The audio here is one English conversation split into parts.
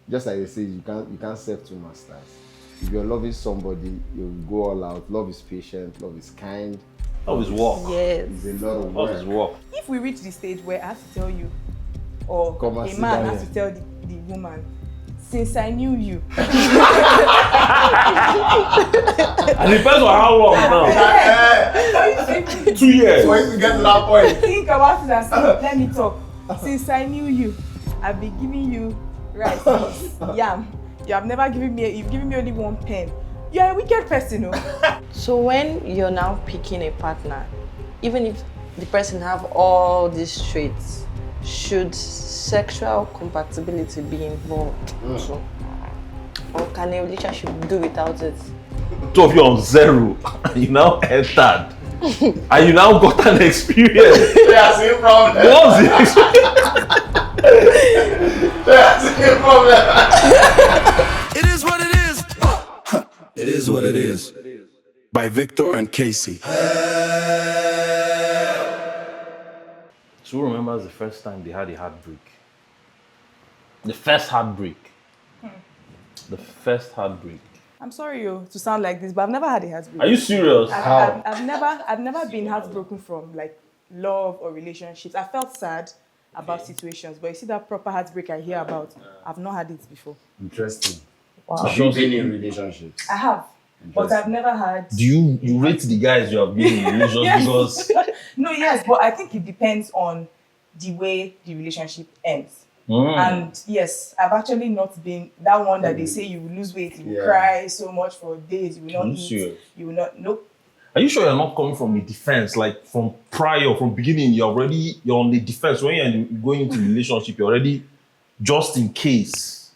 just like they say, you can't serve two masters. If you're loving somebody, you'll go all out. Love is patient, love is kind. Love is work. Yes. It's a lot of Love work. is work. If we reach the stage where I have to tell you, or Come and a sit man down has here. to tell the woman, since I knew you. And it depends on how long now. 2 years. So if we get to that point, Think about it and say, let me talk. Since I knew you, I've been giving you rice, beans, yam. You've given me only one pen. You're a wicked person, no? So when you're now picking a partner, even if the person have all these traits, should sexual compatibility be involved too? Or can a relationship do without it? Two of you on zero, and you now entered. And you now got an experience. yeah, same problem. What's the experience? Yeah, same problem. It is what it is. It is what it is. By Victor and Casey. So who remembers the first time they had a heartbreak? The first heartbreak. The first heartbreak. I'm sorry to sound like this, but I've never had a heartbreak. Are you serious? I've never been heartbroken from like love or relationships. I felt sad about situations, but you see that proper heartbreak I hear about, I've not had it before. Interesting. Wow. Have you been in relationships? I have, but I've never had. Do you rate the guys you have been in just Yes. because? No, yes, but I think it depends on the way the relationship ends. And yes, I've actually not been that one that they say you will lose weight, you will cry so much for days, you will not eat, Serious? you will not. Nope. Are you sure you're not coming from a defense? Like from beginning, you're on the defense. When you're going into a relationship, you're already just in case.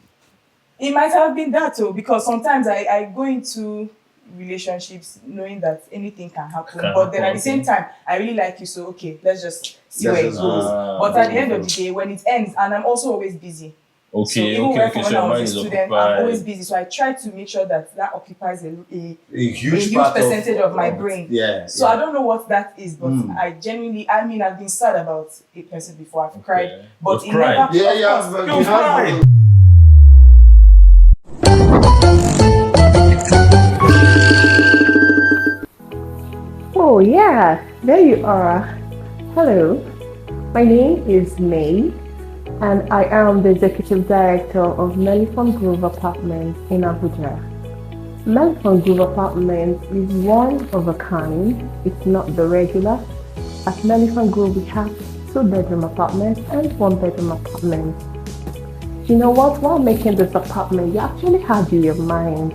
It might have been that too, because sometimes I go into relationships knowing that anything can happen, but then at the same time I really like you, so okay, let's just see where it goes. But at the end of the day, when it ends, and I'm also always busy. So even when I was a student, I'm always busy. So I try to make sure that occupies a huge percentage of my brain. Yeah. So I don't know what that is, but I've been sad about a person before. I've cried, but it cried. never. Yeah, of course, you have. Oh yeah, there you are. Hello, my name is May and I am the Executive Director of Melifon Grove Apartments in Abuja. Melifon Grove Apartments is one of a kind. It's not the regular. At Melifon Grove we have 2-bedroom apartments and 1-bedroom apartments. You know what? While making this apartment, you actually had your mind.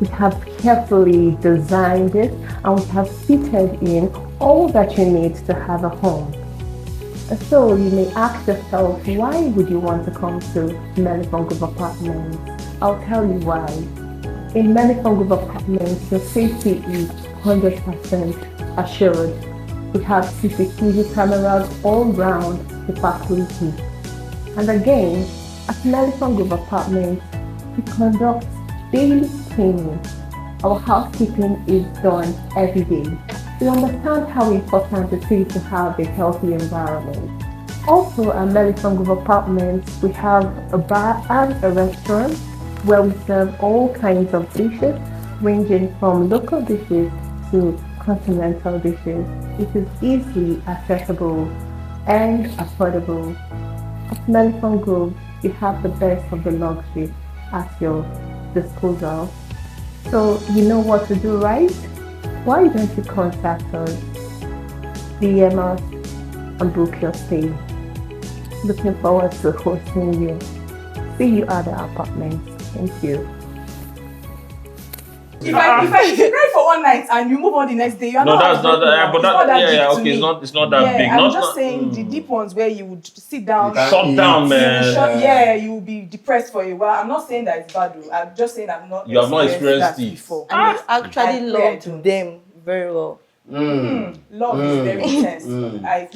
We have carefully designed it and we have fitted in all that you need to have a home. So you may ask yourself, why would you want to come to Melifon Grove Apartments? I'll tell you why. In Melifon Grove Apartments, your safety is 100% assured. We have CCTV cameras all around the facility. And again, at Melifon Grove Apartments, we conduct daily cleaning. Our housekeeping is done every day. We understand how important it is to have a healthy environment. Also at Melifon Grove Apartments, we have a bar and a restaurant where we serve all kinds of dishes, ranging from local dishes to continental dishes. It is easily accessible and affordable. At Melifon Grove, you have the best of the luxury at your disposal. So you know what to do, right? Why don't you contact us, DM us, and book your stay? Looking forward to hosting you. See you at the apartment. Thank you. If you cry for one night and you move on the next day, you're not. That's not that. But that, deep to me. it's not that big. I'm just saying the deep ones where you would sit down. Shut down, man. You will be depressed for a while. I'm not saying that it's bad though. I'm just saying I've not. You have not experienced that it before. And you actually loved don't. them very well. Love is very intense.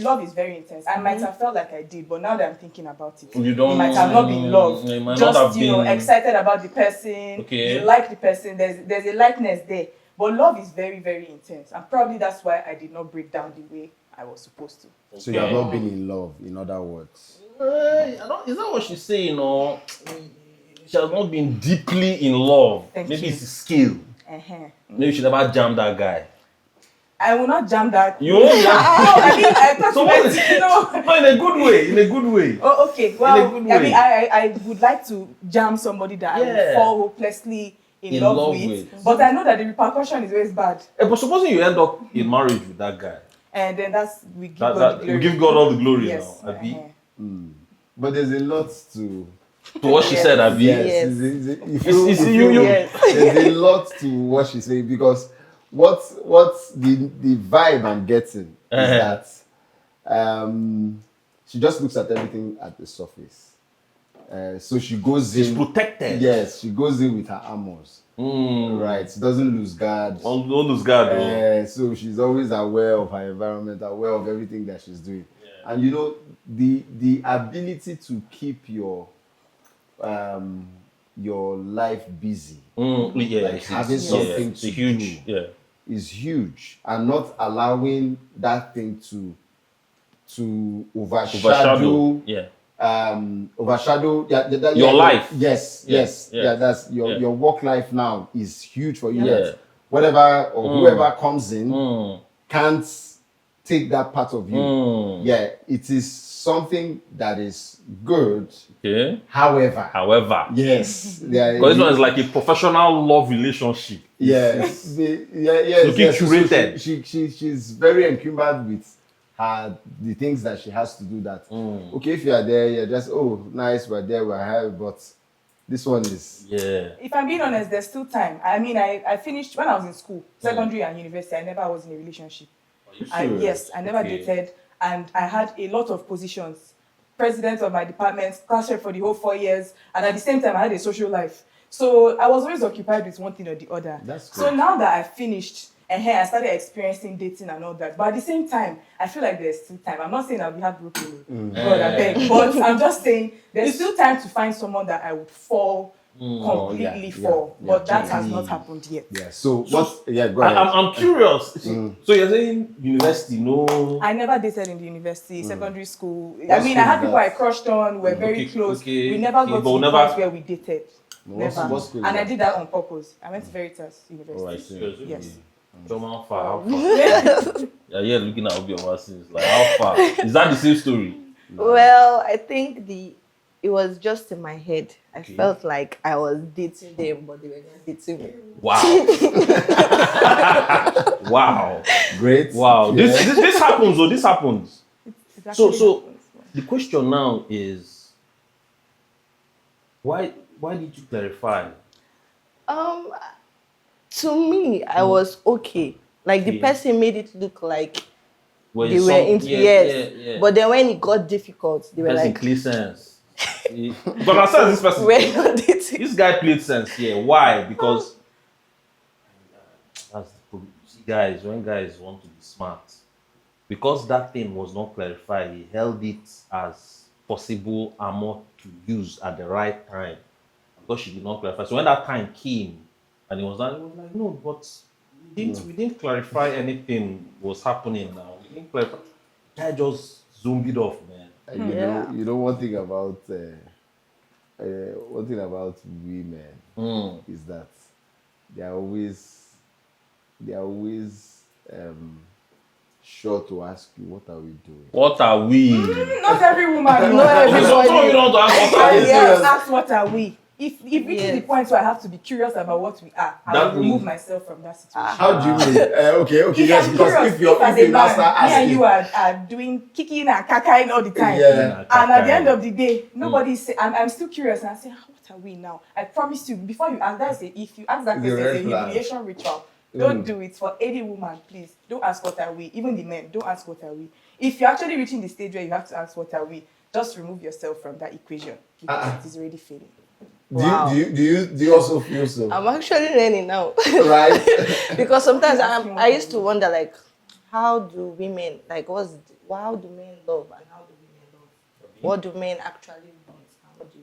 Love is very intense. I might have felt like I did, but now that I'm thinking about it, You don't. it might have not been love. It might Just not have been excited about the person. Okay. You like the person. There's a likeness there. But love is very, very intense, and probably that's why I did not break down the way I was supposed to. So you have not been in love, in other words. Is that what she's saying? Or she has not been deeply in love. Thank Maybe you. it's a skill. Uh-huh. Maybe she never jammed that guy. I will not jam that. You won't jam. No, I mean, I thought So you what meant, is- no. No, in a good way. In a good way. Oh, okay. Well, good I way. mean, I would like to jam somebody that I Yeah. would fall hopelessly in love with. But I know that the repercussion is always bad. But supposing you end up in marriage with that guy, And then we give that, God that the glory. we give God all the glory Yes. now. Abi. But there's a lot to. To what she said, Abi. Yes. Yes. There's a lot to what she's saying because what's the vibe I'm getting is that she just looks at everything at the surface. So she goes She's in. protected. Yes, she goes in with her armors. Right, she doesn't lose guard. Don't lose guard, though. So she's always aware of her environment, aware of everything that she's doing. And you know, the ability to keep your life busy, Yeah, like having something to huge. do, Yeah. is huge, and not allowing that thing to overshadow Yeah. your life. Yes, Yes, yes, yeah. that's your work life now is huge for you. Yeah. That whatever or whoever comes in can't take that part of you. Yeah, it is something that is good. Okay. However, yes, Because this one is like a professional love relationship. yes, yes, Looking yes. So curated. she's very encumbered with the things that she has to do. That okay, if you are there, you're just nice, we're there, we're happy, but this one is If I'm being honest, there's still time. I mean, I finished when I was in school, secondary and university. I never was in a relationship. Yes, I never dated, and I had a lot of positions. President of my department, class rep for the whole 4 years, and at the same time, I had a social life. So I was always occupied with one thing or the other. That's so good. now that I finished, and here I started experiencing dating and all that. But at the same time, I feel like there's still time. I'm not saying I'll be heartbroken, God, I beg. But I'm just saying there's still time to find someone that I would fall completely for. But that has not happened yet. yeah. So what? Yeah, go ahead. I'm curious. So you're saying university, no? I never dated in the university, secondary school. What I mean, I school had is people that? I crushed on, we were very close. okay, We never okay, got but to the never- point where we dated. What Never. school is And I that? did that on purpose. I went to Veritas University. Alright, serious. Yes. How far? Yeah, looking at Obi since like how far? Is that the same story? Well, I think it was just in my head. I felt like I was dating them, but they were not dating me. Wow. Wow. Great. Wow. Yeah. This happens, though. This happens. It actually So happens. the question now is why did you clarify? To me, I was okay. Like the Okay. person made it look like When they were into yeah. But then when it got difficult, they were Person like, play sense. Because I said this person. we're not dating. This guy played sense here. Why? Because that's the problem. See, guys, when guys want to be smart, because that thing was not clarified, he held it as possible armor to use at the right time. Because she did not clarify. So when that time came and it was done, it was like, no, but we didn't clarify anything was happening now. We didn't clarify. Guy just zoomed it off, man. You know one thing about women is that they are always sure to ask you, what are we doing? What are we? Not every woman. Not everybody. Some of you don't ask what are we. Yes, ask what are we. If it reaches Yes. the point where I have to be curious about what we are, I That will remove means- myself from that situation. How do you mean? Okay, If yes, I'm because curious, if you're as if a you now man, start me and asking, you are doing kicking and kakaing all the time. Yeah. And at the end of the day, nobody say I'm still curious and I say, what are we now? I promise you, before you ask that, say if you ask that The question, red it's a flag. humiliation ritual. Don't do it for any woman, please. Don't ask what are we. Even the men, don't ask what are we. If you're actually reaching the stage where you have to ask what are we, just remove yourself from that equation because it is already failing. Wow. do you also feel so? I'm actually learning now. Right? Because sometimes I used to wonder, like, how do women, like, how do men love and how do women love? What do men actually want and what do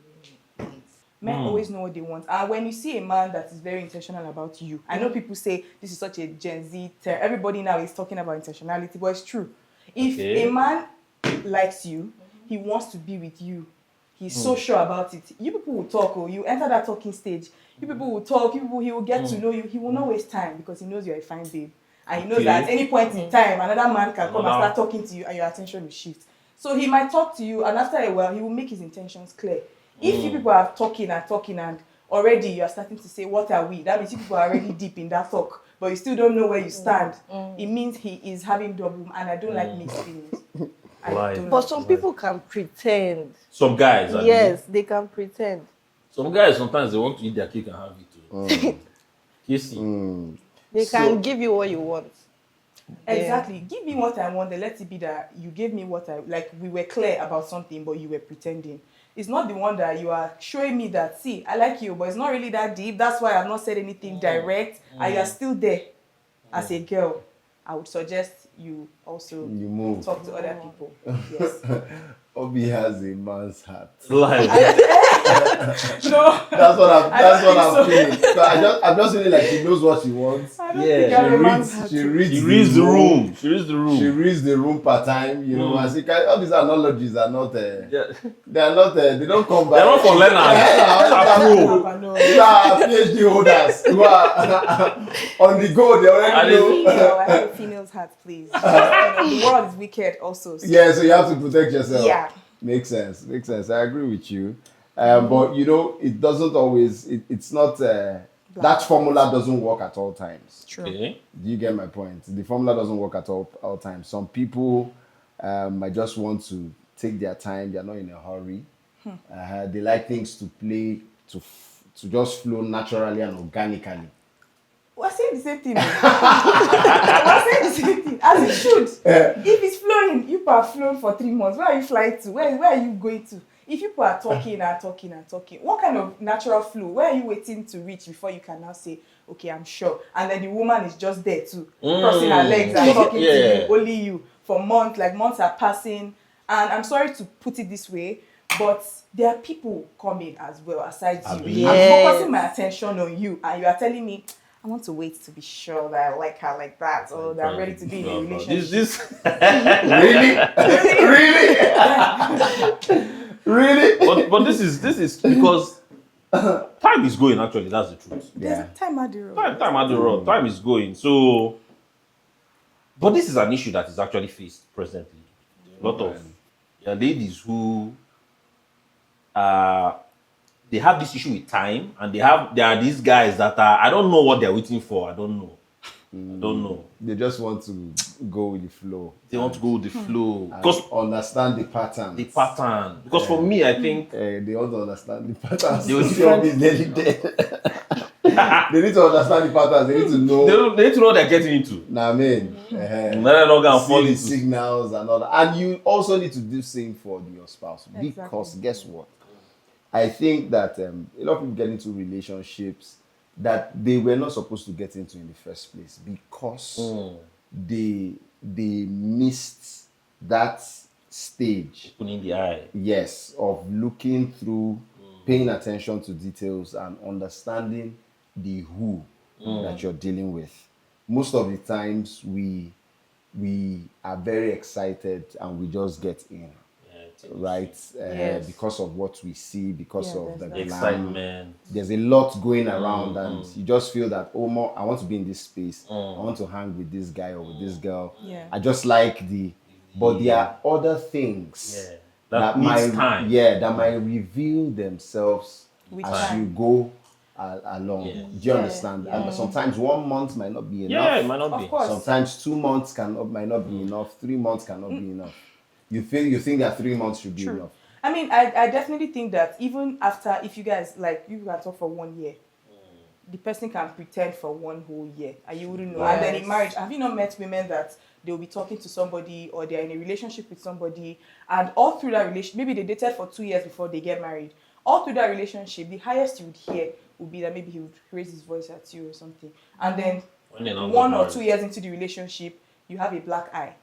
women want? Men always know what they want. And when you see a man that is very intentional about you, I know people say this is such a Gen Z term. Everybody now is talking about intentionality, but it's true. If a man likes you, he wants to be with you. he's so sure about it. You people will talk, or you enter that talking stage. You people will talk. He will get to know you. He will not waste time because he knows you're a fine babe, and he knows that at any point in time, another man can come and start talking to you, and your attention will shift. So he might talk to you, and after a while, he will make his intentions clear. If you people are talking and already you are starting to say, what are we? That means you people are already deep in that talk, but you still don't know where you stand. It means he is having double, and I don't like mixed feelings. But some people can pretend. Some guys, Yes, they can pretend. Some guys sometimes they want to eat their cake and have it too. Kissing. They can give you what you want. Exactly. Give me what I want, then let it be that you gave me what I like. We were clear about something, but you were pretending. It's not the one that you are showing me that, see, I like you, but it's not really that deep. That's why I've not said anything direct, and you're still there as a girl. I would suggest you also move. Talk to other people. Yes. Obi has a man's heart. Like, No. That's what I'm so. feeling. So I'm just feeling like she knows what she wants. I don't think I'm a man's heart. She reads she reads the room. She reads the room. She reads the room per time, you know. And see, all these analogies are not. Yeah. They are not. They don't come back. They're not for learners. These are PhD holders who are on the go. They already know. I have a female's heart, please. The world is wicked, also. So. Yeah, so you have to protect yourself. Yeah. Makes sense. I agree with you. But you know, it doesn't always. It's not. That formula doesn't work at all times. True. Okay. Do you get my point? The formula doesn't work at all times. Some people might just want to take their time. They're not in a hurry. They like things to play to just flow naturally and organically. We're saying the same thing. We're saying the same thing, as it should. If it's flowing, you are flown for 3 months. Where are you flying to? Where are you going to? If people are talking and talking and talking, what kind of natural flow? Where are you waiting to reach before you can now say, okay, I'm sure? And then the woman is just there too, crossing her legs and talking to you, only you, for months. Like months are passing. And I'm sorry to put it this way, but there are people coming as well, aside you. I'm focusing my attention on you, and you are telling me, I want to wait to be sure that I like her like that, or that I'm ready to be in a relationship. Really? But this is because time is going. Actually, that's the truth. There's time at the road. Time at the road. Time is going. So, but this is an issue that is actually faced presently. A lot of ladies who they have this issue with time, and there are these guys that are, I don't know what they're waiting for. I don't know. They just want to go with the flow. They want to go with the flow. Because understand the pattern. Because for me, I think they want to understand the patterns. They will Is nearly dead. They need to understand the patterns. They need to know. They need to know what they're getting into. Nah, man. They're not gonna fall See the into signals and all that. And you also need to do the same for your spouse. Exactly. Because guess what? I think that a lot of people get into relationships that they were not supposed to get into in the first place because they missed that stage. Opening the eye. Yes, of looking through, paying attention to details and understanding the who that you're dealing with. Most of the times we are very excited and we just get in. Right? Yes. Because of what we see, because of the glam. Excitement. There's a lot going around and you just feel that, oh, more, I want to be in this space. I want to hang with this guy or with this girl. Yeah. I just like but there are other things that needs time. That might reveal themselves With as time. you go along. Yeah. Do you understand? And sometimes 1 month might not be enough. Yeah, it might not Of be. course. Sometimes 2 months might not be enough. 3 months cannot be enough. You think that 3 months should be True. enough. I mean, I definitely think that even after, if you guys, like, you can talk for 1 year, the person can pretend for 1 whole year and you wouldn't know. And then in marriage, have you not met women that they'll be talking to somebody or they're in a relationship with somebody, and all through that relationship, maybe they dated for 2 years before they get married. All through that relationship, the highest you would hear would be that maybe he would raise his voice at you or something. And then 1 or 2 years into the relationship, you have a black eye.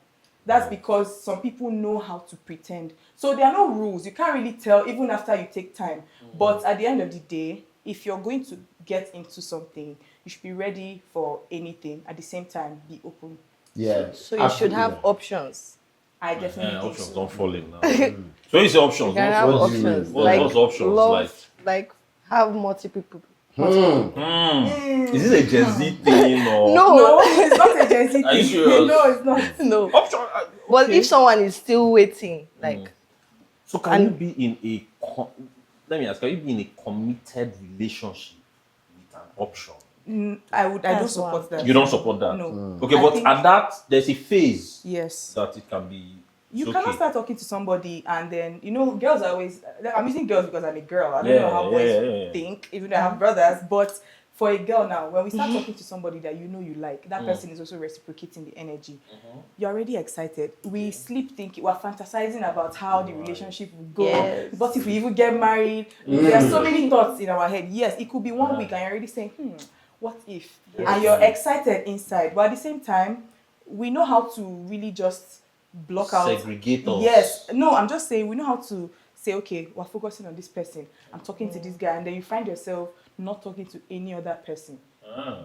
That's because some people know how to pretend. So there are no rules. You can't really tell even after you take time. But at the end of the day, if you're going to get into something, you should be ready for anything. At the same time, be open. Yeah. So you should have options. I definitely think options so. don't fall in now. So you say options. You can have what do you options. mean? Like What's options love, like have multiple people. Is this a Gen Z thing or? No, it's not a Gen Z Are you thing. serious? No, it's not. No. Option. Well, Okay. if someone is still waiting, like So can you be in a let me ask, can you be in a committed relationship with an option? I don't That's support that. You don't support that? No. Okay, I but think- at that there's a phase Yes. that it can be. You it's cannot okay. start talking to somebody and then, girls are always, I'm using girls because I'm a girl. I don't Yeah, know how boys yeah. think, even though I have brothers. But for a girl now, when we start talking to somebody that you like, that person is also reciprocating the energy. You're already excited. We sleep thinking, we're fantasizing about how the relationship will go. Yes. But if we even get married, there are so many thoughts in our head. Yes, it could be 1 week and you're already saying, what if? And you're excited inside. But at the same time, we know how to really just block out Segregators. Yes. No, I'm just saying we know how to say, okay, we're focusing on this person. I'm talking to this guy, and then you find yourself not talking to any other person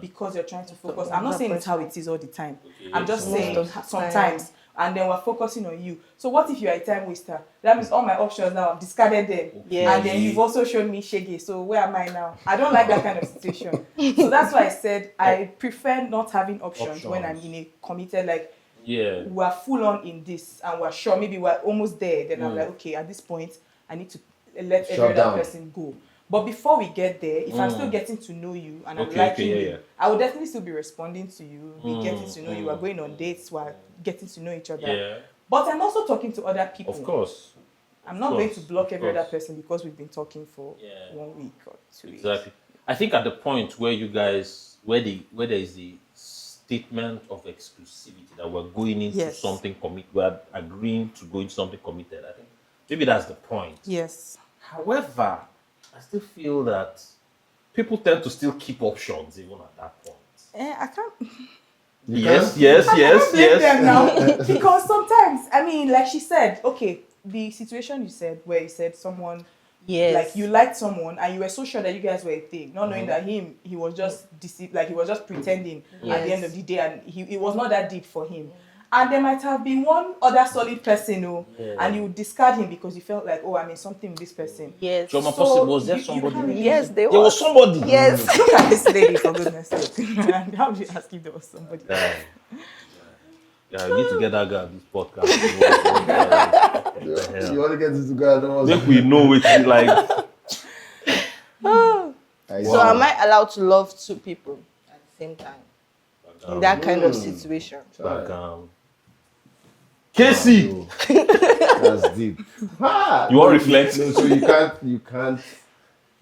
because you're trying to focus. I'm not saying it's how it is all the time. I'm just saying Most of the time. sometimes, and then we're focusing on you. So what if you're a time waster? That means all my options now I've discarded them, Yes. and then you've also shown me shaggy. So where am I now? I don't like that kind of situation. So that's why I said I prefer not having options when I'm in a committed like. Yeah. We're full on in this and we're sure maybe we're almost there, then I'm like, okay, at this point I need to let every other down. person go. But before we get there, if I'm still getting to know you and I'm liking you, I will definitely still be responding to you, be getting to know you, we're going on dates, we're getting to know each other. Yeah. But I'm also talking to other people. Of course. I'm not going to block every other course. person because we've been talking for 1 week or 2 weeks. Exactly. I think at the point where you guys, where there is the statement of exclusivity that we're going into Yes. something we're agreeing to go into something committed. I think maybe that's the point. Yes. However, I still feel that people tend to still keep options even at that point. I can't Yes. blame them now. Because sometimes, I mean, like she said, okay, the situation you said where you said someone yes, like you liked someone and you were so sure that you guys were a thing, not knowing that he was just deceived, like he was just pretending at the end of the day, and it was not that deep for him. And there might have been one other solid person, and you discard him because you felt like, oh, I'm in something with this person. yes, So, was there you somebody? can't really- yes, There was somebody. yes. Look at this lady, for goodness sake. And how do you ask if there was somebody? Yeah, we need to get that guy on this podcast. You want to get this together? Make we know it like. So am I allowed to love two people at the same time in that kind of situation? Like, Casey, That's deep. you want to reflect? No, so you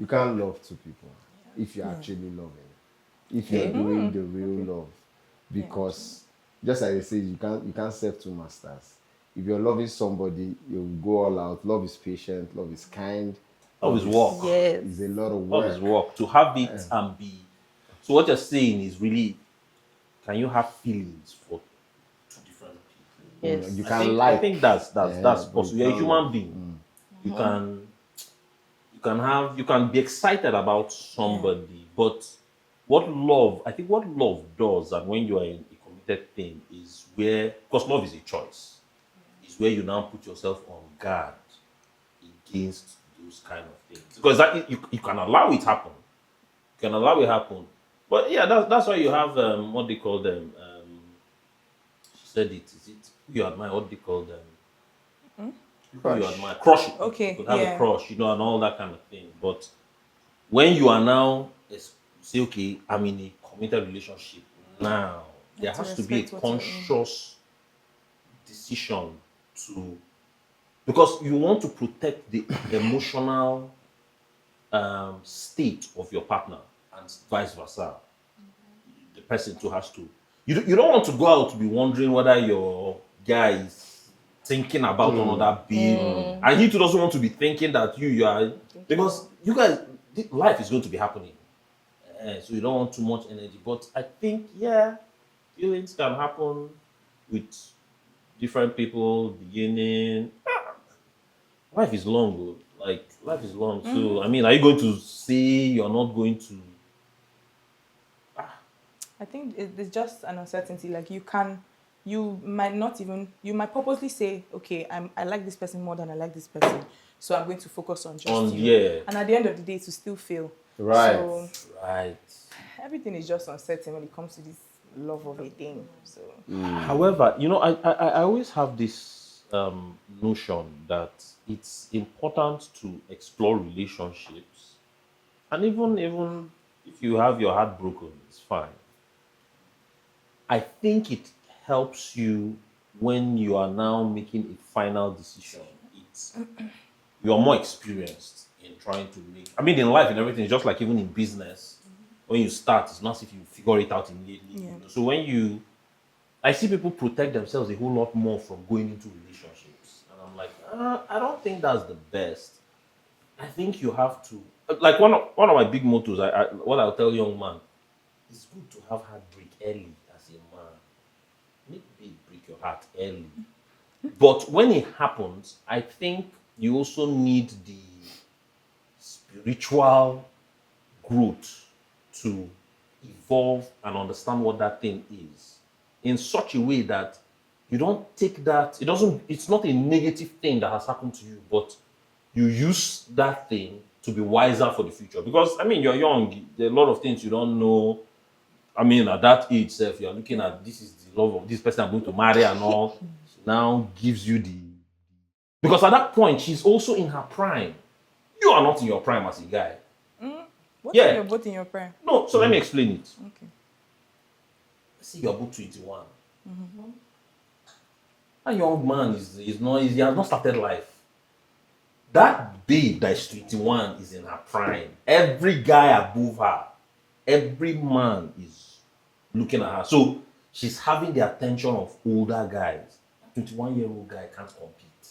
can't love two people if you're actually loving. If you're doing the real love, because just like I say, you can't serve two masters. If you're loving somebody, you'll go all out. Love is patient. Love is kind. Love is work. Yes. It's a lot of Love work. is work. To have it and be. So what you're saying is really, can you have feelings for two different people? Yes. You I can think, like. I think that's but possible. you You're a can't human love. being. You can be excited about somebody, but what love does, and when you are in a committed thing, is where, because love is a choice, is where you now put yourself on guard against those kind of things. Because you can allow it happen. You can allow it happen. But yeah, that's why you have what they call them. She said it. Is it who you admire? What they call them? Who you admire? Crush. Okay, You could have yeah. a crush, and all that kind of thing. But when you are now say, okay, I'm in a committed relationship now, there have to has to be a respect what you're in. conscious decision to, because you want to protect the emotional state of your partner and vice versa. The person too has to. You don't want to go out to be wondering whether your guy is thinking about another babe, and he too doesn't want to be thinking that you are, because you guys, life is going to be happening, so you don't want too much energy. But I think feelings can happen with different people beginning. Life is long, though. Like, life is long. So I mean, are you going to say you're not going to? I think it's just an uncertainty. Like you can you might purposely say, okay, I like this person more than I like this person, so I'm going to focus on just you. Yeah. And at the end of the day, to still fail. Right. So Right. everything is just uncertain when it comes to this love of a thing. So However, I always have this notion that it's important to explore relationships, and even if you have your heart broken, it's fine. I think it helps you when you are now making a final decision. You are more experienced in trying to make. I mean, in life and everything, it's just like even in business. When you start, it's not as if you figure it out immediately. Yeah. So I see people protect themselves a whole lot more from going into relationships, and I'm like, I don't think that's the best. I think you have to, like one of my big mottos. What I'll tell young man, it's good to have heartbreak early as a man. Maybe break your heart early, but when it happens, I think you also need the spiritual growth to evolve and understand what that thing is in such a way that you don't take that, it's not a negative thing that has happened to you, but you use that thing to be wiser for the future. Because I mean, you're young, there are a lot of things you don't know. I mean, at that age, self, you're looking at this is the love of this person I'm going to marry and all. Now gives you because at that point she's also in her prime. You are not in your prime as a guy. what Yeah. if you're both in your prime? No, so let me explain it. Okay. Let's say you're about 21. A young man he has not started life. That babe that is 21 is in her prime. Every guy above her, every man is looking at her. So she's having the attention of older guys. 21-year-old guy can't compete.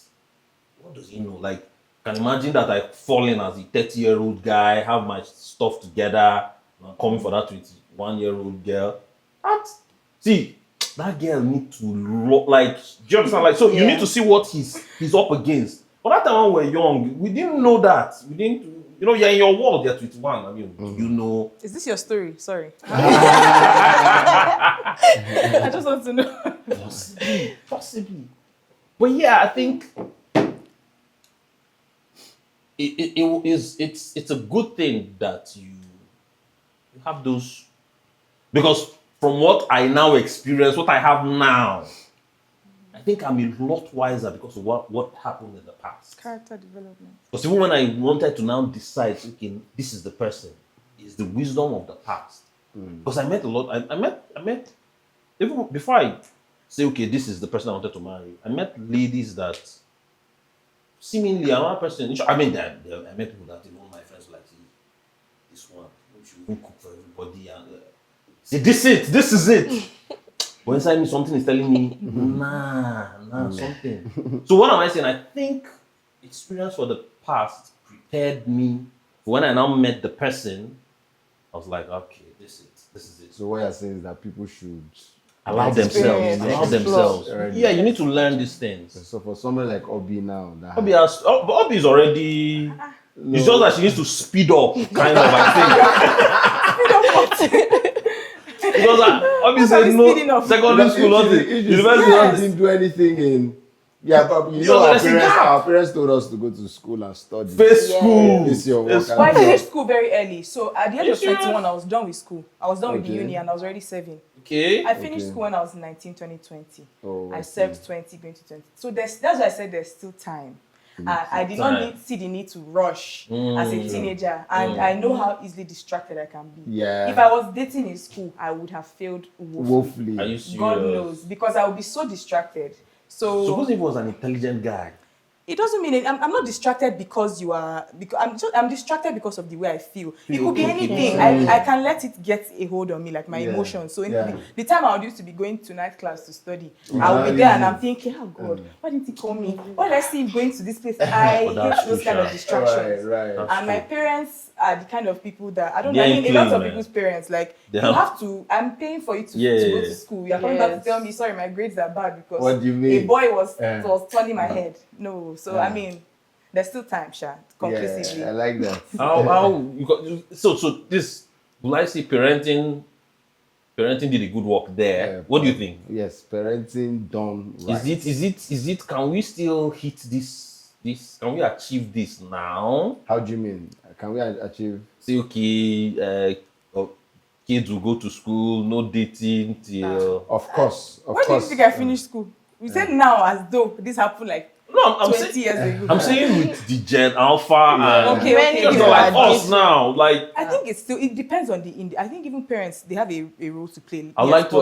What does he know? Like, can imagine that I fall in as a 30-year-old guy, have my stuff together, and I'm coming for that 21-year-old girl. That girl need to like, do you understand? Like, so you need to see what he's up against. But that time when we were young, we didn't know that. We didn't, you're in your world, you're 21. I mean, you know. Is this your story? Sorry. I just want to know. Possibly. But yeah, I think it's a good thing that you have those, because from what I now experience, what I have now, I think I'm a lot wiser because of what happened in the past. Character development. Because even when I wanted to now decide, okay, this is the person, is the wisdom of the past. Because I met a lot. I met even before I say, okay, this is the person I wanted to marry. I met ladies that seemingly another person. I mean, I met people that even my friends were like, this one, she will cook for everybody and say, this is it. But inside me, something is telling me, nah, something. So what am I saying? I think experience for the past prepared me for when I now met the person. I was like, okay, this is it. So what you're saying is that people should Allow themselves. Already. Yeah, you need to learn these things. So for someone like Obi now, Obi is already. No. It's just that she needs to speed up, kind of. I think. Because Obi said no. Secondary school, university didn't do anything in. Yeah, but our parents told us to go to school and study. Face school. It's your work. Well, I finished school very early. So at the age of 21, I was done with school. I was done with the uni and I was already serving. Okay. I finished school when I was 19, 20. Oh, I served 20, going to 20. So that's why I said there's still time. I did not see the need to rush as a teenager. And I know how easily distracted I can be. Yeah. If I was dating in school, I would have failed woefully. Are you serious? God knows. Because I would be so distracted. So suppose he was an intelligent guy. It doesn't mean I'm not distracted because you are. Because I'm distracted because of the way I feel. It could be anything. I can let it get a hold on me, like my emotions. So in the time I used to be going to night class to study, I would be there and I'm thinking, oh God, why didn't he call me? Why did I see him going to this place? I hate those kind of distractions. Right. And my parents are the kind of people that I don't know. I mean, a lot of people's parents, like, you have to. I'm paying for you to go to school. You're coming back to tell me, sorry, my grades are bad because what do you mean? a boy was turning my head. No, so I mean, there's still time, Sha, conclusively. Yeah, I like that. How you got so this, will I say parenting parenting did a good work there. Yeah, What do you think? Yes, parenting done right. Is it? Can we still hit this? Can we achieve this now? How do you mean? Can we achieve? Say okay, kids will go to school, no dating till. Of course, of When do you course. think I finished school? We said now as though this happened like No, I'm 20 saying. years ago. I'm saying with the Gen Alpha and Okay. just people like are us now, like. I think it's still, it depends on I think even parents, they have a role to play. I like to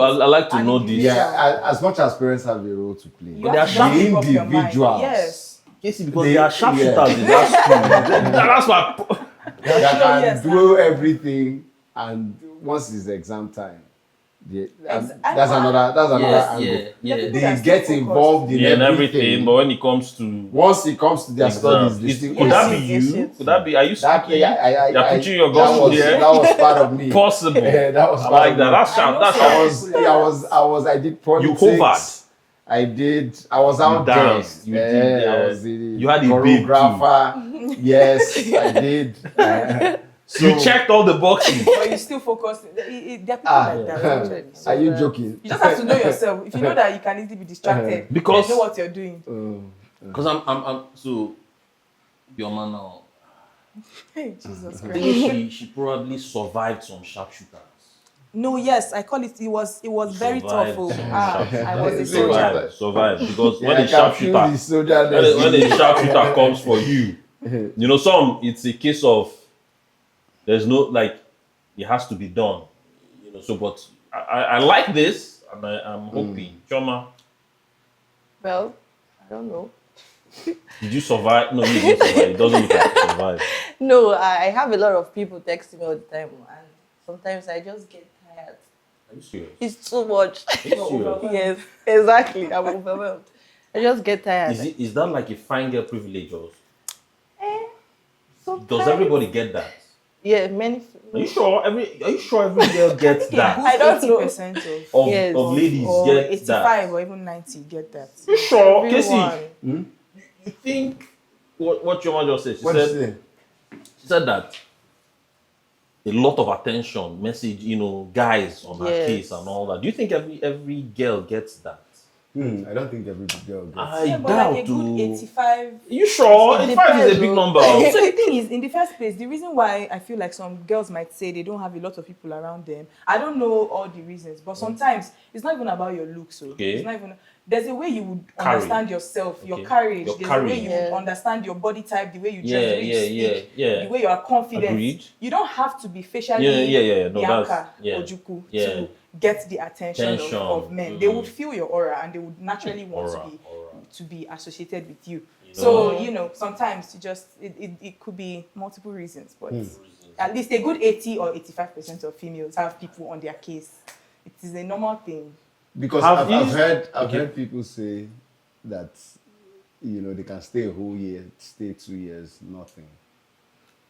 and know this. Yeah, as much as parents have a role to play, You have to the make up your mind. individuals Yes. Casey, because They- they are sharpshooters in that school. That's why. that can Yes, do everything, and once it's exam time, that's another angle. yeah. people They are get still involved in Yeah, and everything. everything, but when it comes to Once it comes to their studies, they still. could that be Yes, you? yes. Could that be? Are you That speaking? you're preaching your that gospel was, here? That was part of me. Possible. Yeah, that was I part like of that. me. That's sharp. That's sharp. I did politics. hovered. I was out there. danced. You did, I was the you had a babe too. choreographer. Yes, I did. So, You checked all the boxes. But you still focus. There are people like that. actually. are you joking? You just have to know yourself. If you know that you can easily be distracted, Because- you know what you're doing. Because I'm so your man now. Hey, Jesus I Christ. think she probably survived some sharpshooters. No, yes, I call it. It was very tough. Survived Oh. some I was a Survived. soldier. Survived because Yeah, when I a can feel the sharpshooter soldier when a sharpshooter comes for you, you know, it's a case of there's no like it has to be done, you know. So, but I like this, and I'm hoping, Choma, Well, I don't know. did you survive? No, you didn't survive. It doesn't look like you survived. No, I have a lot of people texting me all the time, and sometimes I just get tired. Are you serious? It's too much. Are you serious? Yes, exactly. I'm overwhelmed. I just get tired. Is that like a fine girl privilege, or Sometimes- does everybody get that? Yeah, many. Are you sure every girl gets that? I don't know. 80% Of, Yes. of ladies or get 85 that. or even 90 get that. You sure? Casey, Everyone. you think what your mom just said? What is it? She said that a lot of attention, message, you know, guys on her Yes. case and all that. Do you think every girl gets that? I don't think every girl gets. I Yeah, but doubt like a good to. 85. You sure? It 85 is a depends, big though. number. So the thing is, in the first place, the reason why I feel like some girls might say they don't have a lot of people around them, I don't know all the reasons, but sometimes it's not even about your looks. So Okay. it's not even. There's a way you would Carry. understand yourself, your Okay. courage. Your There's a way courage. you Yeah. would understand your body type, the way you dress, Yeah, the way you speak, yeah. the way you are confident. Agreed. You don't have to be facially Yeah. No, Bianca that's yeah. Ojuku Yeah. to get the attention Attention. of men. They would feel your aura and they would naturally want Aura. to be associated with you. You So, know? you know, sometimes you just, it could be multiple reasons, but at least a good 80 or 85% of females have people on their case. It is a normal thing. Because Have I've you- heard people say that they can stay a whole year, stay 2 years, nothing,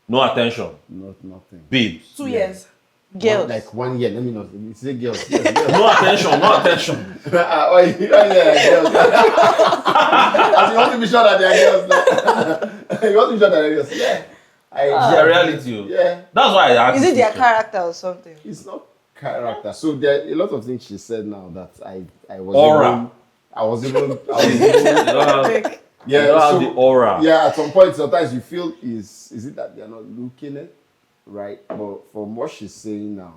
No attention, nothing. babes. 2 years. Girls. Like 1 year. Let me not say girls. Girls. No attention, no attention. Girls. As you want to be sure that they are girls. You want to be sure that they are girls. Yeah. It's their reality. Yeah. That's why I asked. Is it their this question. character or something? It's not character. So there are a lot of things she said now that I was Aura. even I was even You don't have- yeah. you don't have So the aura. yeah, at some point sometimes you feel is it that they're not looking it right? But from what she's saying now,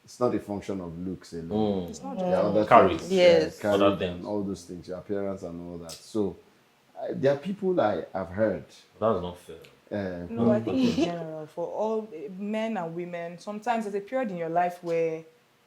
it's not a function of looks alone. It's not There are other Carry. things, Yes. carry Other and things. all those things, your appearance and all that. So there are people I've heard. That's not fair. No, I think in general, for all men and women, sometimes there's a period in your life where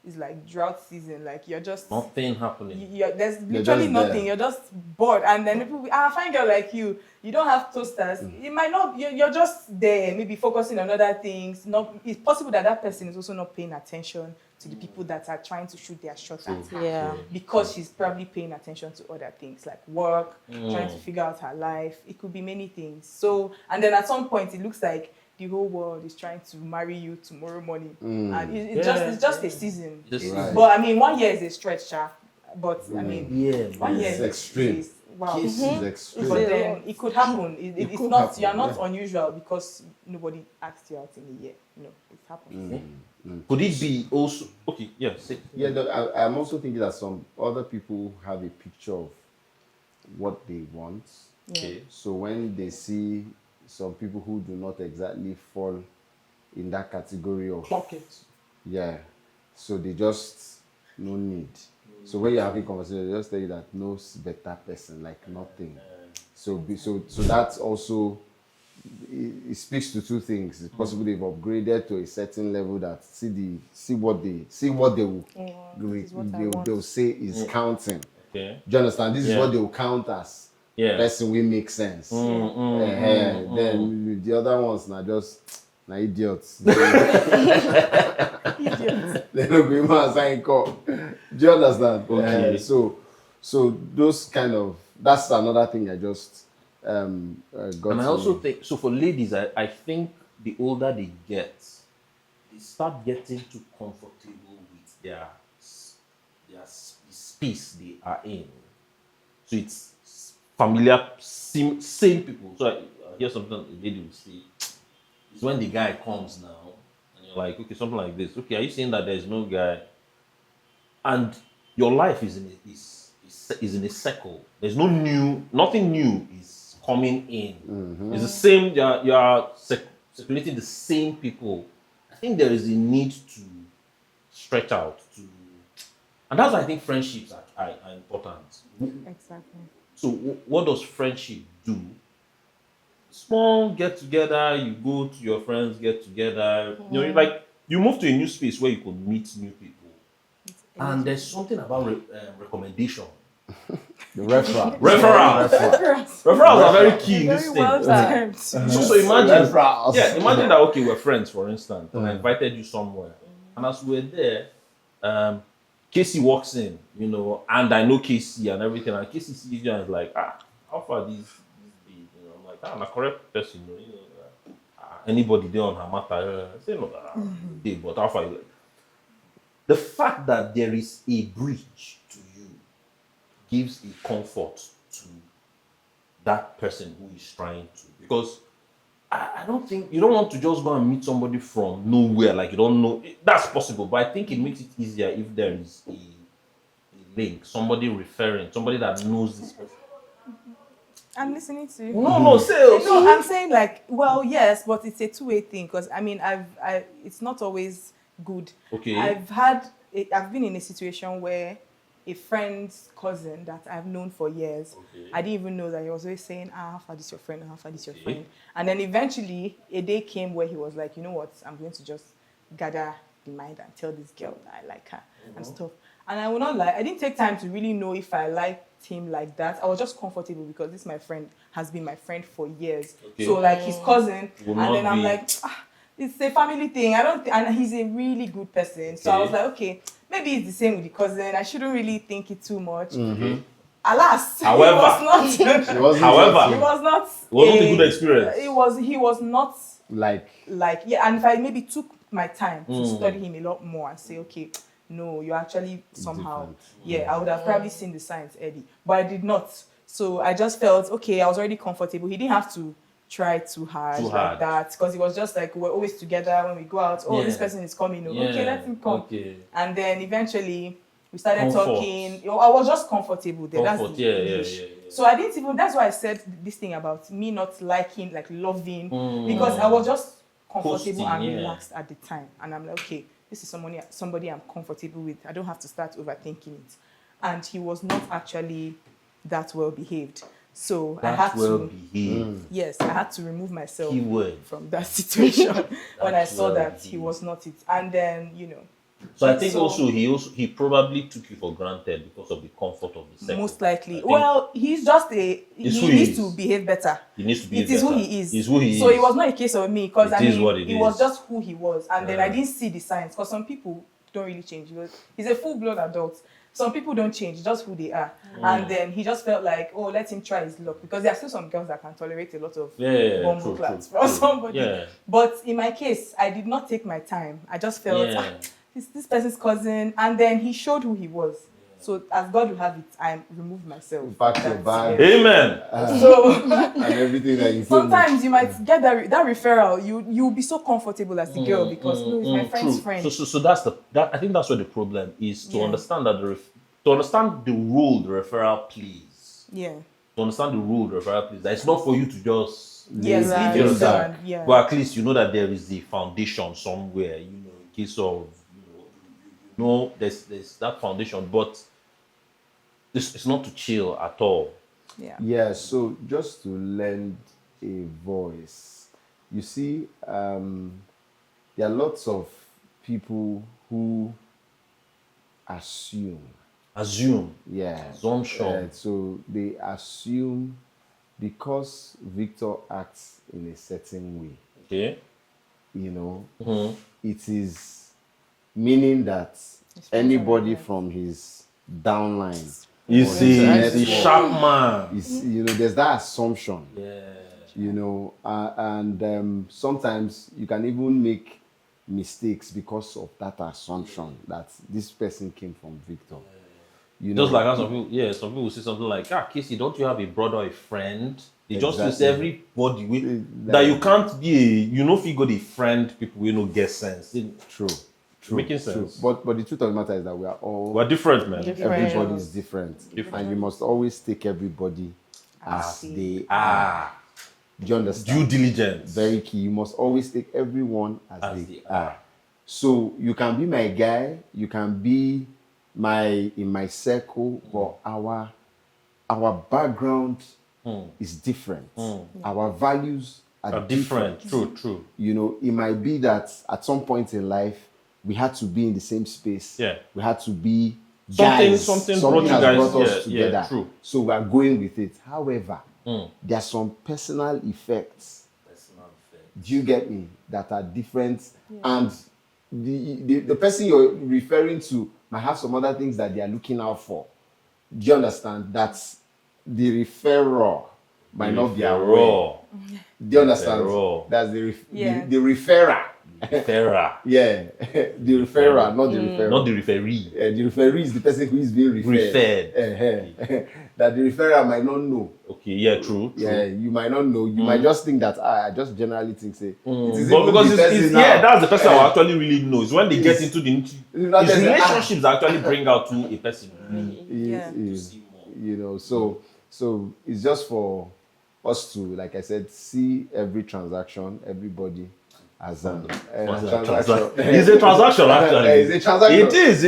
it's like drought season, like you're just Nothing happening. there's literally just nothing. there. You're just bored, and then people will, fine girl like you. You don't have toasters. It might not. You're just there, maybe focusing on other things. Not. It's possible that that person is also not paying attention to the people that are trying to shoot their shot at her. Yeah. Because she's probably paying attention to other things like work, trying to figure out her life. It could be many things. So, and then at some point, it looks like the whole world is trying to marry you tomorrow morning, and it's just a season. Just- Right. But I mean, 1 year is a stretch, sha. But I mean, Yeah, 1 year It's is extreme. wow. Kiss is extreme. But then it could happen. It's could not. happen, You are not yeah. unusual because nobody asked you out in a year. No, it happens. Could it be also okay? Yeah, say. Yeah, I'm also thinking that some other people have a picture of what they want. Okay. So when they see some people who do not exactly fall in that category of Clock it. yeah, so they just no need. So when you're having conversation, they just tell you that no better person, like nothing. So that's also it speaks to two things. It's possible they've upgraded to a certain level that see what they will they'll say is counting. Okay. Do you understand? This is what they will count as person will make sense. Then the other ones now just idiots. They don't go even sign call. Do you understand? Okay. So those kind of that's another thing I just got. And I also think so for ladies. I think the older they get, they start getting too comfortable with their space they are in. So it's familiar, same people. So I hear something a lady will say. It's when the guy comes now, and you're like, okay, something like this. Okay, are you saying that there's no guy, and your life is in a circle? There's nothing new is coming in. It's the same. You are circulating the same people. I think there is a need to stretch out and that's why I think friendships are important. Exactly. So what does friendship do? Small get together, you go to your friends, get together. You know, like you move to a new space where you could meet new people. And there's something about recommendation. The referral. Referrals are very key in Very this well thing. timed. So imagine, Referrals. imagine that okay, we're friends, for instance, and I invited you somewhere, and as we're there, Casey walks in, and I know Casey and everything, and Casey sees you and is like, how far these be? I'm like, I'm a correct person, anybody there on her matter, say no, but how far? The fact that there is a bridge to you gives a comfort to that person who is trying to, because I don't think you don't want to just go and meet somebody from nowhere, like you don't know. That's possible, but I think it makes it easier if there is a link, somebody referring, somebody that knows this person. I'm listening to you. No, say. No, I'm saying like, well, yes, but it's a two-way thing because I mean, it's not always good. Okay. I've been in a situation where a friend's cousin that I've known for years, I didn't even know that he was always saying, how far is your friend? How far is your friend? And then eventually a day came where he was like, you know what, I'm going to just gather the mind and tell this girl that I like her and stuff. And I will not lie, I didn't take time to really know if I liked him like that. I was just comfortable because this my friend has been my friend for years. Okay. So like his cousin, Will and then I'm be- like, it's a family thing. And he's a really good person. So I was like, okay, maybe it's the same with the cousin. I shouldn't really think it too much. Alas, However, it was not a good experience. He was not like and if I maybe took my time to study him a lot more and say, okay, no, you're actually somehow different. I would have probably seen the signs early, but I did not. So I just felt okay, I was already comfortable. He didn't have to try too hard like that because it was just like we're always together when we go out. This person is coming. Okay, let him come. Okay. And then eventually we started talking. I was just comfortable there. Comfort. That's So I didn't even. That's why I said this thing about me not liking, like loving, because I was just comfortable and relaxed at the time. And I'm like, okay, this is somebody I'm comfortable with. I don't have to start overthinking it. And he was not actually that well behaved. So I had to. Yes, I had to remove myself from that situation when I saw that he was not it. And then, So I think he probably took you for granted because of the comfort of the sector. Most likely. Well, he's just he needs to behave better. He needs to behave better. It is who he is. He's who he is. So it was not a case of me because it was just who he was. And then I didn't see the signs because some people don't really change. He's a full-blown adult. Some people don't change, just who they are. And then he just felt like, let him try his luck. Because there are still some girls that can tolerate a lot of bomb claps from somebody. Yeah. But in my case, I did not take my time. I just felt, this person's cousin. And then he showed who he was. So as God will have it, I remove myself. Pack your bag. Amen. So And everything that you sometimes you might get that referral. You'll be so comfortable as a girl because no, it's my friend's True. friend. So that's I think that's where the problem is to Yeah. understand that to understand the role the referral plays. Yeah. To understand the rule the referral plays. That it's not for you to just Yes, Right. leave you it understand? down. Yeah. But at least you know that there is the foundation somewhere, in case of there's that foundation, but it's not to chill at all. Yeah. Yeah, so just to lend a voice, you see, there are lots of people who assume. Yeah. Assumption. So they assume because Victor acts in a certain way, Okay. it is meaning that anybody right. from his downline You or see, his the network sharp man. is, there's that assumption. Yeah. And sometimes you can even make mistakes because of that assumption that this person came from Victor. Just like how some people will say something like, Casey, don't you have a brother or a friend? They just use Exactly. everybody that you can't be if you got a friend, people will not get sense. True. Making sense. But the truth of the matter is that we are all We're different, man. everybody is different. And you must always take everybody as they are. Do you understand? Due diligence. Very key. You must always take everyone as they are. So you can be my guy, you can be in my circle, but our background is different. Our values are different. True. It might be that at some point in life we had to be in the same space. Yeah. We had to be guys. Something brought you has guys brought us together. Yeah, true. So we are going with it. However, there are some personal effects. Do you get me? That are different, and the person you're referring to might have some other things that they are looking out for. Do you understand? That's the referrer might not be aware. Do you understand? That's the referrer. Referrer. Yeah, the referrer, not the referrer. Not the referee. The referee is the person who is being referred. That the referrer might not know. Okay, yeah, true. Yeah, you might not know. You might just think that I just generally think it is But because that's the person who actually really knows. When they get into his there's relationships actually bring out to a person. So it's just for us to, like I said, see every transaction, everybody as a transaction. It's a transaction, actually. It's a transaction. It is.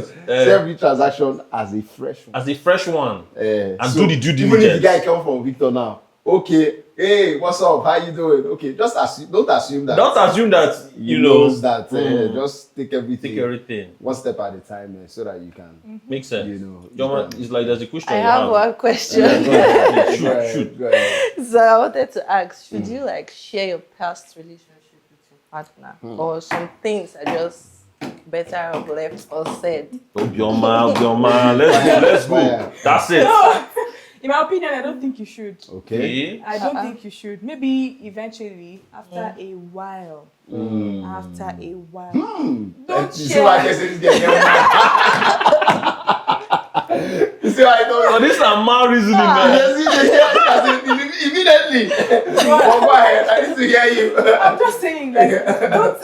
See every transaction as a fresh one. As a fresh one. And So do the due diligence. even if the guy come from Victor now, okay, hey, what's up? How you doing? Okay, don't assume that. Don't assume that you know that. Just take everything. Take everything one step at a time, so that you can. Makes sense. You it's like there's a question. I have one question. Shoot. Go ahead. So I wanted to ask, should you share your past relationship with your partner, or some things are just better have left unsaid? Your man. Let's go. That's it. In my opinion, I don't think you should. Okay. I don't think you should. Maybe eventually, after a while. Don't You see why I guess this You see why I don't. So this is a man reasoning, man. Immediately. Go ahead. I need to hear you. I'm just saying, don't.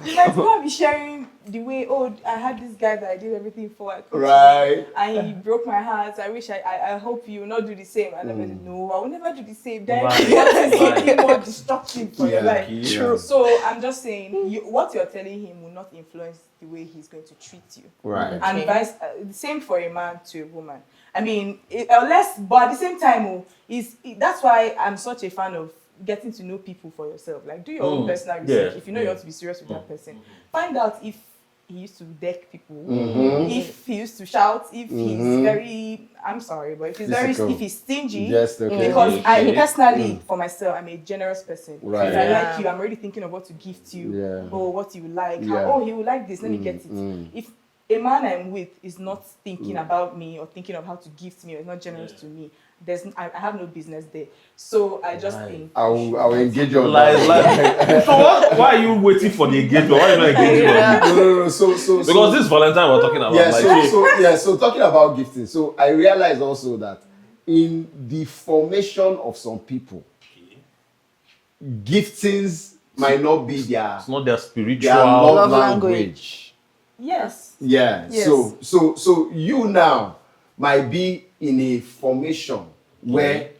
You might not be sharing the way, I had this guy that I did everything for. Right. And he broke my heart. I hope you will not do the same. And I said, no, I will never do the same. Then it's more destructive for your life. True. So I'm just saying, what you're telling him will not influence the way he's going to treat you. Right. And the same for a man to a woman. I mean, but at the same time, that's why I'm such a fan of getting to know people for yourself. Like, do your own personal research. If you know you want to be serious with that person, find out if he used to deck people, if he used to shout, if he's very, I'm sorry, but if he's stingy. Yes, okay. Because I personally, for myself, I'm a generous person. Right. If I like you, I'm already thinking of what to gift you, or what you like. He will like this, let me get it. If a man I'm with is not thinking about me or thinking of how to gift me or is not generous to me, I have no business there. So I just think I'll engage you on Like, that. so why are you waiting for the engagement? Why are you not engaging on No. So because this Valentine we're talking about. so talking about gifting. So I realized also that in the formation of some people, giftings might not be it's not their spiritual their love language. language. yes. Yeah. Yes. So you now might be in a formation where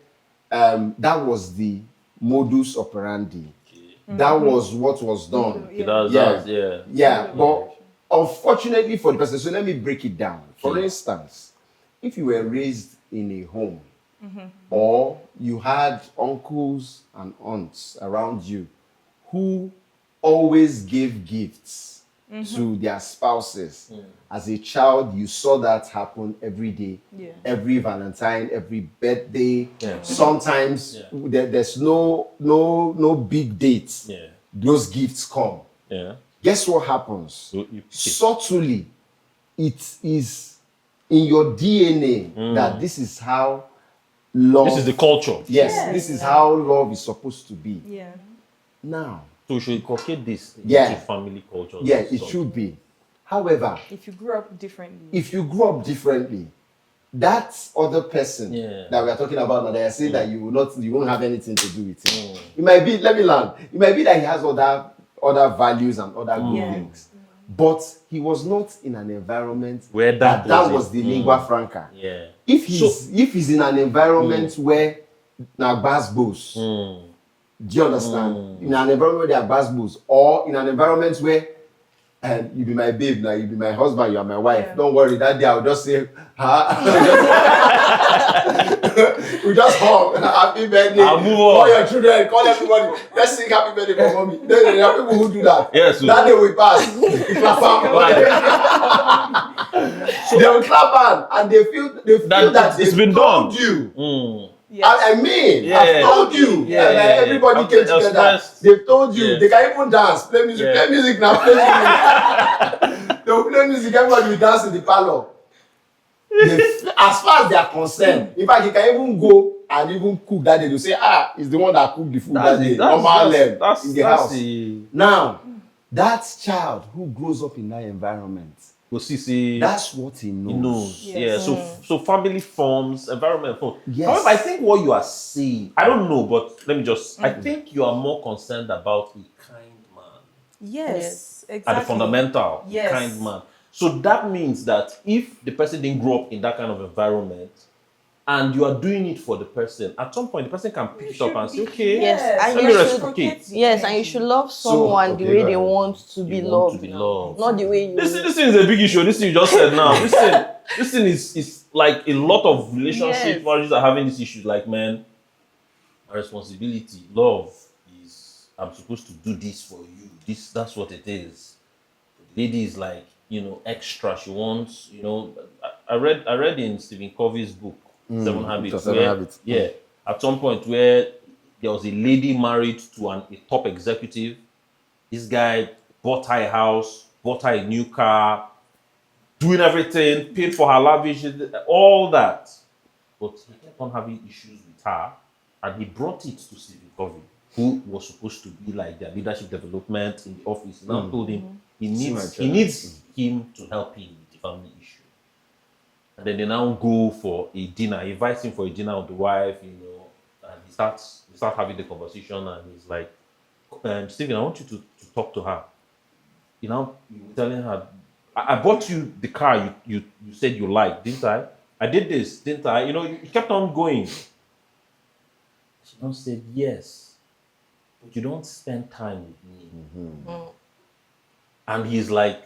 that was the modus operandi. That was what was done. Yeah. But unfortunately for the person, so let me break it down. For instance, if you were raised in a home or you had uncles and aunts around you who always gave gifts to their spouses. As a child, you saw that happen every day, every Valentine, every birthday. Sometimes there's no big dates. Those gifts come. Guess what happens? So Subtly, it is in your DNA that this is how love. this is the culture. Yes, this is how love is supposed to be. Yeah. Now, So we should inculcate this Yeah. into family culture. yeah, it should be. However, If you grew up differently. if you grew up differently, that other person that we are talking about now, that I say that you won't have anything to do with him. It might be, let me learn. It might be that he has other values and other good things, but he was not in an environment Where that was the lingua franca. Yeah. If he's in an environment where now basbos, do you understand? In an environment where there are basbos, or in an environment where you be my babe, now you be my husband, you are my wife. Yeah. Don't worry, that day I'll just say, we just hug, happy birthday. I'll move Call on. your children, call everybody. Let's sing happy birthday for mommy. There are people who do that. Yes. That day we pass. We clap hand. They will clap hand and they feel that it's they've been told done. you. Yes. I mean, I've told you. Yeah, and everybody came together. expressed. They've told you. Yeah. They can even dance. Play music. Yeah. Play music now. Play music. They will play music. Everybody will dance in the parlor. As far as they are concerned, in fact, you can even go and even cook that day. They'll say, it's the one that cooked the food that day. Normal them in the house. Now, that child who grows up in that environment, that's what he knows. Yes. Yeah. So family forms, environment forms. Yes. However, I think what you are saying, I don't know, but let me just. I think you are more concerned about a kind man Yes. Exactly. at the fundamental. Yes. A kind man. So that means that if the person didn't grow up in that kind of environment, and you are doing it for the person, at some point the person can pick it up and say, okay, Yes, and let you me should- reciprocate. Yes, and you should love someone the way they want to be You want loved, to be loved. not the way you. This thing is a big issue. This thing you just said now. This thing is like a lot of relationship marriages are having these issues. Like, man, my responsibility, love is I'm supposed to do this for you. That's what it is. The lady is like, extra. She wants, I read in Stephen Covey's book, Seven Habits. Yeah. At some point where there was a lady married to a top executive. This guy bought her a house, bought her a new car, doing everything, paid for her lavish, all that. But he kept on having issues with her, and he brought it to Stephen Covey, who was supposed to be like their leadership development in the office. He now told him he needs him to help him with the family issue. And then they now go for a dinner. He invites him for a dinner with the wife, and he starts having the conversation, and he's like, Stephen, I want you to talk to her. You telling her, I bought you the car you said you liked, didn't I? I did this, didn't I? You kept on going. She now said, yes, but you don't spend time with me. And he's like,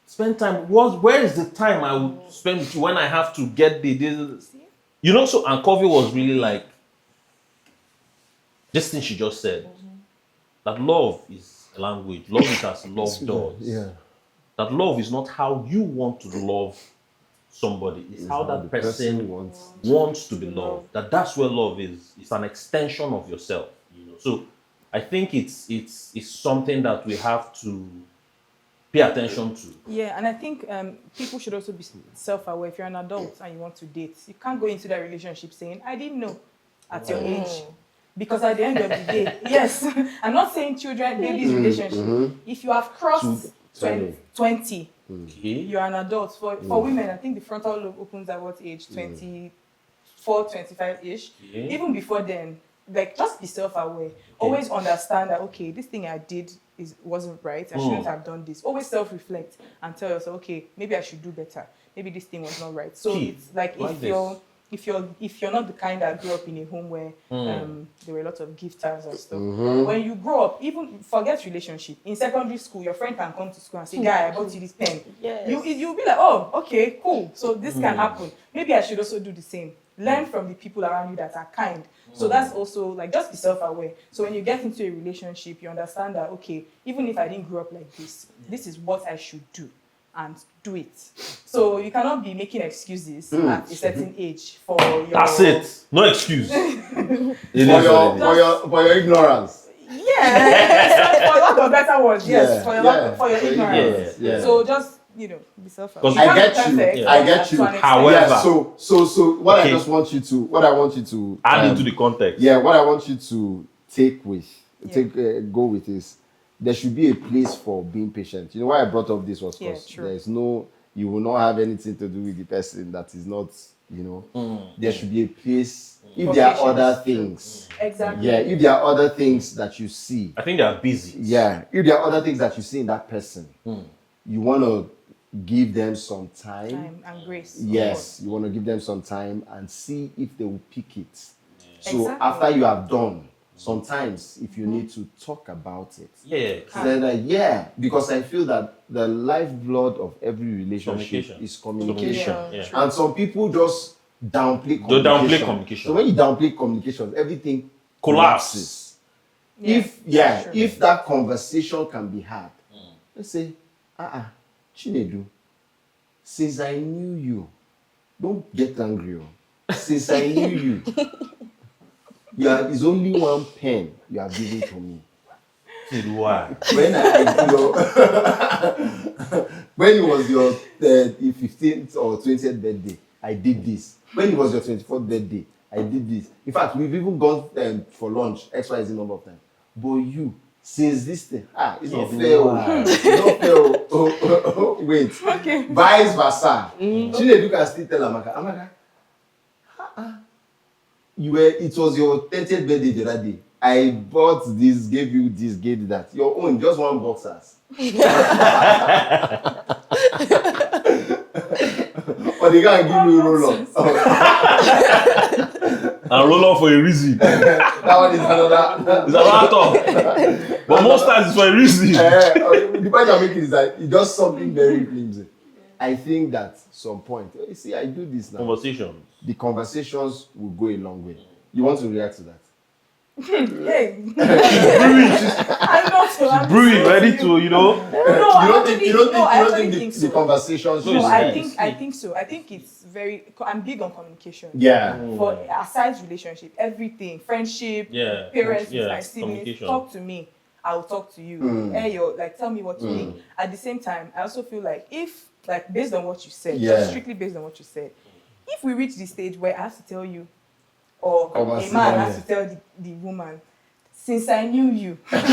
spend time. Where is the time I would spend with you when I have to get this? So, and Covey was really like, this thing she just said, that love is a language. Love is as love does. Yeah. That love is not how you want to love somebody. It's how that person wants to be loved. That's where love is. It's an extension of yourself. So I think it's something that we have to pay attention to. Yeah, and I think people should also be self-aware. If you're an adult and you want to date, you can't go into that relationship saying, I didn't know at your age. Because at the end of the day, yes, I'm not saying children, babies relationship. If you have crossed 20, you're an adult. For women, I think the frontal lobe opens at what age? 24, 25-ish. Even before then, like, just be self-aware. Always understand that, okay, this thing I did wasn't right. I shouldn't have done this. Always self-reflect and tell yourself, okay, maybe I should do better. Maybe this thing was not right. So it's like if you're not the kind that grew up in a home where there were a lot of gifters and stuff, when you grow up, even forget relationship, in secondary school, your friend can come to school and say, guy, I bought you this pen. Yes. You'll be like, oh, okay, cool. So this can happen. Maybe I should also do the same. Learn from the people around you that are kind. So that's also like, just be self-aware. So when you get into a relationship, you understand that, okay, even if I didn't grow up like this, this is what I should do, and do it. So you cannot be making excuses at a certain age for your... That's it. No excuse. For your ignorance. Yeah, for lack of better words, yes, for your ignorance. Yeah. So just, be self-aware. I get you. However, so what I want you to add into the context. Yeah, what I want you to go with is, there should be a place for being patient. You know why I brought up this was because you will not have anything to do with the person that is not, there should be a place. If there are other things. Exactly. Yeah, if there are other things that you see. I think they are busy. Yeah, if there are other things that you see in that person, you want to give them some time and grace. Yes, you want to give them some time and see if they will pick it. So after you have done, sometimes if you need to talk about it, then because I feel that the lifeblood of every relationship is communication. And some people just downplay communication. So when you downplay communication, everything collapses. If that conversation can be had, let's say, Chinedu, since I knew you, don't get angry. Since I knew you, it's only one pen you are giving to me. Why? When it was your 15th or 20th birthday, I did this. When it was your 24th birthday, I did this. In fact, we've even gone for lunch XYZ number of times. But you, since this thing, it's not fair. It's not fair. Wait. Okay. Vice versa. Chinedu can still tell Amaka, it was your 30th birthday the other day. I bought this, gave you this, gave you that. Your own, just one boxers. Or they can't give you roll-on. And roll-on for a reason. That one is another. It's another talk. But most times it's for a reason. The point I'm making is that it's just something very flimsy. I think that some point, you see, I do this now. Conversations. The conversations will go a long way. You want to react to that? Hey. Brewing. I'm brewing, ready to, You don't think the conversations? No, I think so. I think it's I'm big on communication. Yeah. For aside relationship, everything, friendship, parents, my siblings, talk to me. I'll talk to you. Tell me what you think. At the same time, I also feel like based on what you said, just strictly based on what you said, if we reach the stage where I have to tell you, or a man has to tell the woman, since I knew you. And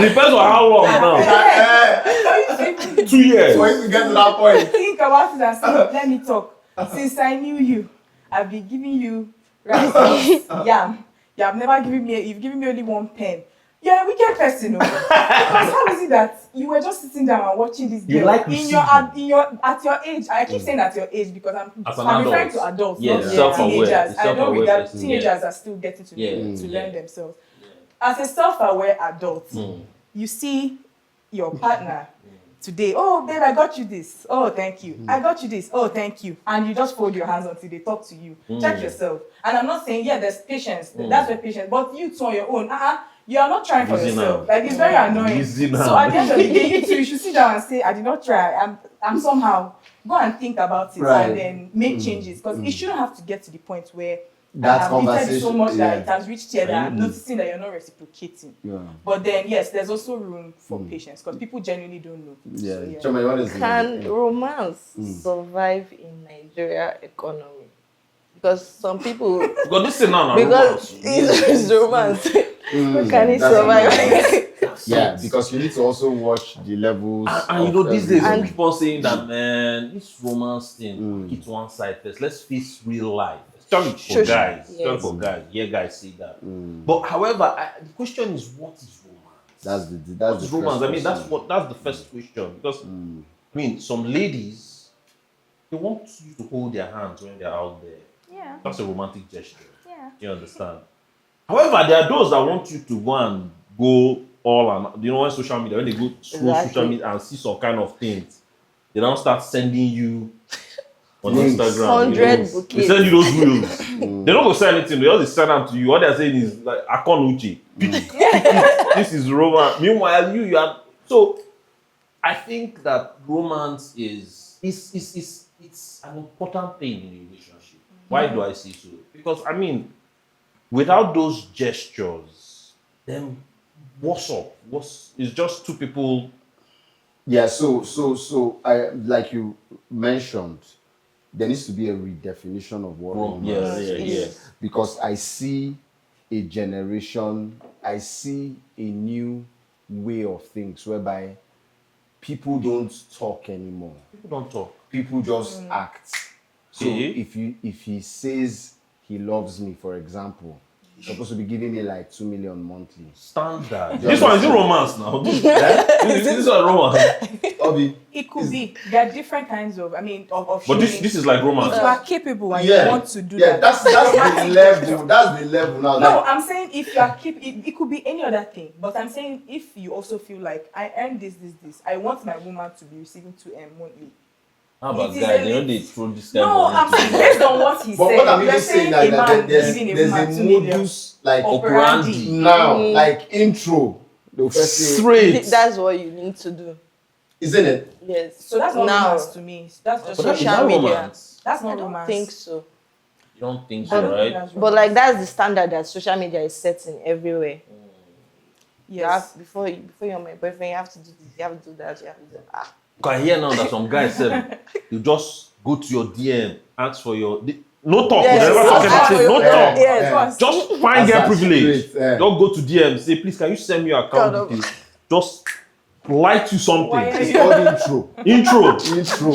it depends on how long now. 2 years. So if we get to that point. Think about it and say, let me talk. Since I knew you, I've been giving you rice, yam. You've given me only one pen. You're a wicked person, because how is it that you were just sitting down and watching this girl at your age? I keep saying at your age because I'm referring to adults, not teenagers. I know that teenagers are still getting to learn themselves. As a self-aware adult, you see your partner today. Oh, babe, I got you this. Oh, thank you. I got you this. Oh, thank you. And you just fold your hands until they talk to you. Check yourself. And I'm not saying there's patience. That's where patience. But you too on your own. You are not trying for yourself. Like, it's very annoying. So at the end of the day, you should sit down and say, I did not try. I'm somehow. Go and think about it and then make changes. Because it shouldn't have to get to the point where That I have dated conversation, so much that yeah. it has reached here that I'm noticing that you're not reciprocating. Yeah. But then, yes, there's also room for patience because people genuinely don't know. Yeah. So, Choma, what is Can romance survive in Nigeria economy? Because some people, Because this is now because romance. it's romance. Can it that's survive? Yeah, because you need to also watch the levels. And you know, these days, And- people are saying that, man, this romance thing, pack it one side first. Let's face real life. Especially for Sure. guys. Yes. Especially for guys. Yeah, guys say that. But however, the question is, what is romance? That's What is the romance? first I mean, question. that's the first question. Because, I mean, some ladies, they want you to hold their hands when they're out there. Yeah. That's a romantic gesture. Yeah. You understand? However, there are those that want you to go all and you know on social media when they go scroll Exactly. social media and see some kind of things, they don't start sending you on Links. Instagram. 100 They bouquets. send you those reels. They don't go say anything. They just send them to you. All they're saying is like Akon Uche. This is romance. Meanwhile, you are so. I think that romance is it's an important thing in a relationship. Why do I say so? Because I mean, without those gestures, then what's up? It's just two people. Yeah, so I like you mentioned, there needs to be a redefinition of what romance is. Because I see a generation, I see a new way of things whereby people don't talk anymore. People don't talk. People just act. So Okay. if he says he loves me, for example, he's supposed to be giving me like 2 million monthly. Standard. This one is in romance now. This one romance. Obi, It could be. There are different kinds of, I mean, of But showing. this is like If romance. you are capable and yeah, you want to do yeah, that. that's the level. That's the level now. No, Like, I'm saying if you are it could be any other thing. But I'm saying if you also feel like I earn this. I want my woman to be receiving 2M monthly. How about It is guys? a They know lit- they throw this kind No, of I'm saying based on what he but said. what I'm You're even saying saying that, a man there's giving a a woman 2 million. modus like Operandi. now, like intro. They'll first say, straight. That's what you need to do. isn't it? Yes. So that's not now. romance to me. That's just But that is social not media. romance. That's I not don't romance. think so. You don't think I so, don't think right? that's But romance. like that's the standard that social media is setting everywhere. You have, Yes. before you're my boyfriend, you have to do this, you have to do that, you have to do that. You can hear now that some guys said you just go to your DM, ask for your no talk. Yes. They never talk Ask anything. for No your- talk. Yes. Just find As get a privilege. straight, yeah. Don't go to DM. Say, please, can you send me your account God of- details? Just light you something. Why- It's called intro. Intro.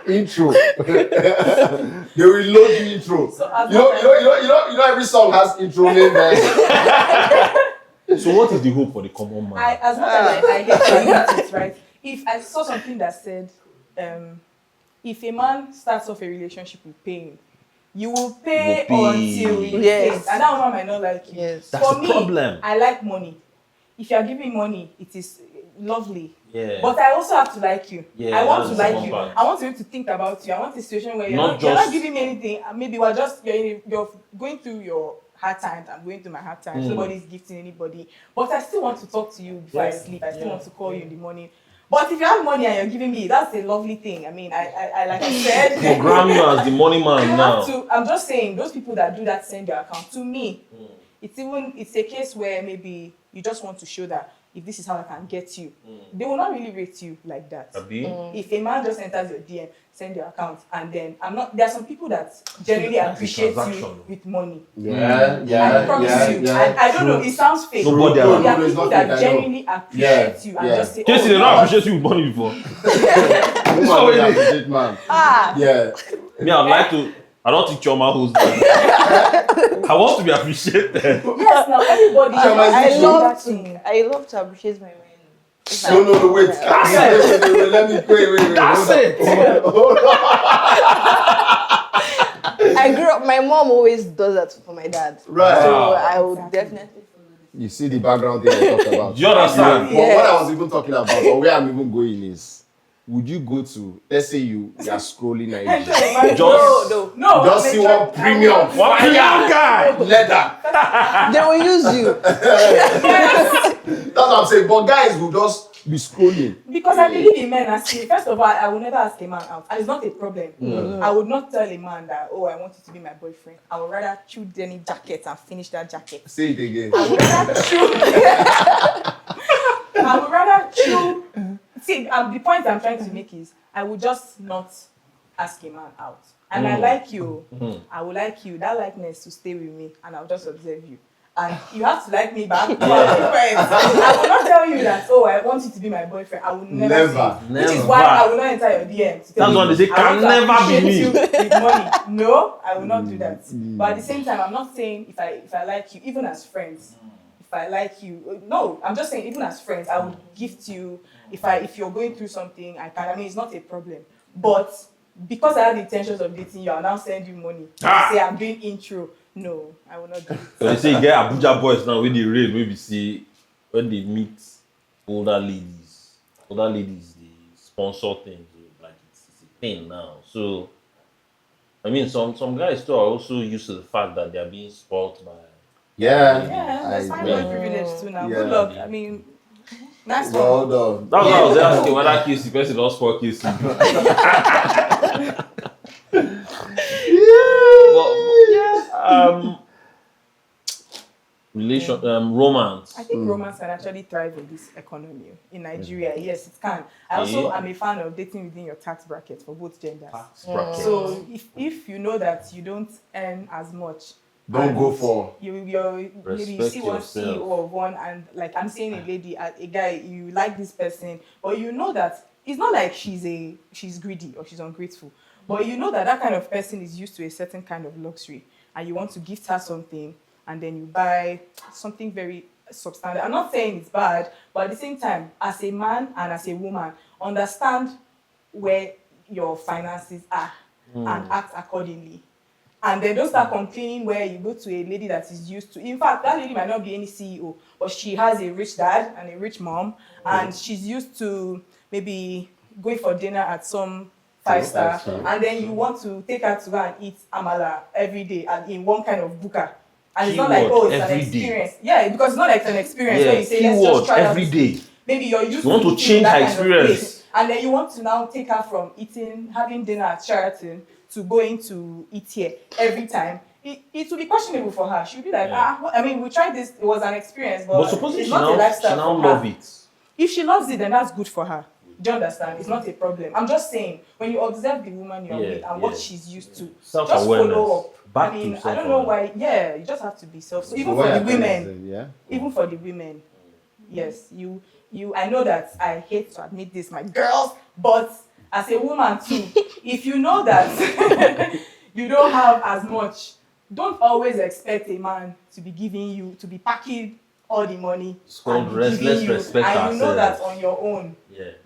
Intro. They will load the intro. So as You know, every song has intro name there. So what is the hope for the common man? As much as I hate to admit it, right? If I saw something that said, if a man starts off a relationship with paying, you will pay You will pay. until you Yes. pay. And that woman might not like you. Yes. That's For the me, problem. I like money. If you are giving money, it is lovely. Yeah. But I also have to like you. Yeah, I want to that's the like you. second part. I want to be able to think about you. I want a situation where you're Not not just- giving me anything. Maybe you're going through your hard times. I'm going through my hard times. Nobody's gifting anybody. But I still want to talk to you before I sleep. I still want to call you in the morning. But if you have money and you're giving me, that's a lovely thing. I mean, I like I said, Program you as the money man you now. have to. I'm just saying, those people that do that send their account to me. It's a case where maybe you just want to show that if this is how I can get you, they will not really rate you like that. Abi? If a man just enters your DM, send your account, and then there are some people that generally That's the appreciate you transaction. with money. Yeah, I promise you. I don't know. It sounds fake. Nobody There has- are No, it's people not that fake, I know. genuinely appreciate you and yeah. just say, Casey, they you know don't what? appreciate you with money before. Woman So will it is. appreciate man. Yeah. Me, I'd like to. I don't think Choma holds that. I want to be appreciated. Yes, now everybody. Chama, I is it love I love to appreciate my man. If I- No, wait. Wait, let me wait. That's hold on. it. Hold on. I grew up, my mom always does that for my dad. Right. So Wow. I would definitely follow this. You see the background thing I talked about. Do you understand? But what I was even talking about, or where I'm even going is, would you go to, let's say you are scrolling IG, just see one premium fire guy, leather. They will use you. That's what I'm saying. But guys will just be scrolling. Because I believe in men as first of all, I will never ask a man out. And it's not a problem. I would not tell a man that, oh, I want you to be my boyfriend. I would rather chew any jacket and finish that jacket. Say it again. I would rather chew. See, the point I'm trying to make is, I would just not ask a man out. And I like you. I would like you. That likeness to stay with me, and I'll just observe you. And you have to like me back. I will not tell you that, oh, I want you to be my boyfriend. I will never say it. Which is why I will not enter your DMs. That's what they say, can never be me. You with money. No, I will not do that. But at the same time, I'm not saying if I like you, even as friends, if I like you, no, I'm just saying even as friends, I would gift you. If you're going through something, I can. I mean, it's not a problem. But because I have the intentions of dating you, I'll now send you money. Say I'm doing intro. No, I will not do it. So they say you get Abuja boys now when they raid, maybe see when they meet older ladies they sponsor things, like it's a thing now. So I mean some guys too are also used to the fact that they are being spoiled by that's fine privilege too now. Good luck. I mean, that's well done. That's why I was asking whether QC person don't spoil QC. Romance. I think romance can actually thrive in this economy in Nigeria. Yes, it can. I also am a fan of dating within your tax bracket for both genders. So if you know that you don't earn as much, don't go for maybe you see one CEO of one, and like I'm saying, a lady, a guy, you like this person, but you know that it's not like she's greedy or she's ungrateful, but you know that kind of person is used to a certain kind of luxury, and you want to gift her something, and then you buy something very substandard. I'm not saying it's bad, but at the same time, as a man and as a woman, understand where your finances are and act accordingly. And then don't start complaining where you go to a lady that is used to. In fact, that lady might not be any CEO, but she has a rich dad and a rich mom, and she's used to maybe going for dinner at some 5-star, and then you want to take her to go and eat amala every day and in one kind of buka. And it's not like, oh, it's an experience. Yeah, because it's not like an experience where you say, let's just try every day. Maybe you're used you want to change her experience. And then you want to now take her from having dinner at Sheraton to going to eat here every time. It will be questionable for her. She'll be like, I mean, we tried this, it was an experience, but supposing it's she not a lifestyle she now for her. love it. If she loves it, then that's good for her. Do you understand? It's not a problem. I'm just saying, when you observe the woman you're with and what she's used to, just follow up. I mean, I don't know why. Yeah, you just have to be self. So even for the women, even for the women, yes, you. I know that I hate to admit this, my girls, but as a woman too, if you know that you don't have as much, don't always expect a man to be giving you, to be packing all the money. It's called restless respect. And you know that on your own.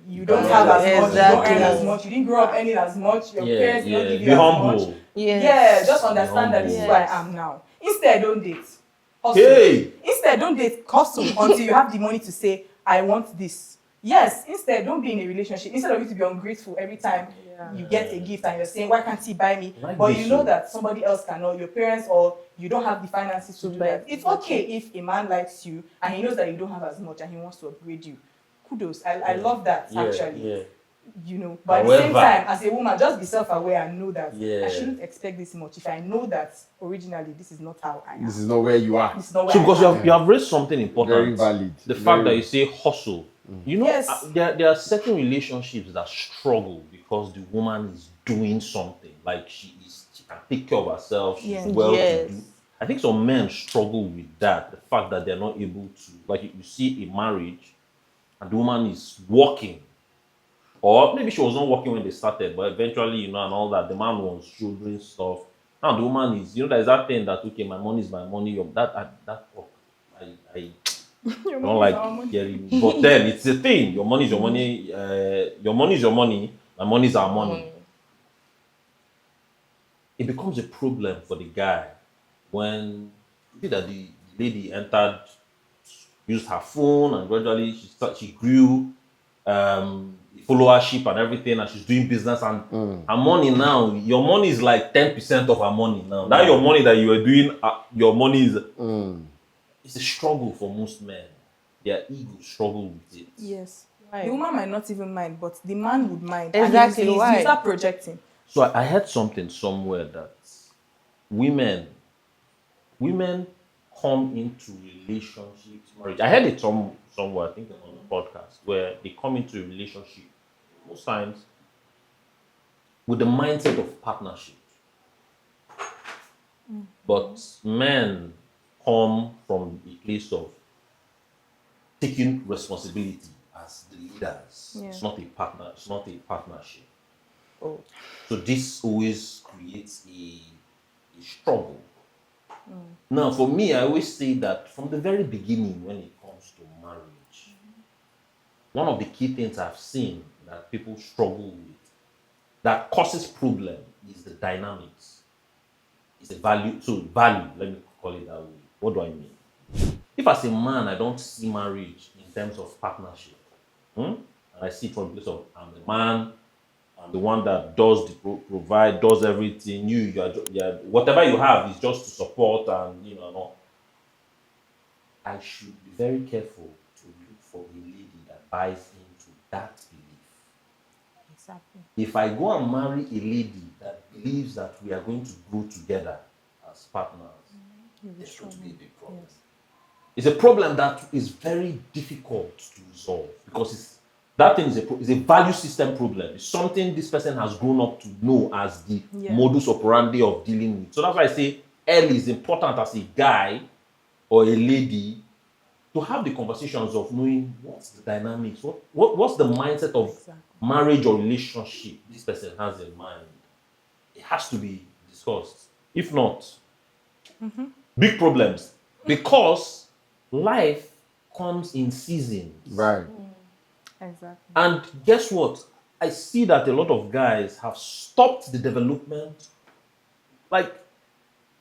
You don't have as much, you don't earn as much, you didn't grow up earning as much, your parents don't give you as much. Yeah, just understand that this is where I am now. Instead, don't date. Hustle. Instead, don't date, hustle until you have the money to say, I want this. Yes, instead, don't be in a relationship. Instead of you to be ungrateful every time you get a gift and you're saying, why can't he buy me? But you know that somebody else cannot, your parents, or you don't have the finances to do that. It's okay if a man likes you and he knows that you don't have as much and he wants to upgrade you. Kudos. I love that, actually. You know, but however, at the same time, as a woman, just be self-aware and know that I shouldn't expect this much if I know that originally this is not how I am. This is not where you are. This is not where so because you have raised something important. Very valid. The fact that you say hustle. You know, there are certain relationships that struggle because the woman is doing something. Like she can take care of herself. She's well to do. I think some men struggle with that. The fact that they're not able to, like you see a marriage and the woman is working. Or maybe she was not working when they started, but eventually, you know, and all that, the man was shouldering stuff. Now the woman is, you know, there's that thing that, okay, my money is my money. That talk, I don't like hearing. But then it's a thing. Your money is your money. Your money is your money. My money is our money. It becomes a problem for the guy when you see that the lady used her phone, and gradually she grew. The followership and everything, and she's doing business, and her money now, your money is like 10% of her money now. That your money that you were doing, your money is it's a struggle for most men. Their ego struggle with it. Yes. Why? The woman might not even mind, but the man would mind. Exactly, And why? you start projecting. So I heard something somewhere that women come into relationships, marriage. I heard it somewhere, I think on the podcast, where they come into a relationship most times with the mindset of partnership. But men come from a place of taking responsibility as the leaders. Yeah. It's not a partnership. Oh. So this always creates a struggle. Now, for me, I always say that from the very beginning, when it comes to marriage, one of the key things I've seen that people struggle with, that causes problem, is the dynamics. It's a value. So value, let me call it that way. What do I mean? If as a man, I don't see marriage in terms of partnership, and I see it from the place of I'm the man, I'm the one that does the provide, does everything. You are whatever you have is just to support and and all. I should be very careful to look for a lady that buys into that belief. Exactly. If I go and marry a lady that believes that we are going to grow together as partners, there's going to be a big problem. Yes. It's a problem that is very difficult to resolve because that thing is a value system problem. It's something this person has grown up to know as the modus operandi of dealing with. So that's why I say early is important as a guy or a lady to have the conversations of knowing what's the dynamics, what's the mindset of marriage or relationship this person has in mind. It has to be discussed. If not, big problems. Because life comes in seasons. Right. Exactly. And guess what? I see that a lot of guys have stopped the development, like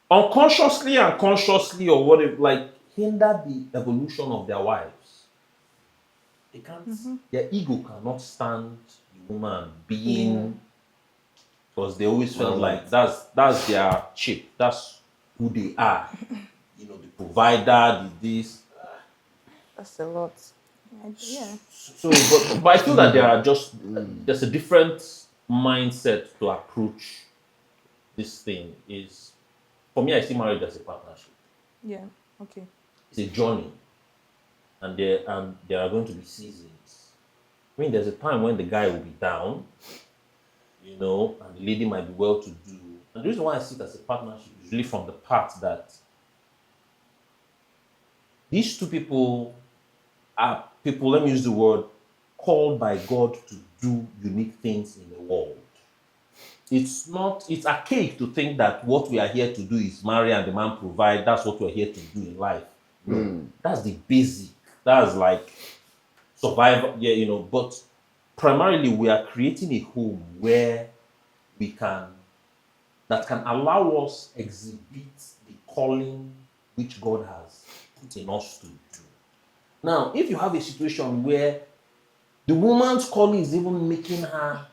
unconsciously and consciously, or whatever, like hinder the evolution of their wives. They can't, their ego cannot stand the woman being, because they always felt like that's their chip, that's who they are. The provider, the this. That's a lot. Yeah. So, but I feel that there's a different mindset to approach this thing. Is for me, I see marriage as a partnership. Yeah. Okay. It's a journey, and there are going to be seasons. I mean, there's a time when the guy will be down, and the lady might be well to do. And the reason why I see it as a partnership is really from the part that these two people are people, let me use the word, called by God to do unique things in the world. It's archaic to think that what we are here to do is marry and the man provide. That's what we're here to do in life. No, that's the basic. That's like survival. Yeah, but primarily we are creating a home where that can allow us exhibit the calling which God has put in us to do. Now, if you have a situation where the woman's calling is even making her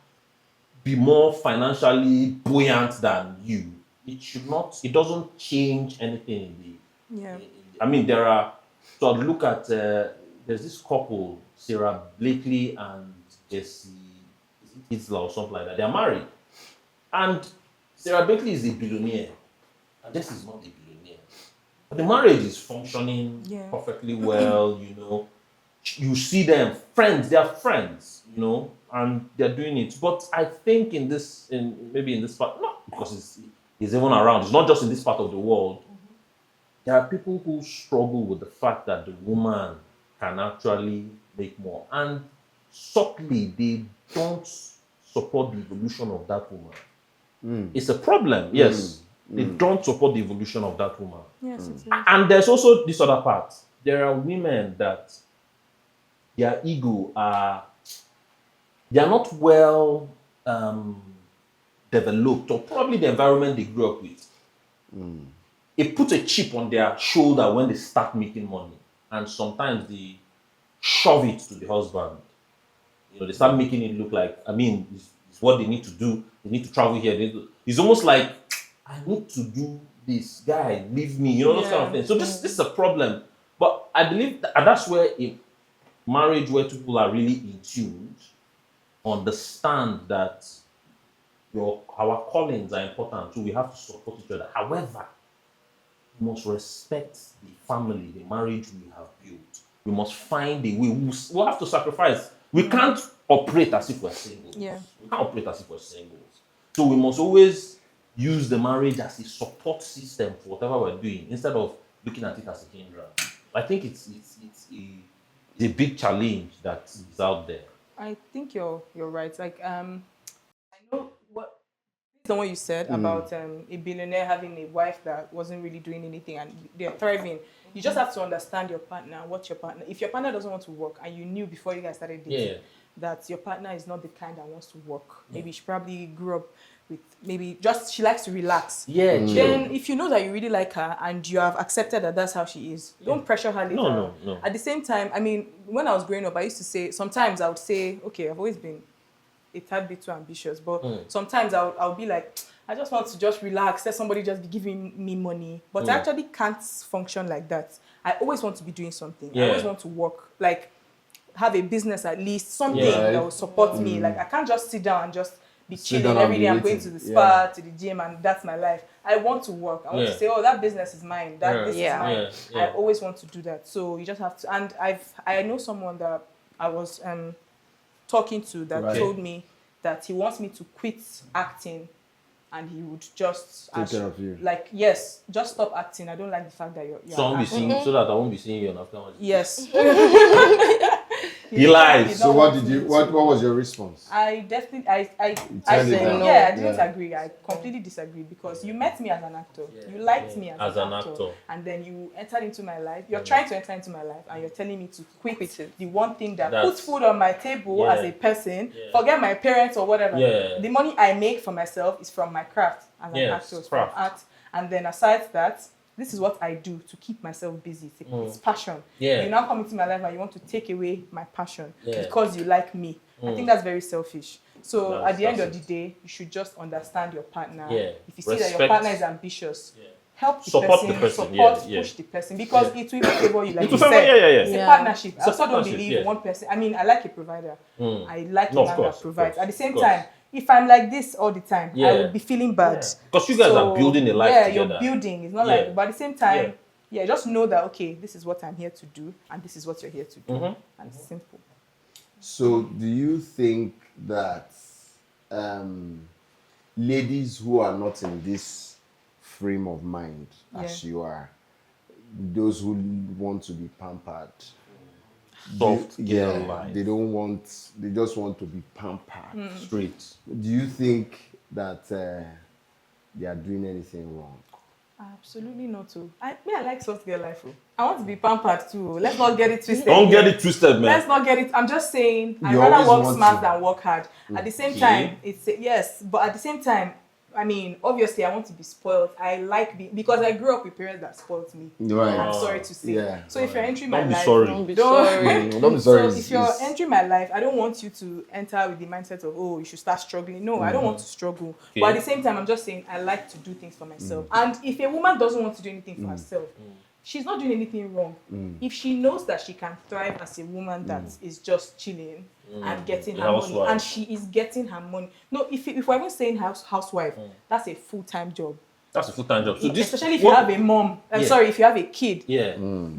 be more financially buoyant than you, it doesn't change anything in the. I mean, so I'd look at, there's this couple, Sarah Blakely and Jesse Isla or something like that. They're married. And Sarah Blakely is a billionaire. And Jesse is not a billionaire. But the marriage is functioning perfectly well, You see them, friends, they are friends, and they're doing it. But I think maybe in this part, not because it's even around, it's not just in this part of the world, there are people who struggle with the fact that the woman can actually make more. And subtly, they don't support the evolution of that woman. It's a problem, yes. They don't support the evolution of that woman. Yes, it is. And there's also this other part. There are women that their ego they are not well developed, or probably the environment they grew up with. It puts a chip on their shoulder when they start making money, and sometimes they shove it to the husband. They start making it look like, it's what they need to do. They need to travel here. It's almost like, I need to do this. Guy, leave me. Those kind of things. So this is a problem. But I believe that's where in marriage, where people are really in tune, understand that our callings are important too. We have to support each other. However, we must respect the family, the marriage we have built. We must find a way. We'll have to sacrifice. We can't operate as if we're singles. Yeah. We can't operate as if we're singles. So we must always use the marriage as a support system for whatever we're doing, instead of looking at it as a hindrance. I think it's a big challenge that is out there. I think you're right. Like I know what based on what you said about a billionaire having a wife that wasn't really doing anything and they're thriving. You just have to understand your partner, if your partner doesn't want to work and you knew before you guys started dating that your partner is not the kind that wants to work. Maybe she probably grew up with she likes to relax. Yeah. Then if you know that you really like her and you have accepted that that's how she is, don't pressure her later. No. At the same time, when I was growing up, I used to say, sometimes I would say, okay, I've always been a tad bit too ambitious, but sometimes I'll be like, I just want to just relax, let somebody just be giving me money. But I actually can't function like that. I always want to be doing something. I always want to work, like have a business at least, something that will support me. Like I can't just sit down and just be chilling every day. I'm going to the spa, to the gym, and that's my life. I want to work. I want to say, oh, that business is mine. This is mine. I always want to do that. So you just have to. And I know someone that I was talking to that told me that he wants me to quit acting, and he would just take care of you. Like, yes, just stop acting. I don't like the fact that you're so that I won't be seeing you on afterwards. Yes. He lies. So what was your response? I definitely, I said said, no. I didn't agree. I completely disagreed because you met me as an actor. You liked me as an actor. And then you entered into my life. You're trying to enter into my life and you're telling me to quit it. The one thing that puts food on my table as a person, forget my parents or whatever. The money I make for myself is from my craft as an actor, from art. And then aside that, this is what I do to keep myself busy. It's passion. You now come into my life and you want to take away my passion because you like me. I think that's very selfish. So at the end of the day, you should just understand your partner. If you see that your partner is ambitious, help the person, push the person, because it will favor you, like you said. It's a partnership. I also don't believe one person. I like a provider. I like a man that provides. At the same time, if I'm like this all the time, I would be feeling bad. Because you guys are building a life together. You're building. It's not like, but at the same time, just know that, okay, this is what I'm here to do, and this is what you're here to do. And it's simple. So do you think that ladies who are not in this frame of mind as you are, those who want to be pampered, soft girl life. They just want to be pampered. Straight. Do you think that they are doing anything wrong? Absolutely not. I like soft girl life. I want to be pampered too. Let's not get it twisted. Don't get it twisted, man. Let's not get it. I'm just saying, I'd rather work smart than work hard. At the same time, but at the same time, obviously, I want to be spoiled. I like because I grew up with parents that spoiled me. Right. I'm sorry to say. So if you're entering my life, don't be sorry. So if you're entering my life, I don't want you to enter with the mindset of, oh, you should start struggling. No, I don't want to struggle. Okay. But at the same time, I'm just saying I like to do things for myself. And if a woman doesn't want to do anything for herself, she's not doing anything wrong. If she knows that she can thrive as a woman that is just chilling and getting her money, and she is getting her money. No, if we're even saying housewife, that's a full-time job. That's a full-time job. So especially if you have a mom. If you have a kid.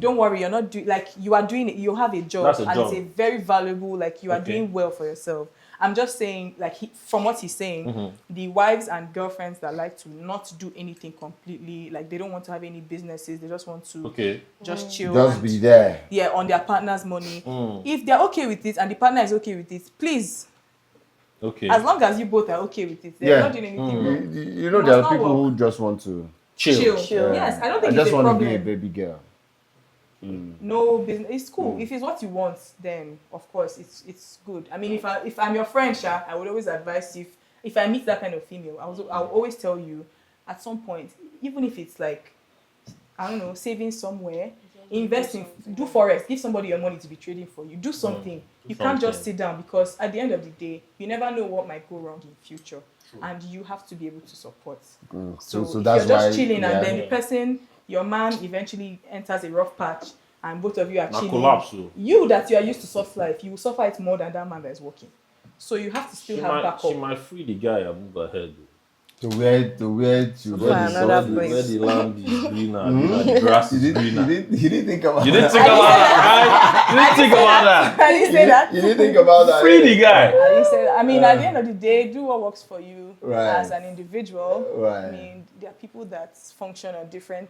Don't worry, you're not doing, like, you are doing it. You have a job, and it's a very valuable, like, you are doing well for yourself. I'm just saying, like, from what he's saying, the wives and girlfriends that like to not do anything completely, like, they don't want to have any businesses, they just want to just chill. Just be there. Yeah, on their partner's money. If they're okay with it and the partner is okay with it, please. As long as you both are okay with it, they're not doing anything wrong. You know, there are people who just want to chill. Yes, I don't think it's a problem. I just want to be a baby girl. No business. It's cool. If it's what you want, then of course it's good. If I'm your friend, Sha, I would always advise you. If I meet that kind of female, I'll always tell you, at some point, even if it's like, I don't know, saving somewhere, invest in, do forex, give somebody your money to be trading for you, do something. You can't just sit down, because at the end of the day, you never know what might go wrong in future, and you have to be able to support. So if that's you're just why, chilling and then the person, your man, eventually enters a rough patch and both of you are chilling, collapse, you that you are used to soft life, you will suffer it more than that man that is working. So you have to still have backup. She might free the guy and move ahead. to where another place. Where the land is greener, the grass is greener. you didn't think about You didn't that. think about that, guys. You didn't think about that. I didn't say that. You didn't think about that. Free the guy. I didn't say that. I mean, at the end of the day, do what works for you Right. as an individual. Right. I mean, there are people that function on different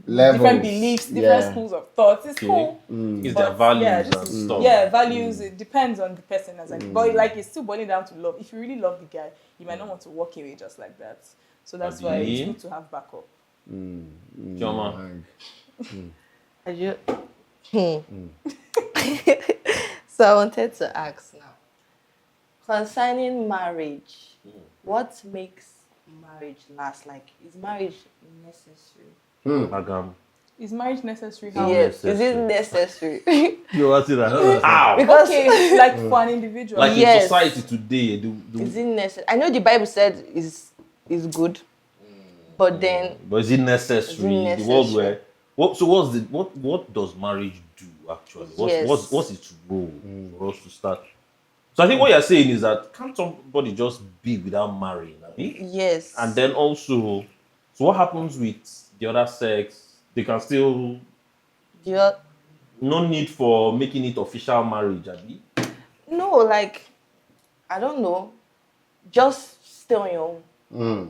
Levels. different beliefs, different Yeah. schools of thought. It's cool. It's But their values yeah, and this is- stuff. Yeah, values. It depends on the person as but like it's still boiling down to love. If you really love the guy, you might not want to walk away just like that. So that's why it's Abi? good to have backup. Chioma. Are you? So I wanted to ask now, concerning marriage, what makes marriage last? Like, is marriage necessary? Agam. Is marriage necessary? How? Yes, is it necessary? You want to that? How? Because Okay, like for an individual. Like in Yes. society today, is it necessary? I know the Bible said is good, but then but is it necessary? Is it The world necessary? where what does marriage do actually? Yes. What's its role for us to start? So I think what you're saying is that can't somebody just be without marrying? Abi? yes, And then also, so what happens with the other sex? They can still you no need for making it official marriage, Abi? no, like I don't know, just stay on your own.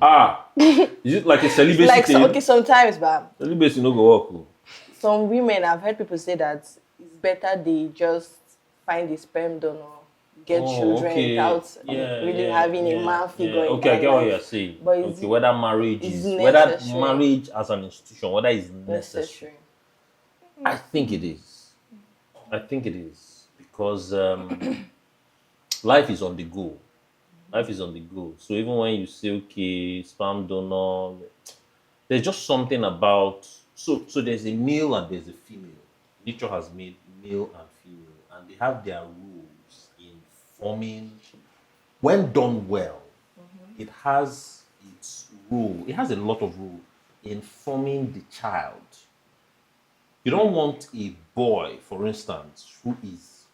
Is it like a celibacy Like thing? okay, sometimes, but Celibacy no go work. Oh. some women I've heard people say that it's better they just find a sperm donor, get children without really having a man figure. In Okay, I their get what life. you're saying. But is Okay, it- whether marriage is is whether necessary? marriage as an institution, whether it's necessary. Necessary. I think it is. I think it is because life is on the go. Life is on the go. So even when you say okay, sperm donor, there's just something about so there's a male and there's a female. Nature has made male and female, and they have their rules in forming. When done well, it has its role. It has a lot of role in forming the child. You don't want a boy, for instance, who is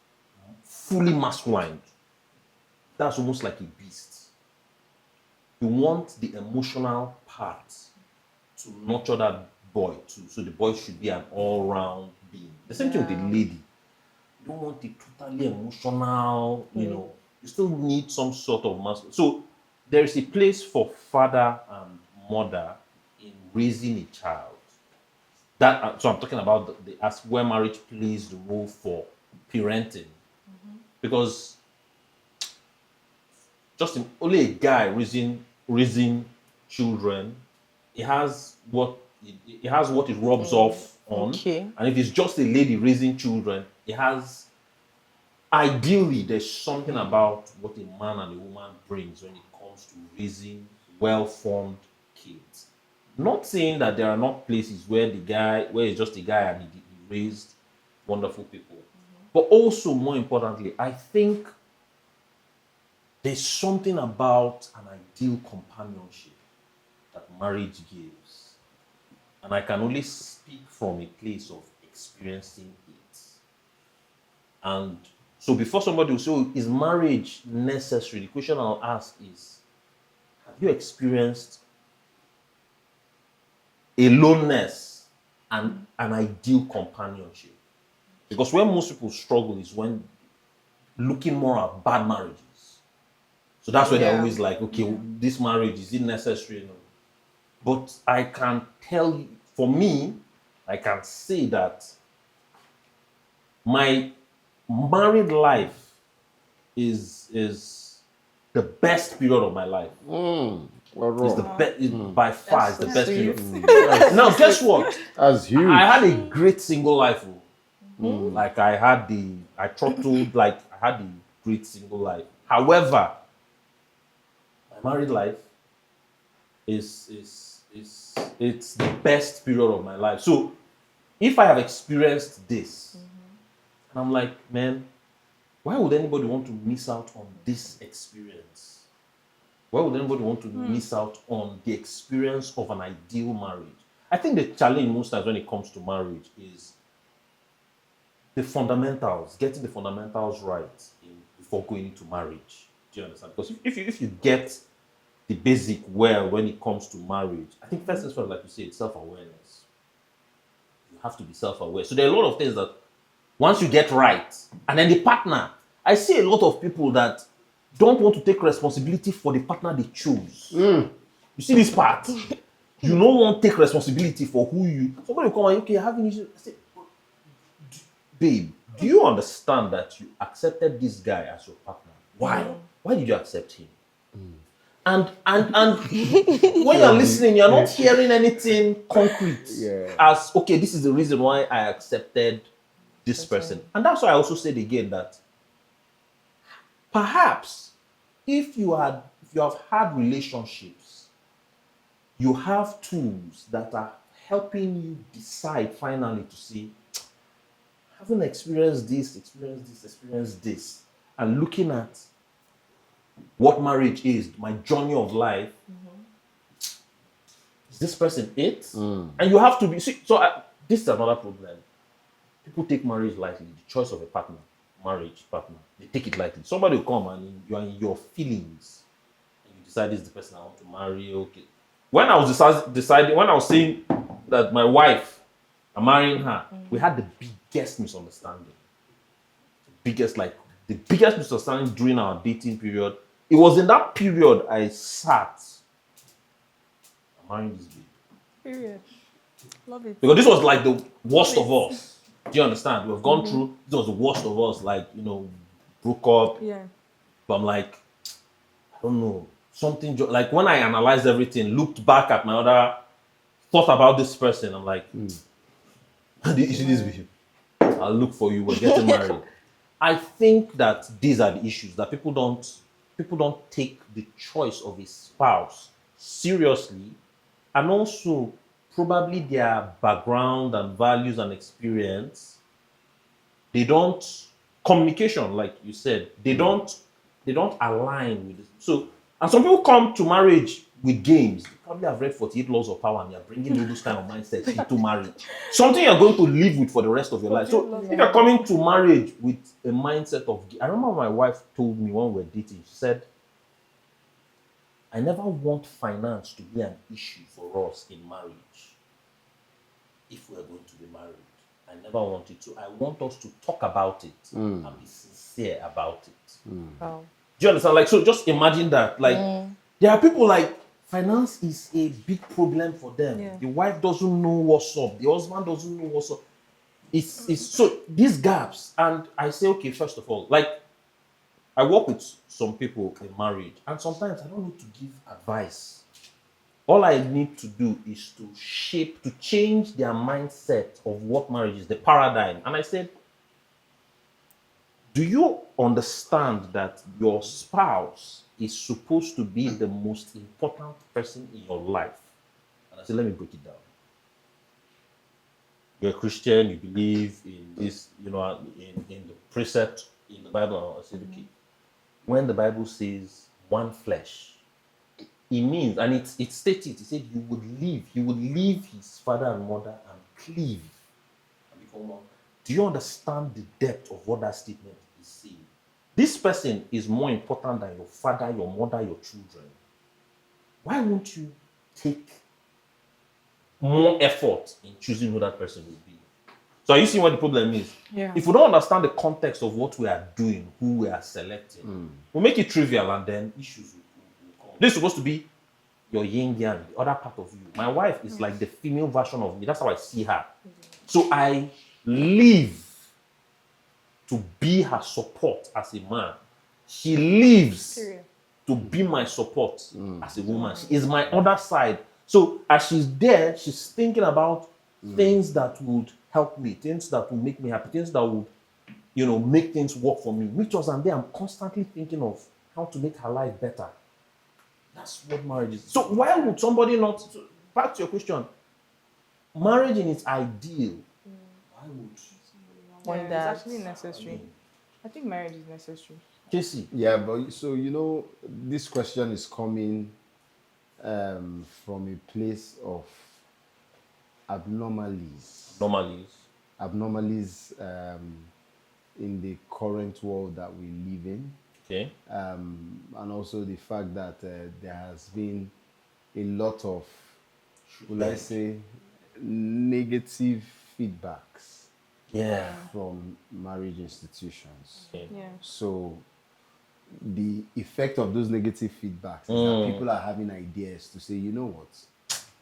fully masculine. That's almost like a beast. You want the emotional part to nurture that boy too. So the boy should be an all-round being. The same thing with the lady. You don't want a totally emotional, you still need some sort of masculine. So there is a place for father and mother in raising a child. That so I'm talking about the as where marriage plays the role for parenting, because only a guy raising children, it has what it rubs off on, Okay. and if it's just a lady raising children, it has. Ideally, there's something about what a man and a woman brings when it comes to raising well-formed kids. Not saying that there are not places where it's just a guy and he raised wonderful people. But also, more importantly, I think there's something about an ideal companionship that marriage gives. And I can only speak from a place of experiencing it. And so before somebody will say, oh, is marriage necessary? The question I'll ask is, have you experienced aloneness and an ideal companionship? Because when most people struggle is when looking more at bad marriages. So that's why they're always like, okay, this marriage, is it necessary? No. But I can tell you, for me, I can say that my married life is the best period of my life. It's the best, by far, it's the best period. Now, guess what? That's huge. I had a great single life. Like I had a great single life. However, my married life is it's the best period of my life. So if I have experienced this, and I'm like, man, why would anybody want to miss out on this experience? Why would anybody want to miss out on the experience of an ideal marriage? I think the challenge most times when it comes to marriage is the fundamentals, getting the fundamentals right before going into marriage. Do you understand? Because if you get the basic well when it comes to marriage, I think first and foremost, like you said, self-awareness. You have to be self-aware. So there are a lot of things that once you get right, and then the partner, I see a lot of people that don't want to take responsibility for the partner they choose. You see this part? You don't want to take responsibility for who you. Somebody will come and okay, you're having issues. I say, babe, do you understand that you accepted this guy as your partner? Why? Why did you accept him? And when you're listening, you're not hearing anything concrete as okay, this is the reason why I accepted this person. And that's why I also said again that perhaps if you have had relationships, you have tools that are helping you decide finally to see, having experienced this, and looking at what marriage is, my journey of life. Is this person it? And you have to be. See, so this is another problem. People take marriage lightly. The choice of a partner, marriage partner, they take it lightly. Somebody will come and you are in your feelings, and you decide this is the person I want to marry. Okay. When I was deciding, when I was saying that my wife, I'm marrying her, we had the biggest misunderstanding. The biggest misunderstanding during our dating period. It was in that period I sat. I'm marrying this babe. Period. Love it. Because this was like the worst of us. Do you understand? We've gone through, this was the worst of us, like, broke up. Yeah. But I'm like, I don't know, something, like when I analyzed everything, looked back at thought about this person, I'm like, you see this video? I'll look for you, we're getting married. I think that these are the issues, that people don't take the choice of a spouse seriously, and also probably their background and values and experience. They don't communication, like you said, they don't align with it. So, and some people come to marriage with games. They probably have read 48 Laws of Power and they're bringing in those kind of mindsets into marriage. Something you're going to live with for the rest of your life. So if you're coming to marriage with a mindset of, I remember my wife told me when we were dating, she said, I never want finance to be an issue for us in marriage. If we're going to be married, I never want it to. I want us to talk about it and be sincere about it. Wow. Do you understand? Like, so just imagine that. Like, there are people like, finance is a big problem for them. Yeah. The wife doesn't know what's up. The husband doesn't know what's up. It's so these gaps. And I say, okay, first of all, like, I work with some people in marriage, and sometimes I don't need to give advice. All I need to do is to change their mindset of what marriage is, the paradigm. And I said, do you understand that your spouse is supposed to be the most important person in your life? And I said, let me break it down. You're a Christian, you believe in this, in the precept in the Bible. I said, okay, when the Bible says one flesh, it means, and it stated, it said he would leave his father and mother and cleave and become one. Do you understand the depth of what that statement is saying? This person is more important than your father, your mother, your children. Why won't you take more effort in choosing who that person will be? So are you seeing what the problem is? Yeah. If we don't understand the context of what we are doing, who we are selecting, we'll make it trivial and then issues will come. This is supposed to be your yin yang, the other part of you. My wife is like the female version of me. That's how I see her. So I live to be her support as a man. She lives to be my support as a woman. She is my other side. So as she's there, she's thinking about things that would help me, things that will make me happy, things that would, make things work for me. Which was, and there I'm constantly thinking of how to make her life better. That's what marriage is. So why would somebody not, back to your question, marriage in its ideal When It's that actually necessary. I think marriage is necessary. JC. Yeah, but so this question is coming from a place of abnormalities. Normally. Abnormalities in the current world that we live in. Okay. And also the fact that there has been a lot of, will I say, negative feedbacks Yeah. from marriage institutions. Okay. Yeah. So the effect of those negative feedbacks is that people are having ideas to say, you know what,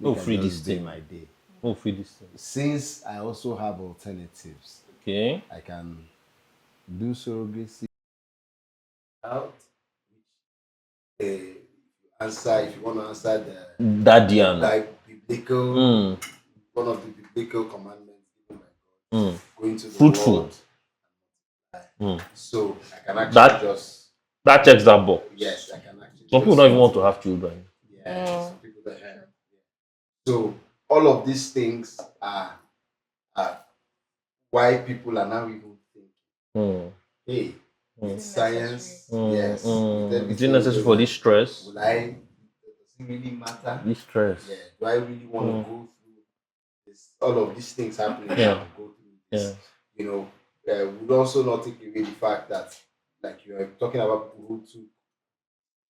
Oh, make I free just this day thing. my day. Oh, for this thing. Since I also have alternatives, Okay. I can do surrogacy out. If you want to answer the Daddy and biblical, one of the biblical commandments given by God, going to the fruitful. world. So I can actually That- just That checks that box. yes, I can actually. Some people just- don't even want to have children. Yeah, some people don't have. So all of these things are why people are now even thinking, hey, with science, yes, with Is it everything necessary for going this stress? on, does it really matter? This stress. Yeah, do I really want to go through this? All of these things happening. Yeah. Now, go through this. Yeah. Would also not take away the fact that, like you are talking about people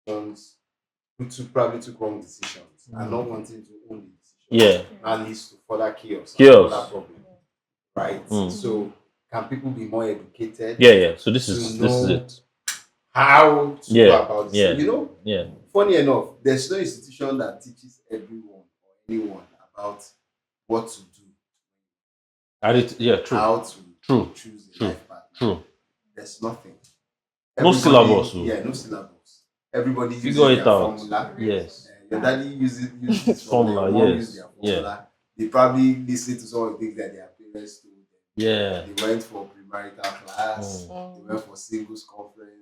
who probably took wrong decisions and not wanting to own the decision. Yeah. That leads to further chaos. Chaos. Further problem. Right. So can people be more educated? Yeah. So this is it. How to go about this? Yeah. Funny enough, there's no institution that teaches everyone or anyone about what to do. True. How to choose a life partner. True. There's nothing. No syllabus. Yeah, no syllabus. Everybody uses Figure it their out. formula. Yes. Your daddy uses his Formula, formula. Your mom yes. uses their formula. They probably listen to some of the things that their parents told them. Yeah. They went for premarital class. They went for singles conference.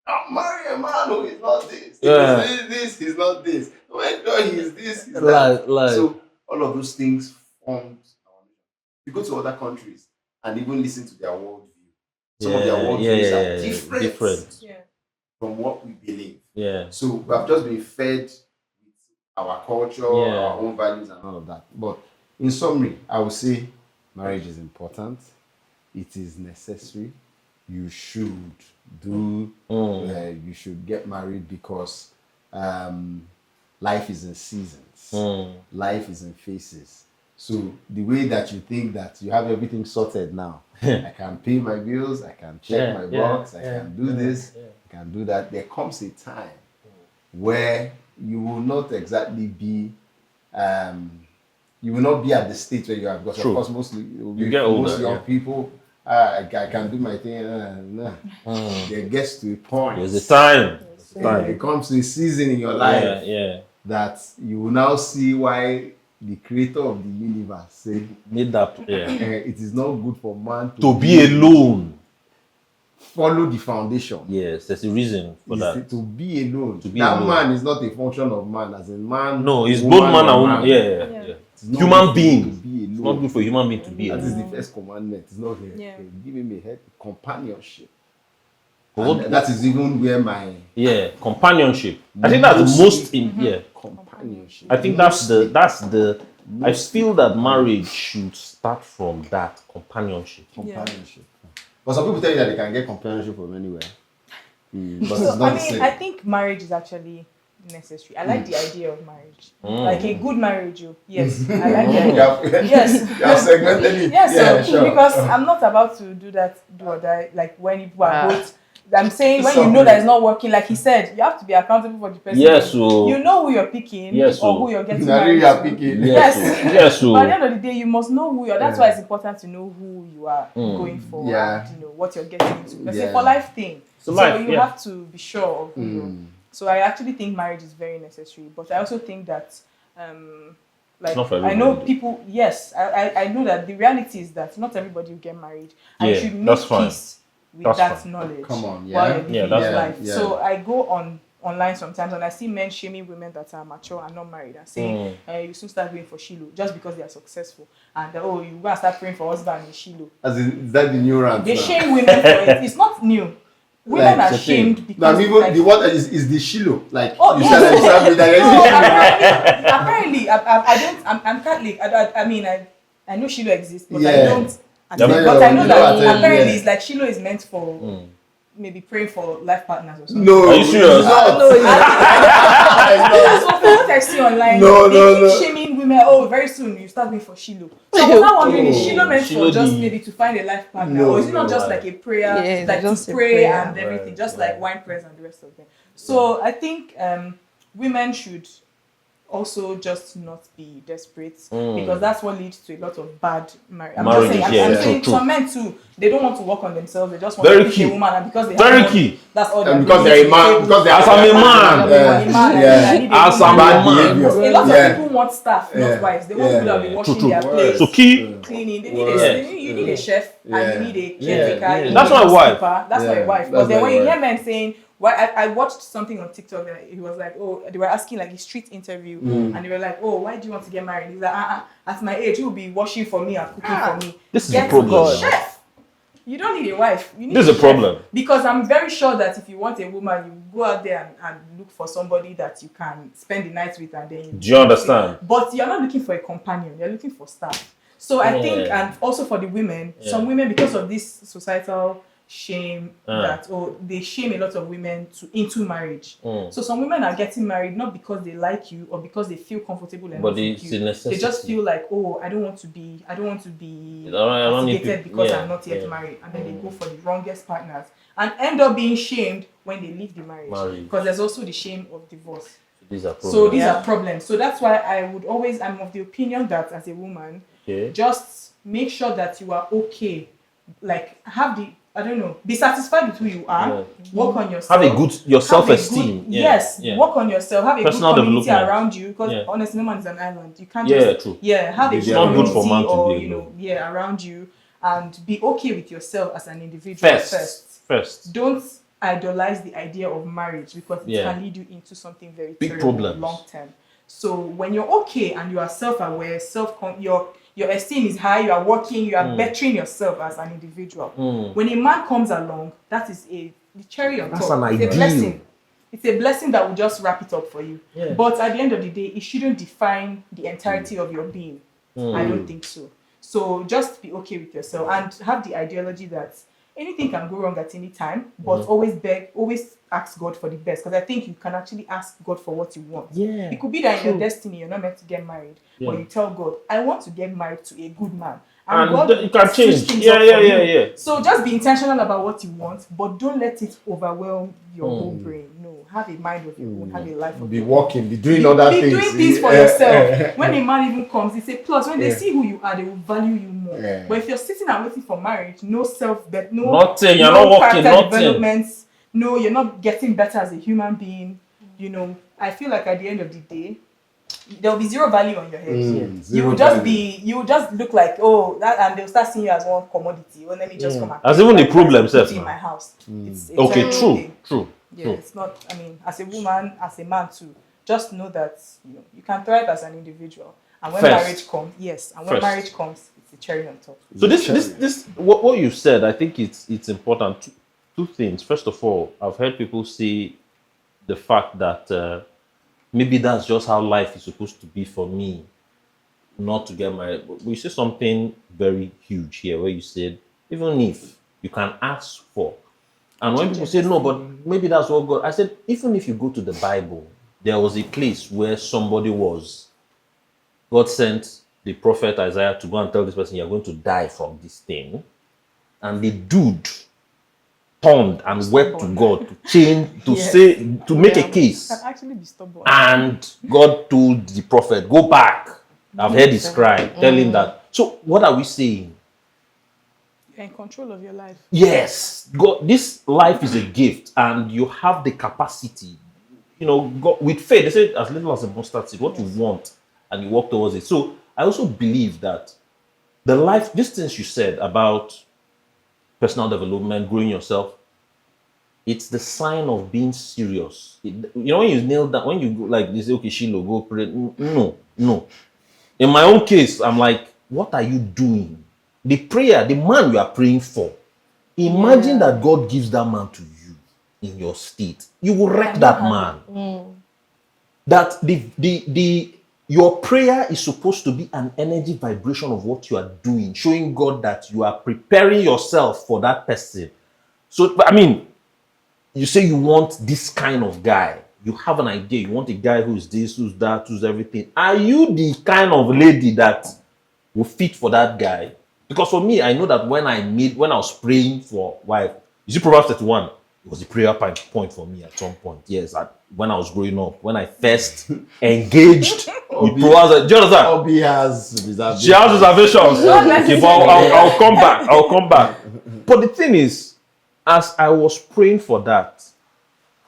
I'll marry a man who is not this. Yeah. He's not this. When God he is this, he's that. So all of those things formed our nation. You go to other countries and even listen to their worldview. Some of their worldviews are different from what we believe. Yeah. So we have just been fed with our culture, our own values, and all of that. But in summary, I would say marriage is important. It is necessary. You should do. You should get married because life is in seasons. Life is in phases. So the way that you think that you have everything sorted now, I can pay my bills, I can check my box, I can do this, I can do that. There comes a time where you will not exactly be, you will not be at the state where you are. Because of course, mostly you get older, most young people, I can do my thing. There gets to a point. There's a time. It comes to a season in your life that you will now see why the creator of the universe said, Need that. it is not good for man To be alone. Follow the foundation. Yes, there's a reason for that. To be alone. To be that alone. man is not a function of man, as in man. No, it's both man and woman. Yeah. Human being. It's not good for a human being to be That alone. is the first commandment. It's not give him a head companionship. But that is even where my companionship. I think that's the most companionship. I think that's the I feel that marriage should start from that companionship. But some people tell you that they can get companionship from anywhere. But So, it's not the same. I think marriage is actually necessary. I like the idea of marriage. Like a good marriage, yes. I like the idea. Yes. You have segmented it. Yes, so, because I'm not about to do or die, like when people are both. I'm saying when you know that it's not working, like he said, you have to be accountable for the person. Yes, so you know who you're picking or who you're getting married to. Yes, so But at the end of the day, you must know who you are. That's why it's important to know who you are going for and what you're getting into. It's a for life thing. So you have to be sure of who you are. So I actually think marriage is very necessary. But I also think that I know people, I know that the reality is that not everybody will get married. And you should make peace with that knowledge while you're living your life. So I go on online sometimes, and I see men shaming women that are mature and not married and saying, you soon start going for Shiloh just because they are successful. And you go and start praying for husband in Shiloh. Is that the new rant? They shame women for it. It's not new. Women are shamed because the what is the Shiloh? Like you said that apparently I'm Catholic. I know Shiloh exists, but I don't. But I know that apparently it's like Shiloh is meant for maybe praying for life partners or something. No, are you serious? That's what I see online. They keep shaming women. Oh, very soon you start going for Shiloh. So I was not wondering, is Shiloh meant for just maybe to find a life partner, or is it not just like a prayer, like to pray and everything, just like wine prayers and the rest of them? So I think women should also just not be desperate, because that's what leads to a lot of bad marriage. I'm saying some men too, they don't want to work on themselves, they just want to be a woman, and because they have money, that's all they're doing. Because they're a man, because as I'm a man, as I'm a man. A lot of people want staff, not wives. They want people that will be washing their plates, so cleaning. You need a chef and you need a caretaker. That's my wife. That's my wife. But then when you hear men saying, well, I watched something on TikTok that he was like, they were asking like a street interview, and they were like, why do you want to get married? He's like, at my age, who will be washing for me and cooking for me? This is a problem. Chef. You don't need a wife. You need this is a problem. Because I'm very sure that if you want a woman, you go out there and look for somebody that you can spend the night with, and then do you understand? But you're not looking for a companion. You're looking for staff. So I think, and also for the women, some women, because of this societal shame that they shame a lot of women into marriage. So some women are getting married not because they like you or because they feel comfortable enough with you. They just feel like, I don't want to be castigated because I'm not yet married, and then they go for the wrongest partners and end up being shamed when they leave the marriage. Because there's also the shame of divorce. So these are problems. So that's why I'm of the opinion that as a woman, just make sure that you are okay. Like be satisfied with who you are. Work on yourself. Have a good self-esteem. Work on yourself. Have a personal good community around you. Because honestly, no man is an island. You can't have a good community around you, and be okay with yourself as an individual first. Don't idolize the idea of marriage, because it can lead you into something very big terrible long term. So when you're okay and you are self-aware, your esteem is high, you are working, you are bettering yourself as an individual. When a man comes along, that is the cherry on top. It's a blessing. It's a blessing that will just wrap it up for you. But at the end of the day, it shouldn't define the entirety of your being. I don't think so. So just be okay with yourself and have the ideology that anything can go wrong at any time, but always ask God for the best, because I think you can actually ask God for what you want. It could be that in your destiny you're not meant to get married, but you tell God, I want to get married to a good man. And God you can change. So just be intentional about what you want, but don't let it overwhelm your whole brain. No, have a mind of your own, have a life of your own. Be walking, be doing other things. Be doing things for yourself. When a man even comes, it's a plus. When they see who you are, they will value you more. But if you're sitting and waiting for marriage, no self-bet, nothing, you're not working, developments, no, you're not getting better as a human being. I feel like at the end of the day, there will be zero value on your head. You will just look like, and they'll start seeing you as one commodity. Let me just come and as even the problem self in my house. It's true. It's not. As a woman, as a man too, just know that you can thrive as an individual. And when marriage comes, it's a cherry on top. So this what you said, I think it's important. Two things. First of all, I've heard people say the fact that maybe that's just how life is supposed to be for me, not to get married. But you say something very huge here, where you said, even if you can ask for, and when people say no, but maybe that's what God, I said, even if you go to the Bible, there was a place where God sent the prophet Isaiah to go and tell this person, you're going to die from this thing. And the dude turned and wept to God to change, to make a case. Can actually be stubborn. And God told the prophet, go back. I've heard his cry. Tell him that. So what are we saying? You're in control of your life. Yes. God, this life is a gift, and you have the capacity. God, with faith, they say as little as a mustard seed, what you want, and you walk towards it. So I also believe that these things you said about personal development, growing yourself, it's the sign of being serious. You know, when you nail that, when you go like this, okay, Shiloh, go pray. No. In my own case, I'm like, what are you doing? The prayer, the man you are praying for, imagine that God gives that man to you in your state. You will wreck that man. That your prayer is supposed to be an energy vibration of what you are doing, showing God that you are preparing yourself for that person. So, I mean, you say you want this kind of guy. You have an idea. You want a guy who's this, who's that, who's everything. Are you the kind of lady that will fit for that guy? Because for me, I know that when I was praying for wife, you see Proverbs 31, it was a prayer point for me at some point. Yes, when I was growing up, when I first engaged with Proverbs, do you understand? Obi has reservations. She has reservations. Okay, but I'll come back. I'll come back. But the thing is, as I was praying for that,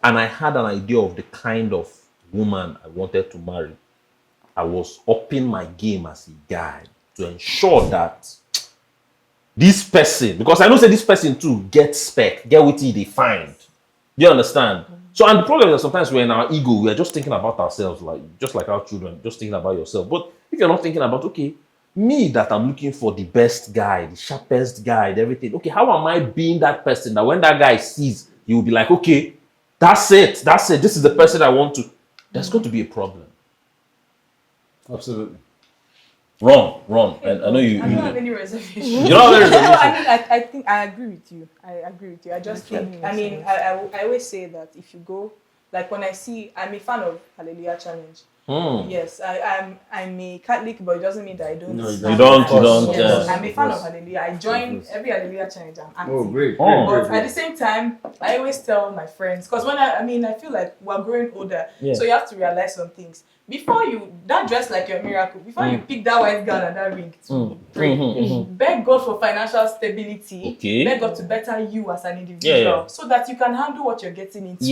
and I had an idea of the kind of woman I wanted to marry, I was upping my game as a guy to ensure that this person, because I know say this person too get spec, get what they find. Do you understand? So, and the problem is that sometimes we're in our ego, we are just thinking about ourselves, like just like our children, just thinking about yourself. But if you're not thinking about, okay, me that I'm looking for the best guy, the sharpest guy, everything, okay, how am I being that person that when that guy sees, he will be like, okay, that's it, this is the person I want to. There's going to be a problem. Absolutely. Wrong. And I know you. I don't have any reservations. You don't have any No, reservations. I think I agree with you. I just think, I always say that if you go, like when I see, I'm a fan of Hallelujah Challenge. Yes, I'm a Catholic, but it doesn't mean that I don't. No, you don't. Yes, Yeah. I'm a fan of Hallelujah. I join every Hallelujah Challenge. I'm active. Oh, great. But at the same time, I always tell my friends, because when I feel like we're growing older, so you have to realize some things. Before you, that dress like your miracle, before you pick that white gown and that ring to pray, beg God for financial stability, beg God to better you as an individual, so that you can handle what you're getting into.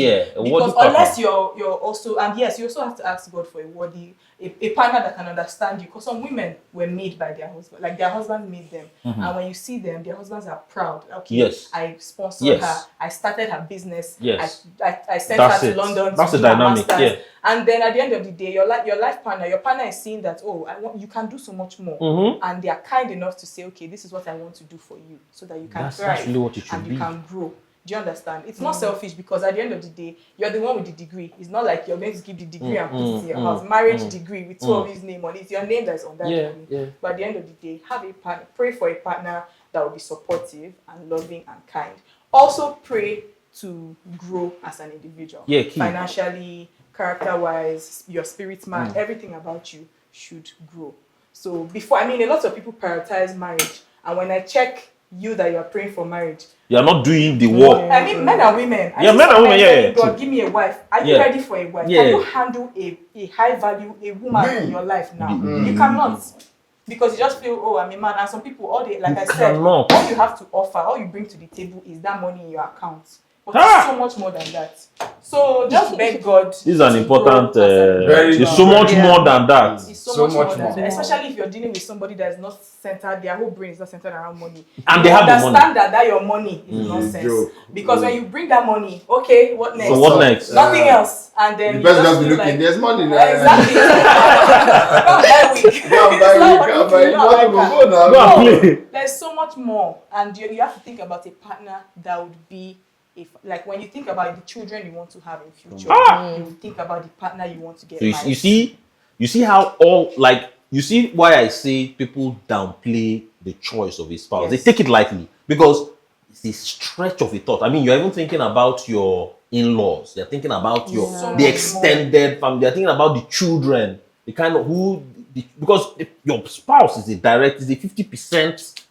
Because unless you're also, and yes, you also have to ask God for a worthy, a partner that can understand you. Because some women were made by their husband, like their husband made them, and when you see them, their husbands are proud. Okay, I sponsored her, I started her business, I sent her to London. That's to the do her dynamic. masters. And then at the end of the day, your life partner, your partner is seeing that, you can do so much more, and they are kind enough to say, okay, this is what I want to do for you, so that you can thrive really what it should and be. you can grow. Do you understand? It's not selfish, because at the end of the day, you're the one with the degree. It's not like you're going to keep the degree and put it in your house. Marriage degree with two of his name on it. It's your name that's on that degree. But at the end of the day, have a partner. Pray for a partner that will be supportive and loving and kind. Also pray to grow as an individual. Financially, character-wise, your spirit man, everything about you should grow. So a lot of people prioritize marriage, and when I check you that you are praying for marriage, you are not doing the work. I mean, men and women. Men and women. God, give me a wife. Are you ready for a wife? Can you handle a high value, a woman in your life now? You cannot. Because you just feel, I'm a man. And some people, all you have to offer, all you bring to the table is that money in your account. But it's so much more than that. So just beg God. This is an important. It's so much more than that. It's so much more than that. Especially if you're dealing with somebody that is not centered, their whole brain is not centered around money. And they have the money. Understand that your money is nonsense. Because when you bring that money, okay, what next? So what next? Nothing else. And then you just be looking. There's money now. Exactly. There's so much more, and you have to think about a partner that would be. Like when you think about the children you want to have in future, you think about the partner you want to get married. You see how you see why I say people downplay the choice of a spouse. They take it lightly because it's a stretch of a thought. I mean, you're even thinking about your in-laws. They're thinking about the extended family. They're thinking about the children, the kind of because your spouse is a 50%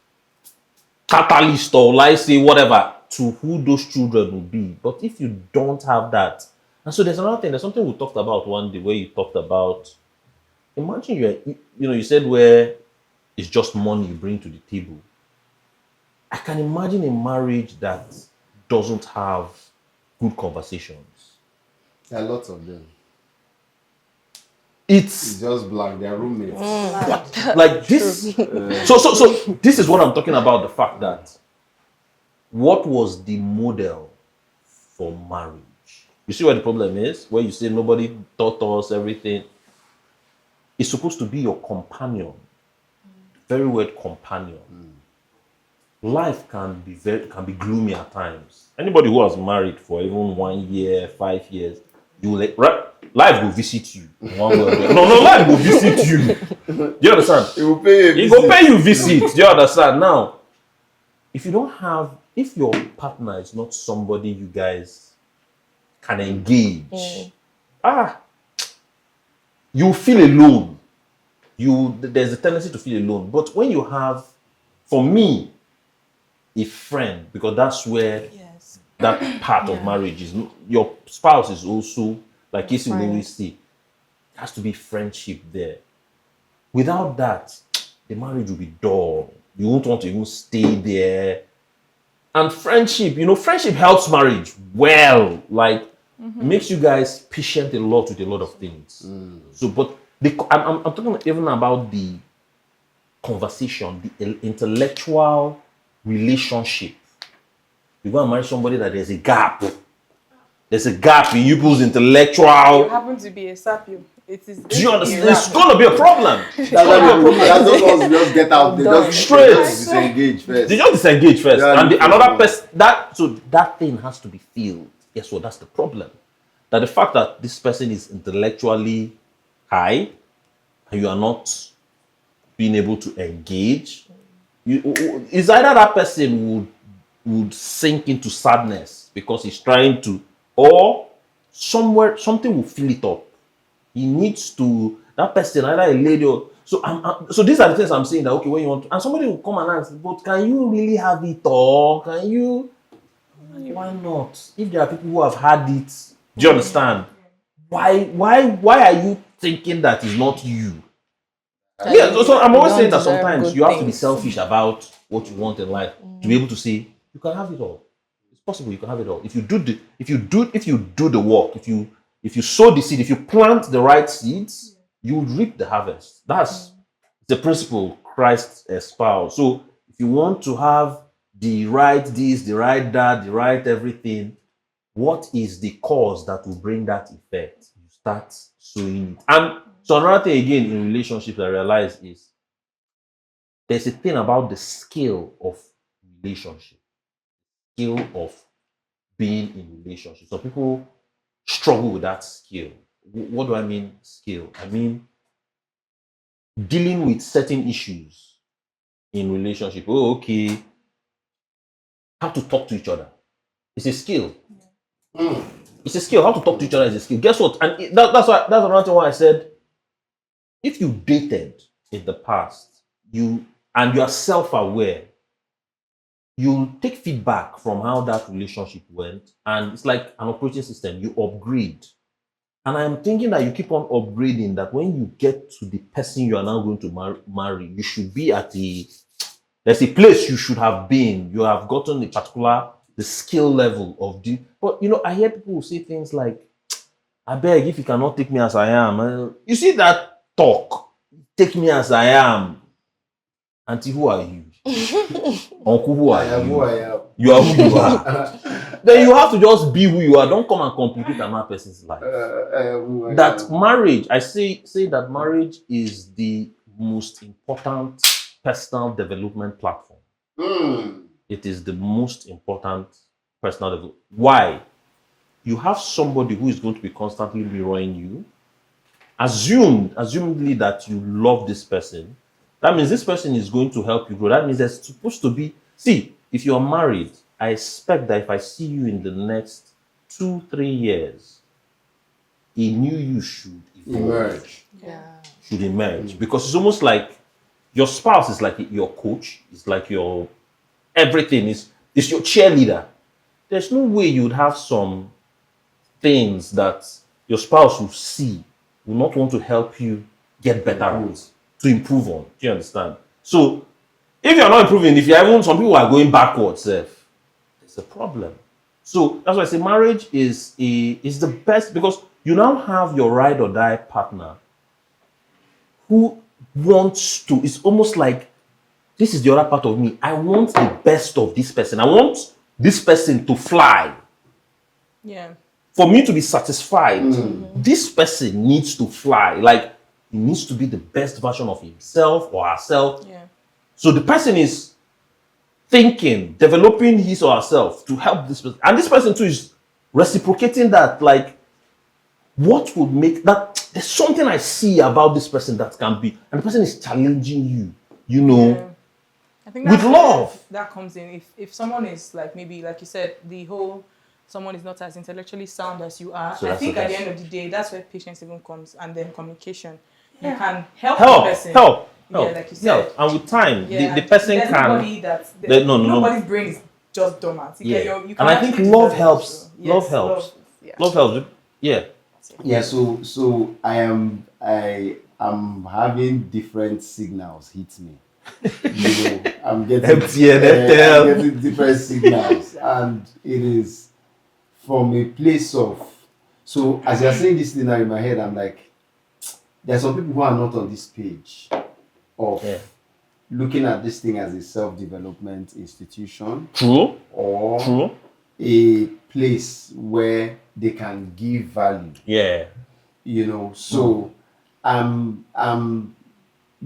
catalyst, or let's say whatever, to who those children will be. But if you don't have that, and so there's another thing, there's something we talked about one day where you talked about, imagine you said where it's just money you bring to the table. I can imagine a marriage that doesn't have good conversations. There are lots of them. It's just blank, they're roommates. Like this. So this is what I'm talking about, the fact that what was the model for marriage. You see where the problem is? Where you say nobody taught us everything. It's supposed to be your companion. Very word companion. Life can be gloomy at times. Anybody who has married for even 1 year, 5 years, life will visit you. One way or the other. No, life will visit you. Do you understand? It will pay you. It will pay you visit. Do you understand? Now, if your partner is not somebody you guys can engage, you feel alone. There's a tendency to feel alone. But when you have, for me, a friend, because that's where that part of marriage is. Your spouse is also, like Casey will always say, there has to be friendship there. Without that, the marriage will be dull. You won't want to even stay there. And friendship, friendship helps marriage well. Like, makes you guys patient a lot with a lot of things. So, but I'm talking even about the conversation, the intellectual relationship. You go and marry somebody that there's a gap. There's a gap in you people's intellectual. You happen to be a sapio. It is. Do you understand? It's going to be a problem. That's those ones just get out. They just straight disengage first. They just disengage first, and another person that thing has to be filled. Guess what? That's the problem. That the fact that this person is intellectually high, and you are not being able to engage, it's either that person would sink into sadness because he's trying to, or something will fill it up. He needs to, that person, either a lady or, so these are the things I'm saying that, okay, when you want to, and somebody will come and ask, but can you really have it all? Can you? Why not? If there are people who have had it, do you understand? Why are you thinking that it's not you? So I'm always saying that sometimes you have to be selfish about what you want in life to be able to say you can have it all. It's possible you can have it all if you do the work. If you sow the seed, if you plant the right seeds, you will reap the harvest. That's the principle Christ espoused. So if you want to have the right this, the right that, the right everything, what is the cause that will bring that effect? You start sowing it. And so another thing again in relationships I realize is there's a thing about the skill of relationship, skill of being in relationship. So people struggle with that skill. What do I mean skill? I mean dealing with certain issues in relationship. Oh, okay. How to talk to each other. It's a skill. It's a skill. How to talk to each other is a skill. Guess what? And that's another thing why I said, if you dated in the past, you are self-aware, you take feedback from how that relationship went, and it's like an operating system. You upgrade. And I'm thinking that you keep on upgrading, that when you get to the person you are now going to marry, you should be there's a place you should have been. You have gotten the skill level of but I hear people who say things like, I beg, if you cannot take me as I am. You see that talk, take me as I am. Auntie, who are you? Uncle, who are you? Who I am. You are who you are. Then you have to just be who you are. Don't come and complicate another person's life. That marriage, I say that marriage is the most important personal development platform. It is the most important personal development. Why? You have somebody who is going to be constantly mirroring you. Assumedly that you love this person. That means this person is going to help you grow. That means there's supposed to be, see, if you're married, I expect that if I see you in the next 2-3 years, a new you should emerge. Should emerge. Because it's almost like your spouse is like your coach, it's like your everything, is your cheerleader. There's no way you would have some things that your spouse will see, will not want to help you get better at, to improve on. Do you understand? So if you're not improving, if you're even, some people are going backwards, it's a problem. So that's why I say marriage is the best, because you now have your ride or die partner who wants to, it's almost like, this is the other part of me. I want the best of this person. I want this person to fly. Yeah. For me to be satisfied, this person needs to fly. Like, he needs to be the best version of himself or herself. Yeah. So the person is thinking, developing his or herself to help this person. And this person too is reciprocating that. Like, what would make that? There's something I see about this person that can be, and the person is challenging you, you know, Yeah. I think with that's where love. that comes in. If someone is like, maybe like you said, the whole someone is not as intellectually sound as you are, So I that's think the at the best. end of the day, that's where patience even comes, and then communication. You can help Help, the person. help, Yeah, help, like you said. help. And with time, Yeah, the and person there's can. nobody that No. nobody's brain is just dormant. You Yeah. can, you And I think actually love develop helps. also. Love Yes, helps. yeah. Love helps. Yeah. Yeah, so I am having different signals hit me. You know, I'm getting MTN, I'm getting different signals, and it is from a place of. So as you're saying this thing now in my head, I'm like, there's some people who are not on this page of Yeah. looking at this thing as a self-development institution True. or True. a place where they can give value. Yeah. You know, so I'm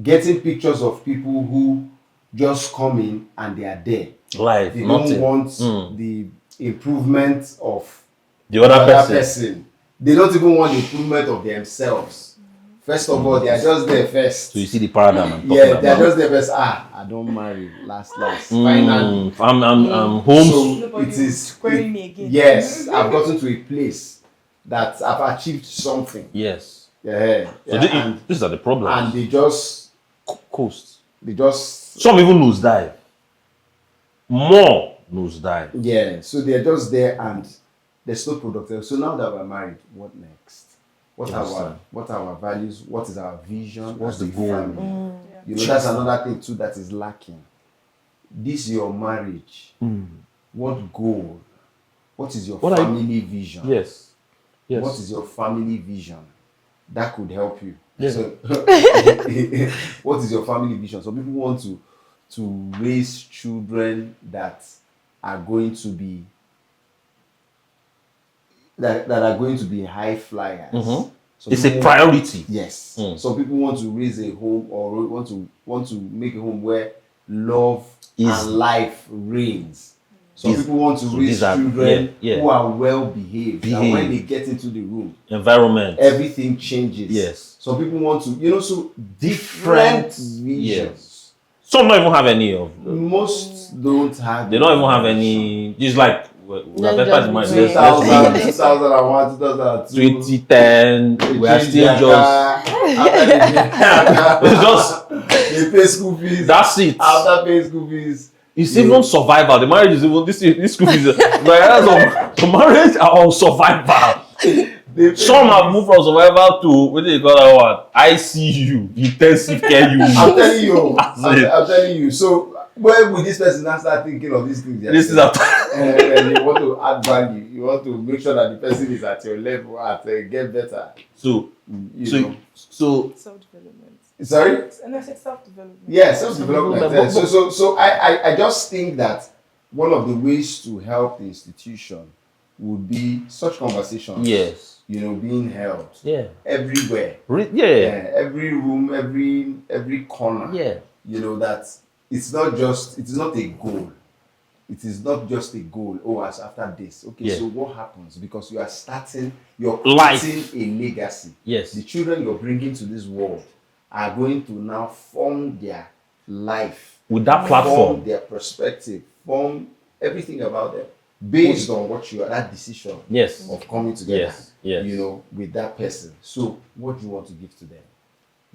getting pictures of people who just come in and they are there. Life. They Nothing. don't want the improvement of The other person. person. They don't even want the improvement of themselves. First of all, they are just there first. So you see the paradigm I'm talking Yeah, about. they are just there first. I don't marry. Last. Finally. I'm home. So Nobody it will is query me again. Yes, I've gotten to a place that I've achieved something. Yes. Yeah. So these are the problems. And they just Coast. Some even nosedive. More nosedive. yeah. So they're just there and there's no productive. So now that we're married, what next? What You are understand? our values? What is our vision? What's as the a goal? family? You know, that's another thing too that is lacking. This your marriage. What goal? What is your What are you- family vision? Yes. Yes. What is your family vision? That could help you. Yeah. So, what is your family vision? Some people want to raise children that are going to be that are going to be high flyers. Some It's a people- priority. Yes. Some people want to raise a home or want to make a home where love and life reigns. Some These- people want to so raise these are- children yeah. who are well behaved. And when Behave. they get into the room, Environment. everything changes. Yes. Some people want to, so different visions. Yes. Some don't even have any of them. Most don't have. They don't even have any. It's like we Let's have just entered my be let's 2000, leave 2001, 2002. 2010. We are still just. It's just They pay school fees. that's it. After paying school fees, It's even survival. The marriage is even this school is like some marriage are on survival. they pay Some have moved from survival to what do you call that one? ICU, intensive care unit. I'm telling you. That's I'm it. telling you. So when will this person now start thinking of these things? This is after. And you want to add value. You want to make sure that the person is at your level, get better. So You know. Self-development. Sorry? And I said self-development. Yeah, self-development. Self-development. So I just think that one of the ways to help the institution would be such conversations. Yes. Being held. Yeah. Everywhere. Yeah. Every room, every corner. Yeah. That it's not a goal. It is not just a goal. Oh, as after this. Okay, Yeah. so what happens? Because you're Life. creating a legacy. Yes. The children you're bringing to this world are going to now form their life With that platform. form their perspective, form everything about them based on that decision Yes. of coming together. Yes. With that person. So what do you want to give to them?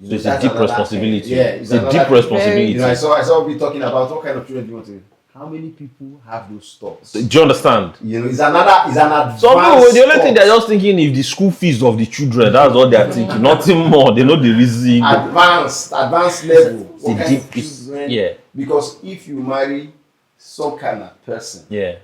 So it's a that's deep another responsibility. thing. Yeah, It's a another deep thing. responsibility. I saw we talking about what kind of children do you want to. How many people have those thoughts? Do you understand? It's an advanced Some people, the only thing thought. they're just thinking is the school fees of the children. That's all they're thinking. Nothing more. They know the reason. advanced level. It's What a kind deep. of children? Yeah. Because if you marry some kind of person, Yeah.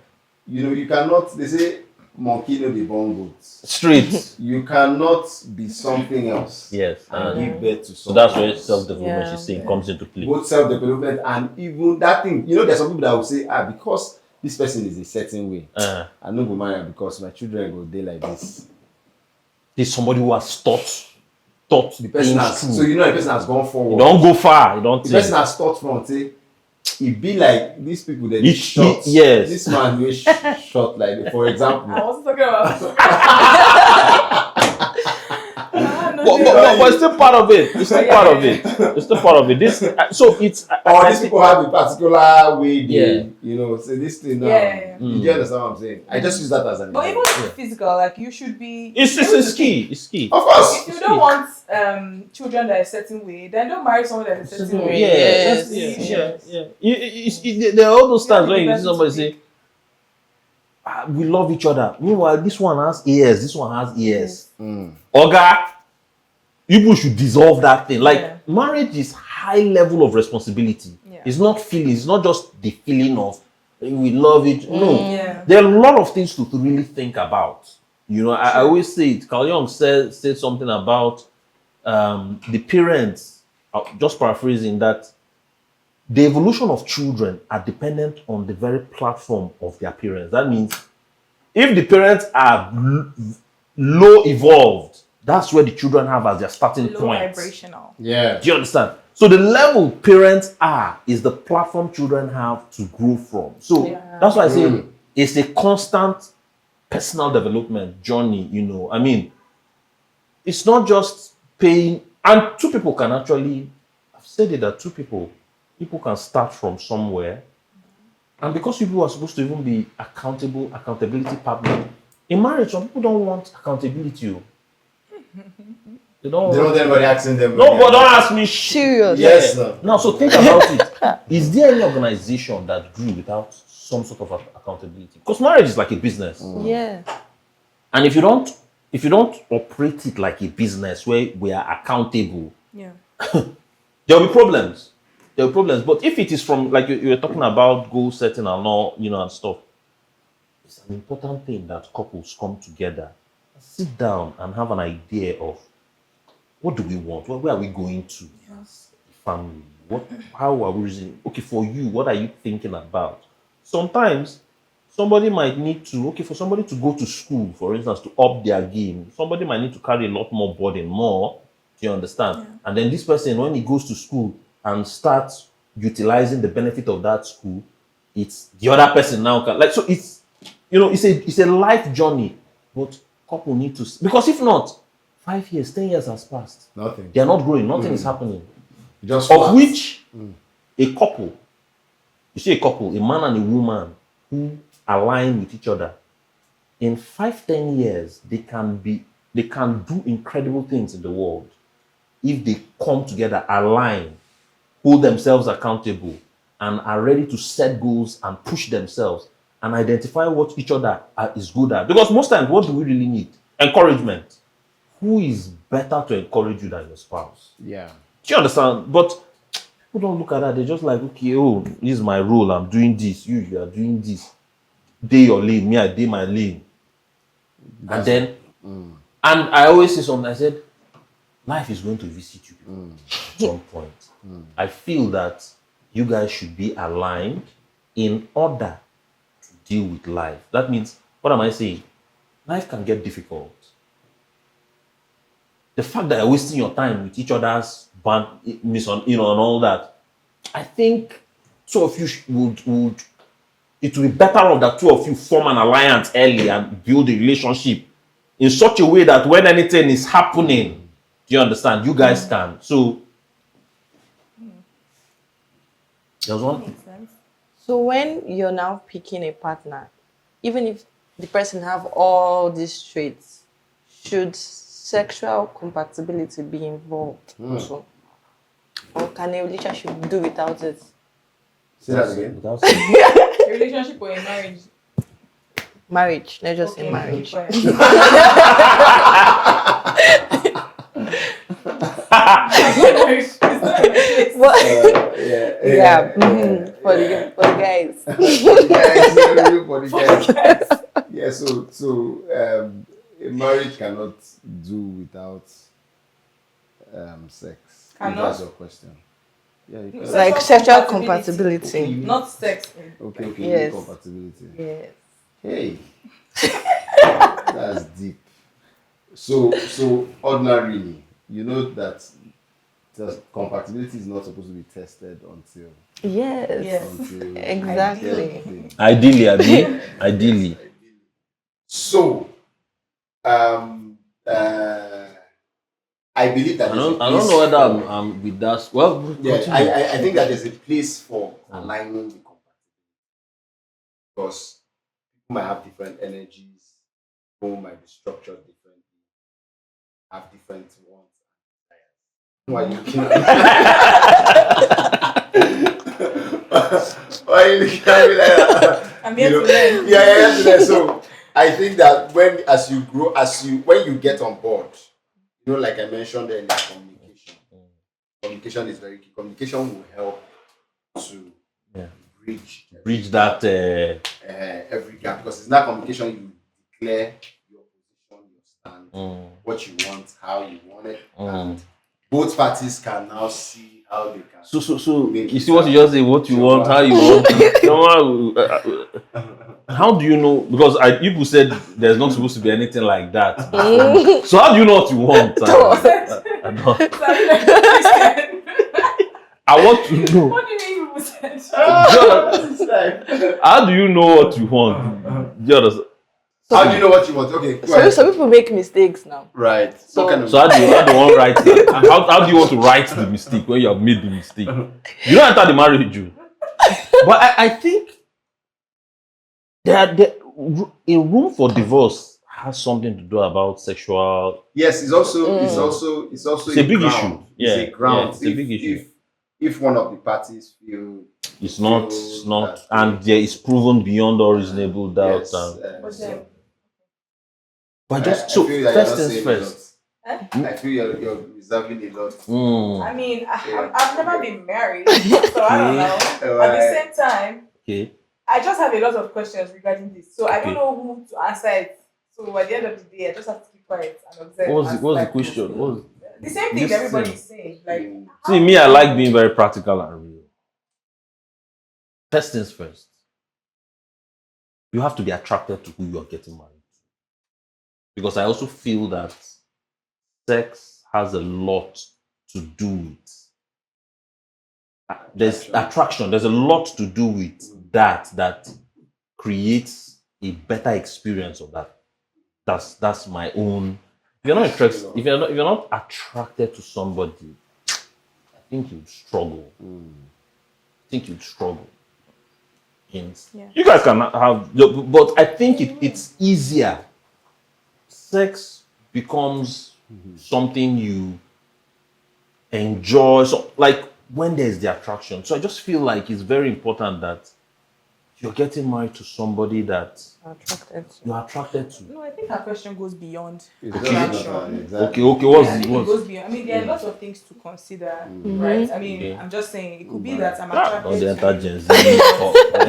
you cannot. They say monkey no dey born goats. Straight. You cannot be something else. Yes. And And give birth to so something that's where else. self-development Yeah. she's saying comes into play. Both self-development and even that thing. There's some people that will say, because this person is a certain way. I no go marry am because my children go dey like this. There's somebody who has taught The person has, so the person has gone forward. You don't go far. You don't. The person has taught from say, it be like these people that short. Yes. This man is short, like for example. I was talking about. But it's still part of it. It's still part of it. It's still part of it. This so it's. Or these people have a particular way they, say this thing now. Yeah. You do understand what I'm saying? I just use that as an But example. even physical, like you should be. It's key. It's key. Of course. If you don't want children that are a certain way, then don't marry someone that is a certain way. Yes. There are all those times when you see somebody say, we love each other. Meanwhile, this one has ears. This one has ears. Oga, people should dissolve that thing. Like marriage is high level of responsibility. Yeah. It's not feeling. It's not just the feeling of we love it. No, Yeah. there are a lot of things to really think about. I always say it. Carl Jung said something about the parents. Just paraphrasing that. The evolution of children are dependent on the very platform of their parents. That means if the parents are low evolved, that's where the children have as their starting Low point. vibrational. Yeah. Do you understand? So the level parents are is the platform children have to grow from. So that's why I say it's a constant personal development journey, I mean, it's not just paying, and two people can actually, I've said it that people can start from somewhere, and because people are supposed to even be accountability partner. In marriage, some people don't want accountability. They don't want anybody asking them. No, but don't ask me. Serious. Yes, no. Now, so think about it. Is there any organization that grew without some sort of accountability? Because marriage is like a business. Yeah. And if you don't operate it like a business where we are accountable, there will be problems. But if it is from, like you were talking about goal setting and all, and stuff, it's an important thing that couples come together, sit down and have an idea of what do we want? Where are we going to as a family? How are we reasoning? Okay, for you, what are you thinking about? Sometimes somebody might need to, for somebody to go to school, for instance, to up their game, somebody might need to carry a lot more burden, do you understand? Yeah. And then this person, when he goes to school and starts utilizing the benefit of that school, it's the other person now so it's it's a life journey, but couple need to, because if not, 5 years, 10 years has passed. Nothing. They are not growing. Nothing is happening. Just of which a couple, a man and a woman who align with each other, in 5-10 years, they can do incredible things in the world if they come together, align, hold themselves accountable, and are ready to set goals and push themselves and identify what each other is good at. Because most times, what do we really need? Encouragement. Who is better to encourage you than your spouse? Yeah. Do you understand? But people don't look at that. They're just like, okay, this is my role. I'm doing this. You are doing this. Day your lane. Me, I day my lane. And then, and I always say something. I said, life is going to visit you at some point. I feel that you guys should be aligned in order to deal with life. That means, what am I saying? Life can get difficult. The fact that you're wasting your time with each other's and all that, I think two of you would it would be better off that two of you form an alliance early and build a relationship in such a way that when anything is happening, do you understand? You guys can. So there's one. So when you're now picking a partner, even if the person have all these traits, should sexual compatibility be involved also? Or can a relationship do without it? Say that again. A relationship or a marriage? Marriage, let's just say marriage. For the guys. For the guys. Yeah, so a marriage cannot do without sex. Cannot? That's your question. Yeah, you can. Like sexual compatibility. Not sex. Okay, Yes. compatibility. Yes. Hey, that's deep. So ordinarily, you know that compatibility is not supposed to be tested until Yes. Exactly. Ideally. So, um, uh, I believe that I there's a don't place know whether for, I'm with that. Well, yeah, continue. I think that there's a place for aligning the compatibility because people might have different energies, people might be structured differently, have different wants. Why are you looking at me? Why are you looking at me like that? I'm here to learn. Yeah. So I think that as you grow, when you get on board, like I mentioned earlier, communication. Communication is very key. Communication will help to bridge that. Every gap because it's not communication. You declare your position, your stand, what you want, how you want it, and both parties can now see how they can. So you see what you just say, what you want, how you want. How do you know? Because people said there's not supposed to be anything like that. So how do you know what you want? I want to know. What do you mean people said? How do you know what you want? Do you understand? How do you know what you want? Okay. So some people make mistakes now. Right. So how do you write it? How do you want to write the mistake when you have made the mistake? You don't enter the marriage, but I think there a room for divorce has something to do about sexual. Yes, it's also a big issue. Yeah, it's a ground. It's a big issue. If one of the parties feel it's not, and there is proven beyond all reasonable doubt. But just so first things first. I feel you're reserving a lot. I mean, I've never been married, so I don't know. At the same time, I just have a lot of questions regarding this, so I don't know who to answer it. So at the end of the day, I just have to keep quiet and observe. What's the question? The same thing everybody is saying. Like, see, me, I like being very practical and real. First things first. You have to be attracted to who you are getting married to. Because I also feel that sex has a lot to do with. There's attraction. There's a lot to do with that creates a better experience of that. That's my own. If you're not interested, if you're not attracted to somebody, I think you'd struggle. You guys can have, but I think it's easier. Sex becomes something you enjoy. So, like when there's the attraction. So I just feel like it's very important that you're getting married to somebody that you're attracted to. No, I think our question goes beyond attraction. Okay. It goes beyond. I mean, there are lots of things to consider, right? I mean, I'm just saying it could be that I'm attracted to.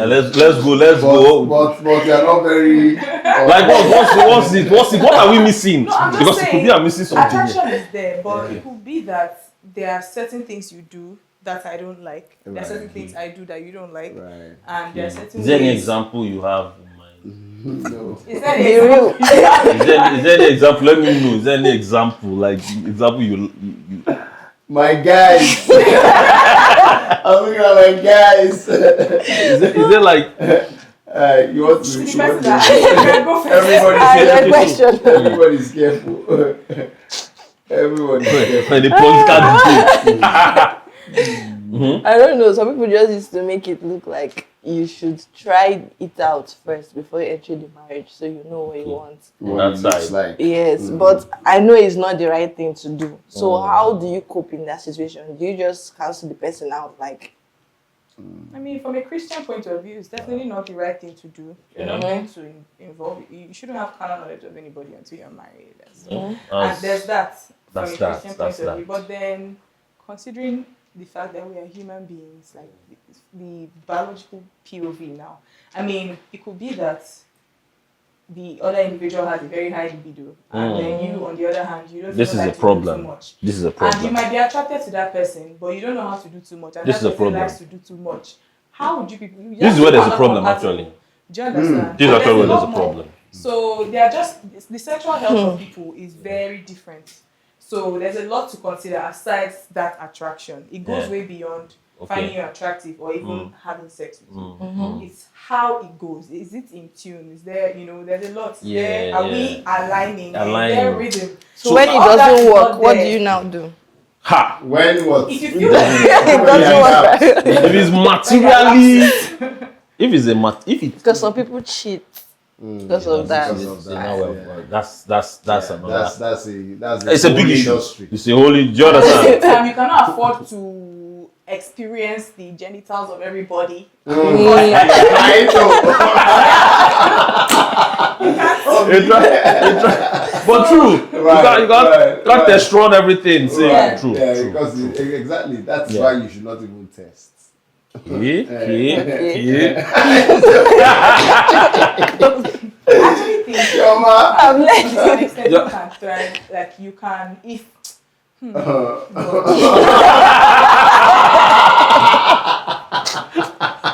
Let's go. But we are not very. Like what's it? What are we missing? No, because it could be I'm missing something. Attraction is there, but it could be that there are certain things you do that I don't like. There are certain things I do that you don't like. Right. And there are certain Is there any ways. example you have in mind? No. Is there any example? Is there any example? Let me know. Is there any example? Like example you My guys. I'm looking at my guys. is there like you want to everybody's careful. Everybody's careful. the political debate? I don't know. Some people just used to make it look like you should try it out first before you enter the marriage, so you know what you want. What it looks like. Yes, but I know it's not the right thing to do. So how do you cope in that situation? Do you just cancel the person out? Like, I mean, from a Christian point of view, it's definitely not the right thing to do. You're not going to involve. You shouldn't have carnal knowledge of anybody until you're married. And there's that from a Christian point of view. But then, considering the fact that we are human beings, like the biological POV now. I mean, it could be that the other individual has a very high libido, and then you, on the other hand, you don't This even is like a to problem. do too much. This is a And you problem. might be attracted to that person, but you don't know how to do too much. And This that is a person problem. likes to do too much. How would you people? This is where there's a problem, actually. Do you understand? This is And actually where there's there's a lot more. problem. So they are just the sexual health of people is very different. So there's a lot to consider aside that attraction. It goes Yeah. way beyond Okay. finding you attractive or even having sex with you. It's how it goes. Is it in tune? Is there, there's a lot. Yeah, Are we aligning? Is there rhythm? So when it all that doesn't is work, not what do there. you now do? Ha! When what? If you feel It doesn't work. If it's materially, if it's a Because some people cheat because of that. Because of that. That's another. That's a It's a big whole issue. industry. It's a whole. Do you At the same understand? time, you cannot afford to experience the genitals of everybody. I know. But true. Right, you can't right. testosterone everything. Say Right. true. Yeah, true. because exactly that's Yeah. why you should not even test. Yeah. I actually think Yoma. I'm like, to an extent you can thrive, like you can, if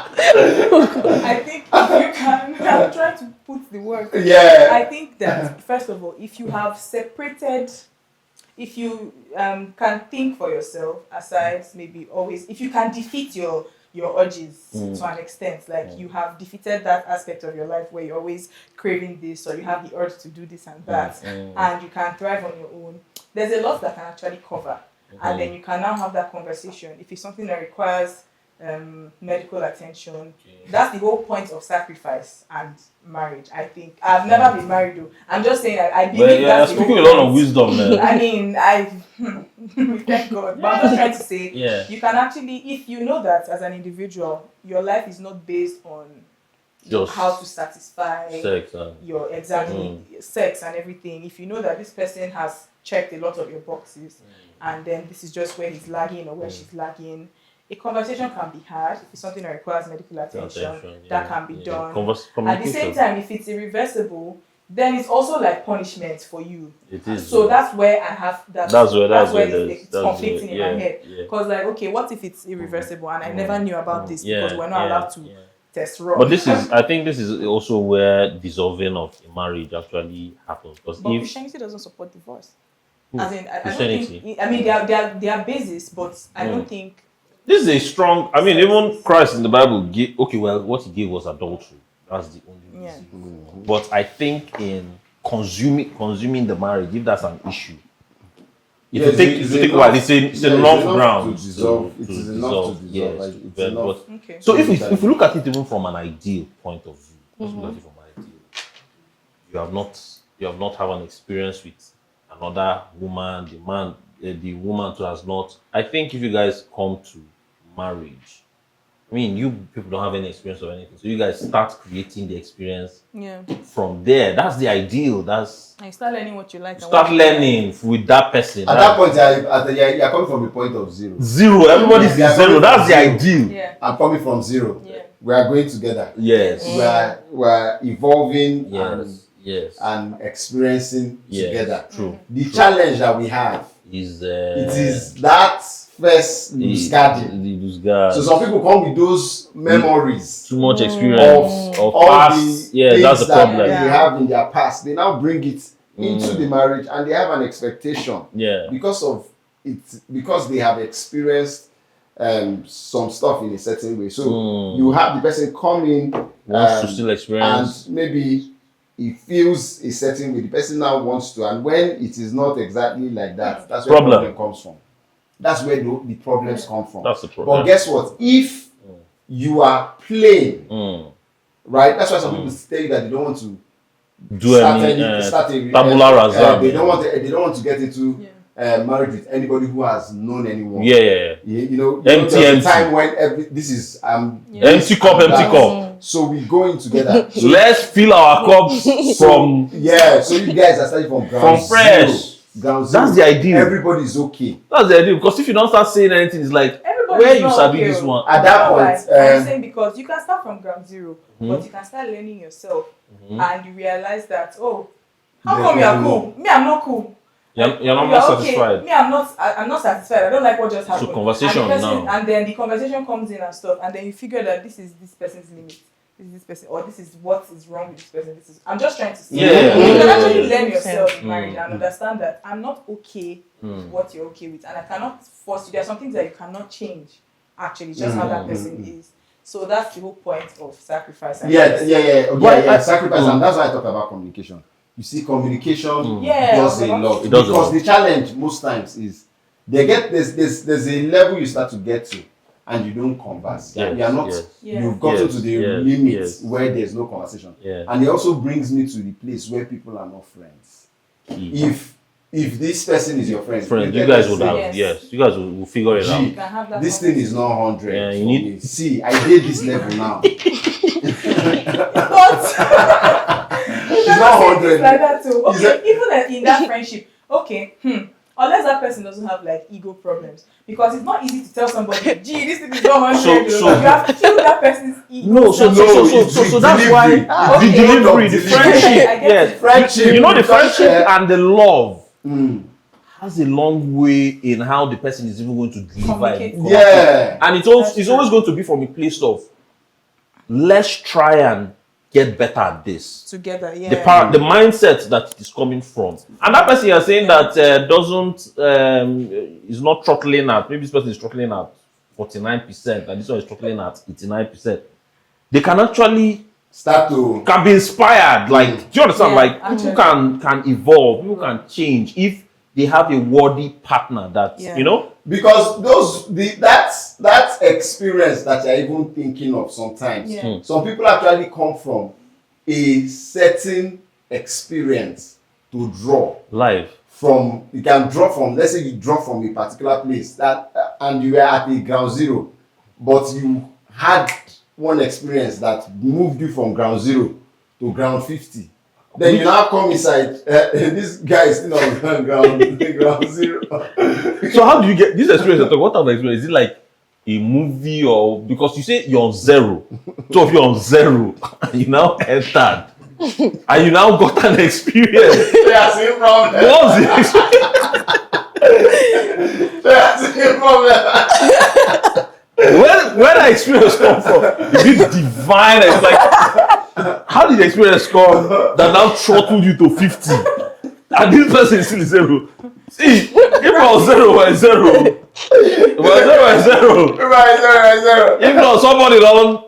I think if you can, I'm trying to put the word. Yeah. I think that first of all, if you have separated, if you can think for yourself, aside maybe always, if you can defeat your urges to an extent, like you have defeated that aspect of your life where you're always craving this, or you have the urge to do this and that, and you can thrive on your own. There's a lot that can actually cover, and then you can now have that conversation. If it's something that requires medical attention, that's the whole point of sacrifice and marriage. I think I've never been married though. I'm just saying I believe Well, yeah, that's the speaking a whole lot of point. wisdom, man. I mean, thank God. But I'm just trying to say, Yeah. you can actually, if you know that as an individual, your life is not based on Just how to satisfy sex and your sex and everything. If you know that this person has checked a lot of your boxes, and then this is just where he's lagging or where she's lagging, a conversation can be had. If it's something that requires medical attention, that can be done. At the same time, if it's irreversible, then it's also like punishment for you. It is. So that's where I have that. That's where it's conflicting in my head. Because like, okay, what if it's irreversible and I never knew about this because we're not allowed to test raw. But I think this is also where dissolving of a marriage actually happens. Because But if Christianity doesn't support divorce. As in, I don't Christianity? think. I mean, they are basis, but I don't think. this is a strong, I mean, even Christ in the Bible gave, what he gave was adultery. That's the only reason. But I think in consuming the marriage, if that's an issue, if you take a while, it's enough ground to dissolve. It is enough to dissolve. Yes, Like, it's but- enough. Okay. So if we look at it even from an ideal point of view, let's look at it from an ideal, you have not had an experience with another woman, the woman too has not. I think if you guys come to marriage, I mean, you people don't have any experience of anything, so you guys start creating the experience Yeah. from there. That's the ideal. That's And you start learning what you like. and start what you don't like. learning with that person. At that point, you're coming from a point of zero. Zero. Everybody's Yeah, zero. That's the zero. ideal. Yeah. I'm coming from zero. Yeah. We are going together. Yes. We're evolving Yes. and experiencing Yes. together. True. The challenge that we have, Is it is that first loose garden. The loose guard. So some people come with those memories Too much experience of all past. the Yeah, things that's the that problem. they have in their past. They now bring it into the marriage, and they have an expectation Yeah. because of it, because they have experienced some stuff in a certain way. So you have the person come in Wants to still experience. and maybe he feels a certain way. The person now wants to, and when it is not exactly like that, that's where the problem comes from. That's where the problems come from. That's the problem. But guess what? If you are playing, right? That's why some people tell you that they don't want to Do any tabula rasa. They don't want to get into marriage with anybody who has known anyone. Yeah. You know, Empty. there's a time when this is Empty cup. So we going together. So Let's fill our cups from so you guys are starting from ground from fresh. zero. Ground zero. That's the ideal. Everybody's okay. That's the idea, because if you don't start saying anything, it's like where is you not sabi okay. this one? At that You know point, why? I'm saying because you can start from ground zero, Mhm. but you can start learning yourself, Mhm. and you realize that, oh, how There's come you are no cool? Me, I'm not cool. You're Like, not you are satisfied. Okay. Me, I'm not satisfied. I don't like what just happened. So conversation and the person, now. and then the conversation comes in and stuff, and then you figure that this is this person's limit. This is this person, or this is what is wrong with this person. This is. I'm just trying to say. Yeah. You can actually Yeah. learn yourself in Mm. marriage and understand that I'm not okay Mm. with what you're okay with, and I cannot force you. There are some things that you cannot change. Actually, just how that person is. So that's the whole point of sacrifice. I guess. Sacrifice, and that's why I talk about communication. You see, communication Yeah, does a lot. It does a Because lot. the challenge most times is there's a level you start to get to, and you don't converse. Yes, You are not. yes. You've gotten Yes, to the yes, limit yes. where there's no conversation. Yeah. And it also brings me to the place where people are not friends. If this person is your friend, You guys would have, Yes. yes. You guys will figure it Gee, out. You can have that this thing is not 100 Yeah, you for need- me. See, I did this level now. It's not 100. like that too. Is Okay, even in that friendship, okay, unless that person doesn't have like ego problems, because it's not easy to tell somebody, gee, this thing is not 100. So- You have to kill that person's ego. No, so that's why delivery. the Okay. delivery, the Delivery. friendship, I get yes. it. Friendship. You know the because, friendship and the love mm, has a long way in how the person is even going to deliver Communicate. it. yeah. And it's That's always true. going to be from a place of let's try and get better at this. Together, yeah. The mindset that it is coming from, and that person you're saying that is not throttling at, maybe this person is throttling at 49% and this one is throttling at 89%. They can actually can be inspired. Like, do you understand? Yeah, Like, actually. people can evolve, people can change if they have a worthy partner that Yeah. you know. Because that experience that you're even thinking of sometimes, Yeah. some people actually come from a certain experience to draw Life. from. You can draw from, let's say you draw from a particular place that and you were at the ground zero, but you had one experience that moved you from ground zero to ground 50. Then you now come inside, this guy is still on ground zero. So how do you get this experience? What type of experience? Is it like a movie, or because you say you're on zero? So if you're on zero and you now entered and you now got an experience, They are seeing problem. what's the experience? They are seeing problem. Where that experience come from? Is it divine? It's like, how did the experience come that now throttled you to 50? And this person is still zero. See, if I was zero, we're zero. We're zero. Right. If not, somebody don't.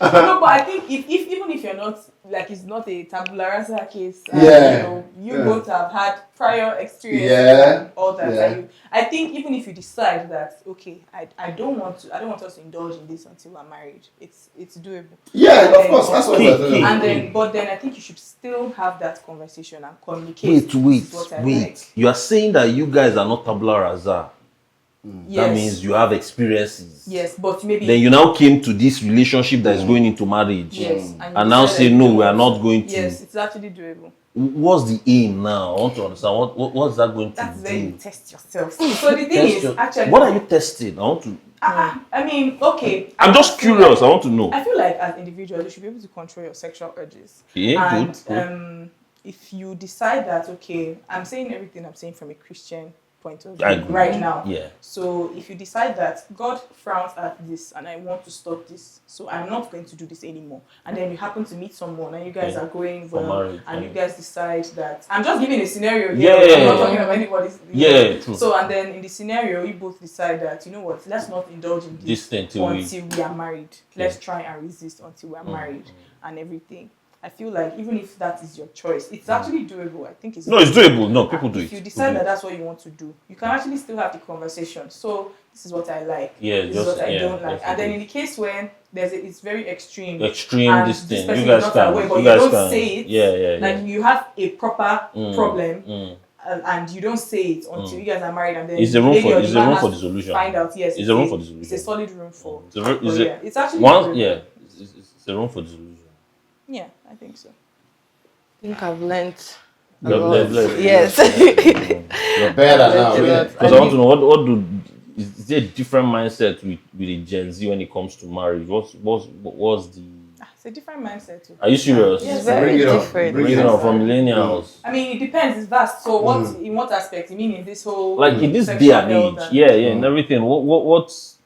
No, but I think if even if you're not like, it's not a tabula rasa case, Yeah. you Yeah. both have had prior experiences Yeah. and all that. Yeah. And I think even if you decide that, okay, I don't want us to indulge in this until we're married, it's doable. Yeah, And of then- course. That's what we're doing. And then, but then I think you should still have that conversation and communicate. This is what I like. You are saying that you guys are not tabula rasa. Yes. That means you have experiences. Yes, but maybe Then you now came to this relationship that is going into marriage. yes, And now say, no, we are not going to. Yes, it's actually doable. What's the aim now? I want to understand. What's that going That's to where you do? test yourself. So the thing Test is, your- actually, What are you testing? I want to. I mean, okay. I'm just feel curious. like- I want to know. I feel like as individuals, you should be able to control your sexual urges. Yeah, And good. if you decide that, okay, I'm saying everything I'm saying from a Christian point of I view agree. right now. Yeah. So if you decide that God frowns at this and I want to stop this, so I'm not going to do this anymore, and then you happen to meet someone and you guys Yeah. are going For well, marriage, and yeah. you guys decide that I'm just giving a scenario here. Yeah, I'm not yeah, talking about anybody's. Yeah, true. So and then in the scenario, you both decide that, you know what, let's not indulge in This this thing till we. until we are married. Let's try and resist until we are married and everything. I feel like even if that is your choice, it's actually doable. I think it's No, it's doable. No, people do it. If you People decide do that it. that's what you want to do, you can actually still have the conversation. So this is what I like. Yeah, this just- is what I yeah, don't like. And then definitely. in the case when it's very extreme. Extreme and this thing. person You is guys not aware, can. but You you guys don't can. say it. Yeah. Like you have a proper problem. Mm. And you don't say it until you guys are married, and then Is there room lady for- or the is there man room for has to dissolution? Find out, yes. Is there room for It's dissolution? a solid room for. Is there- is for- it- yeah. It's actually One, doable. yeah. It's a room for dissolution. Yeah, I think so. I think I've learned. Yes. Yes. You're better now. Learned a Yeah. lot. Because I want to know what do is there a different mindset with the Gen Z when it comes to marriage? What's the? It's a different mindset too. Are you serious? It's very Bring it up. different. Bring Bring it it up. up from millennials. I mean, it depends. It's vast. So, in what aspect? You mean in this whole Like in this day sexual and health age, and everything. What's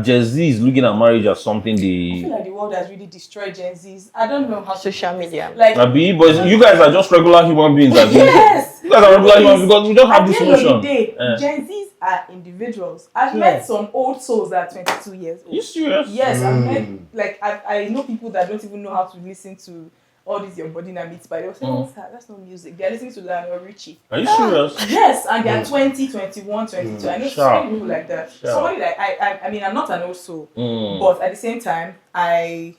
Gen Z is looking at marriage as something I they. feel like the world has really destroyed Gen Zs. I don't know how to Social put this. media. Like, Abi, but you guys are just regular human beings. Abi. yes. You guys are regular human beings because we don't have At this the end of notion. the day, Eh. Gen Zs are individuals. I've met some old souls that are 22 years old. You serious? Yes, I've met, like, I know people that don't even know how to listen to all these Your Body Na Beats, but they'll say, what's that? That's not music. They're listening to Lionel Richie. Are you serious? Yes, and they're 20, 21, 22. I know so Sharp. many people like that. Sharp. Somebody like, I mean, I'm not an old soul, but at the same time, I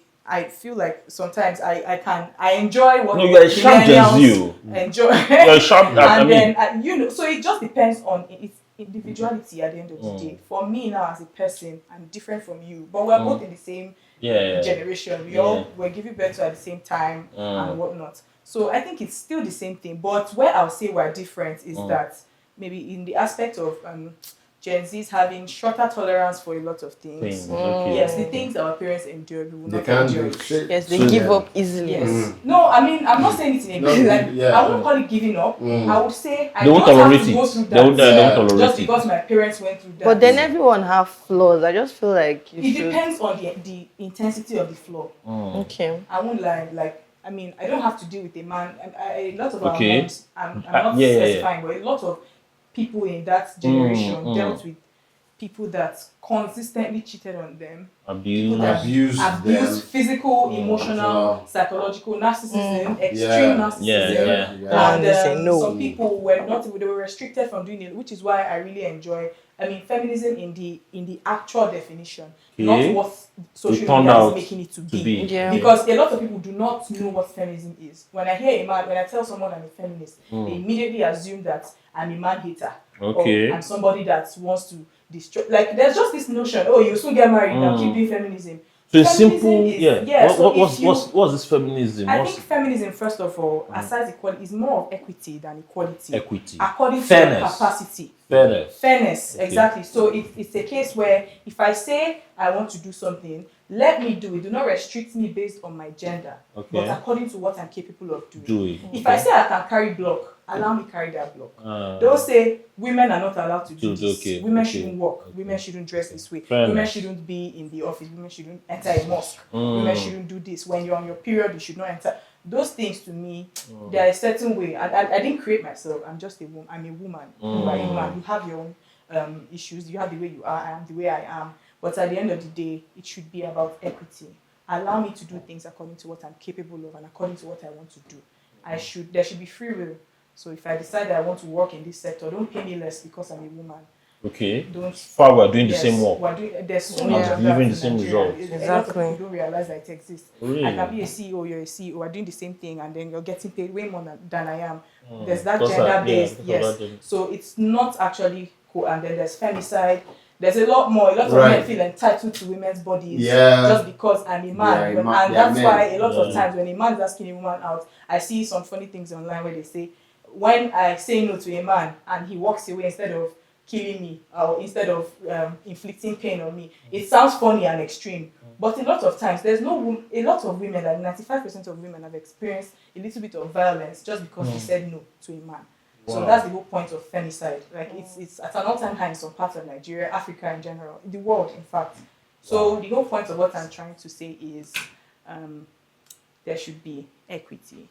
feel like sometimes I enjoy what No, you're a sharp Gen Z. millennials enjoy. You're a sharp. And then you know, so it just depends on its individuality at the end of the day. For me now as a person, I'm different from you, but we're both in the same generation. We all were giving birth to at the same time and whatnot. So I think it's still the same thing. But where I'll say we're different is that maybe in the aspect of Gen Z's having shorter tolerance for a lot of things. Okay. Yes, the things our parents endured, we will They not can't endure. do shit. Yes, they give up easily. Yes. No, I mean, I'm not saying it in a way. Like, I won't call it giving up. I would say I They won't don't have tolerate to it. go through They won't that tolerate just it. because my parents went through that. But then everyone have flaws. I just feel like you it should. depends on the intensity of the flaw. Okay. I won't lie. Like, I mean, I don't have to deal with a man. A lot of our Okay. moms, I'm not specifying, but a lot of people in that generation dealt with people that consistently cheated on them, Abuse. abuse, physical, emotional, psychological, narcissism, extreme narcissism, and some people they were restricted from doing it, which is why I really enjoy. I mean, feminism in the actual definition, not what social media is making it to be. Yeah. Because a lot of people do not know what feminism is. When I tell someone I'm a feminist, they immediately assume that I'm a man hater. Okay. Or I'm somebody that wants to destroy. Like, there's just this notion, you soon get married, now keep doing feminism. So it's Feminism simple, is, what's this feminism? I think feminism, first of all, aside equality, is more of equity than equality. Equity. According Fairness. to your capacity. Fairness. Okay. Exactly. So it's a case where if I say I want to do something, let me do it. Do not restrict me based on my gender, but according to what I'm capable of doing. If I say I can carry block, allow me carry that block. Don't say women are not allowed to do this. Women shouldn't walk. Women shouldn't dress this way. Women shouldn't be in the office. Women shouldn't enter a mosque. Women shouldn't do this. When you're on your period, you should not enter. Those things, to me, there is a certain way. I didn't create myself. I'm just a woman. I'm a woman. You are a woman. You have your own issues. You have the way you are. I am the way I am. But at the end of the day, it should be about equity. Allow me to do things according to what I'm capable of and according to what I want to do. There should be free will. So if I decide that I want to work in this sector, don't pay me less because I'm a woman. Okay. Far we're doing the same work. There's so much of that delivering in the same Nigeria. results. A lot of people don't realize that it exists. Really? I can be a CEO, you're a CEO, we're doing the same thing, and then you're getting paid way more than I am. There's that gender-based, yes. So it's not actually cool. And then there's femicide. There's a lot more. A lot of men feel entitled to women's bodies just because I'm a man. And that's why a lot of times when a man is asking a woman out, I see some funny things online where they say, when I say no to a man and he walks away instead of killing me or instead of inflicting pain on me, it sounds funny and extreme. But a lot of times, a lot of women, like 95% of women, have experienced a little bit of violence just because they said no to a man. Wow. So that's the whole point of femicide. Like, it's at an all-time high in some parts of Nigeria, Africa in general, the world, in fact. So the whole point of what I'm trying to say is there should be equity.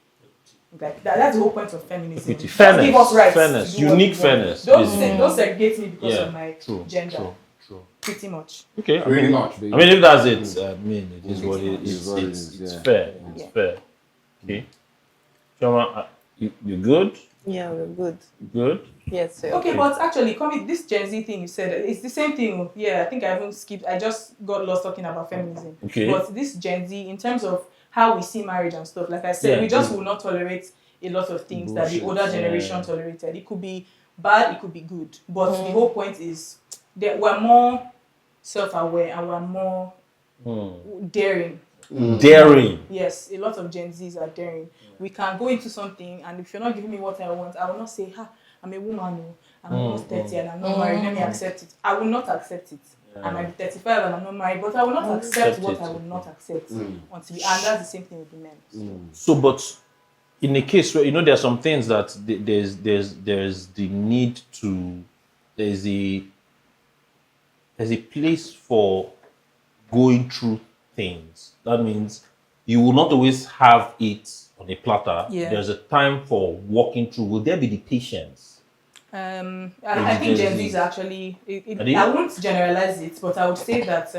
Like that's the whole point of feminism. Equity. Fairness. Give us rights. Fairness. Unique fairness. Don't segregate me because of my gender. True. Pretty much. Okay. Pretty much. Baby. I mean, if that's it, I mean, it is what it is. It's fair. It's fair. Okay. Chioma, you good? Yeah, we're good. Good? Yes, sir. Okay, but actually, this Gen Z thing you said, it's the same thing. Yeah, I think I haven't skipped. I just got lost talking about feminism. Okay. But this Gen Z, in terms of how we see marriage and stuff, like I said, we just will not tolerate a lot of things that the older generation tolerated. It could be bad, it could be good. But the whole point is that we're more self-aware and we're more daring. Daring. Yes, a lot of Gen Zs are daring. We can go into something, and if you're not giving me what I want, I will not say, I'm a woman, I'm almost 30 and I'm not married, let me accept it. I will not accept it. I might be 35 and I'm not married, but I will not accept what I will not accept and that's the same thing with the men. So, but in a case where there are some things that there's the need to there's a place for going through things. That means you will not always have it on a platter. Yeah. There's a time for walking through. Will there be the patience? I think Gen Z is actually, I won't generalize it, but I would say that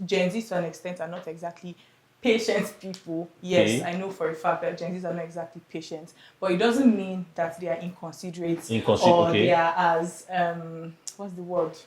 Gen Z to an extent are not exactly patient people. Yes, I know for a fact that Gen Zs are not exactly patient, but it doesn't mean that they are inconsiderate or they are as, what's the word?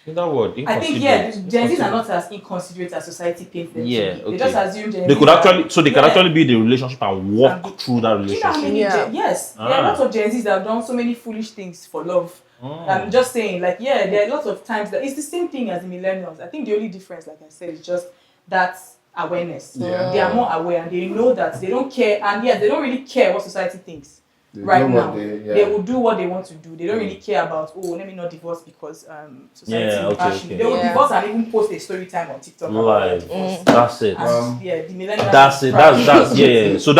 That word, I think Gen Zs are not as inconsiderate as society paints them to be. Okay. They just assume Gen they Zs could actually, so they can actually be in the relationship and walk through that Do you know how relationship. many yes, there are lots of Gen Zs that have done so many foolish things for love. I'm just saying, like, there are lots of times that it's the same thing as the millennials. I think the only difference, like I said, is just that awareness. They are more aware and they know that they don't care, and they don't really care what society thinks. Right now, they will do what they want to do. They don't really care about, let me not divorce because society will bash me. They will divorce and even post a story time on TikTok. Live. That's it. And, the millennials. That's it. That's So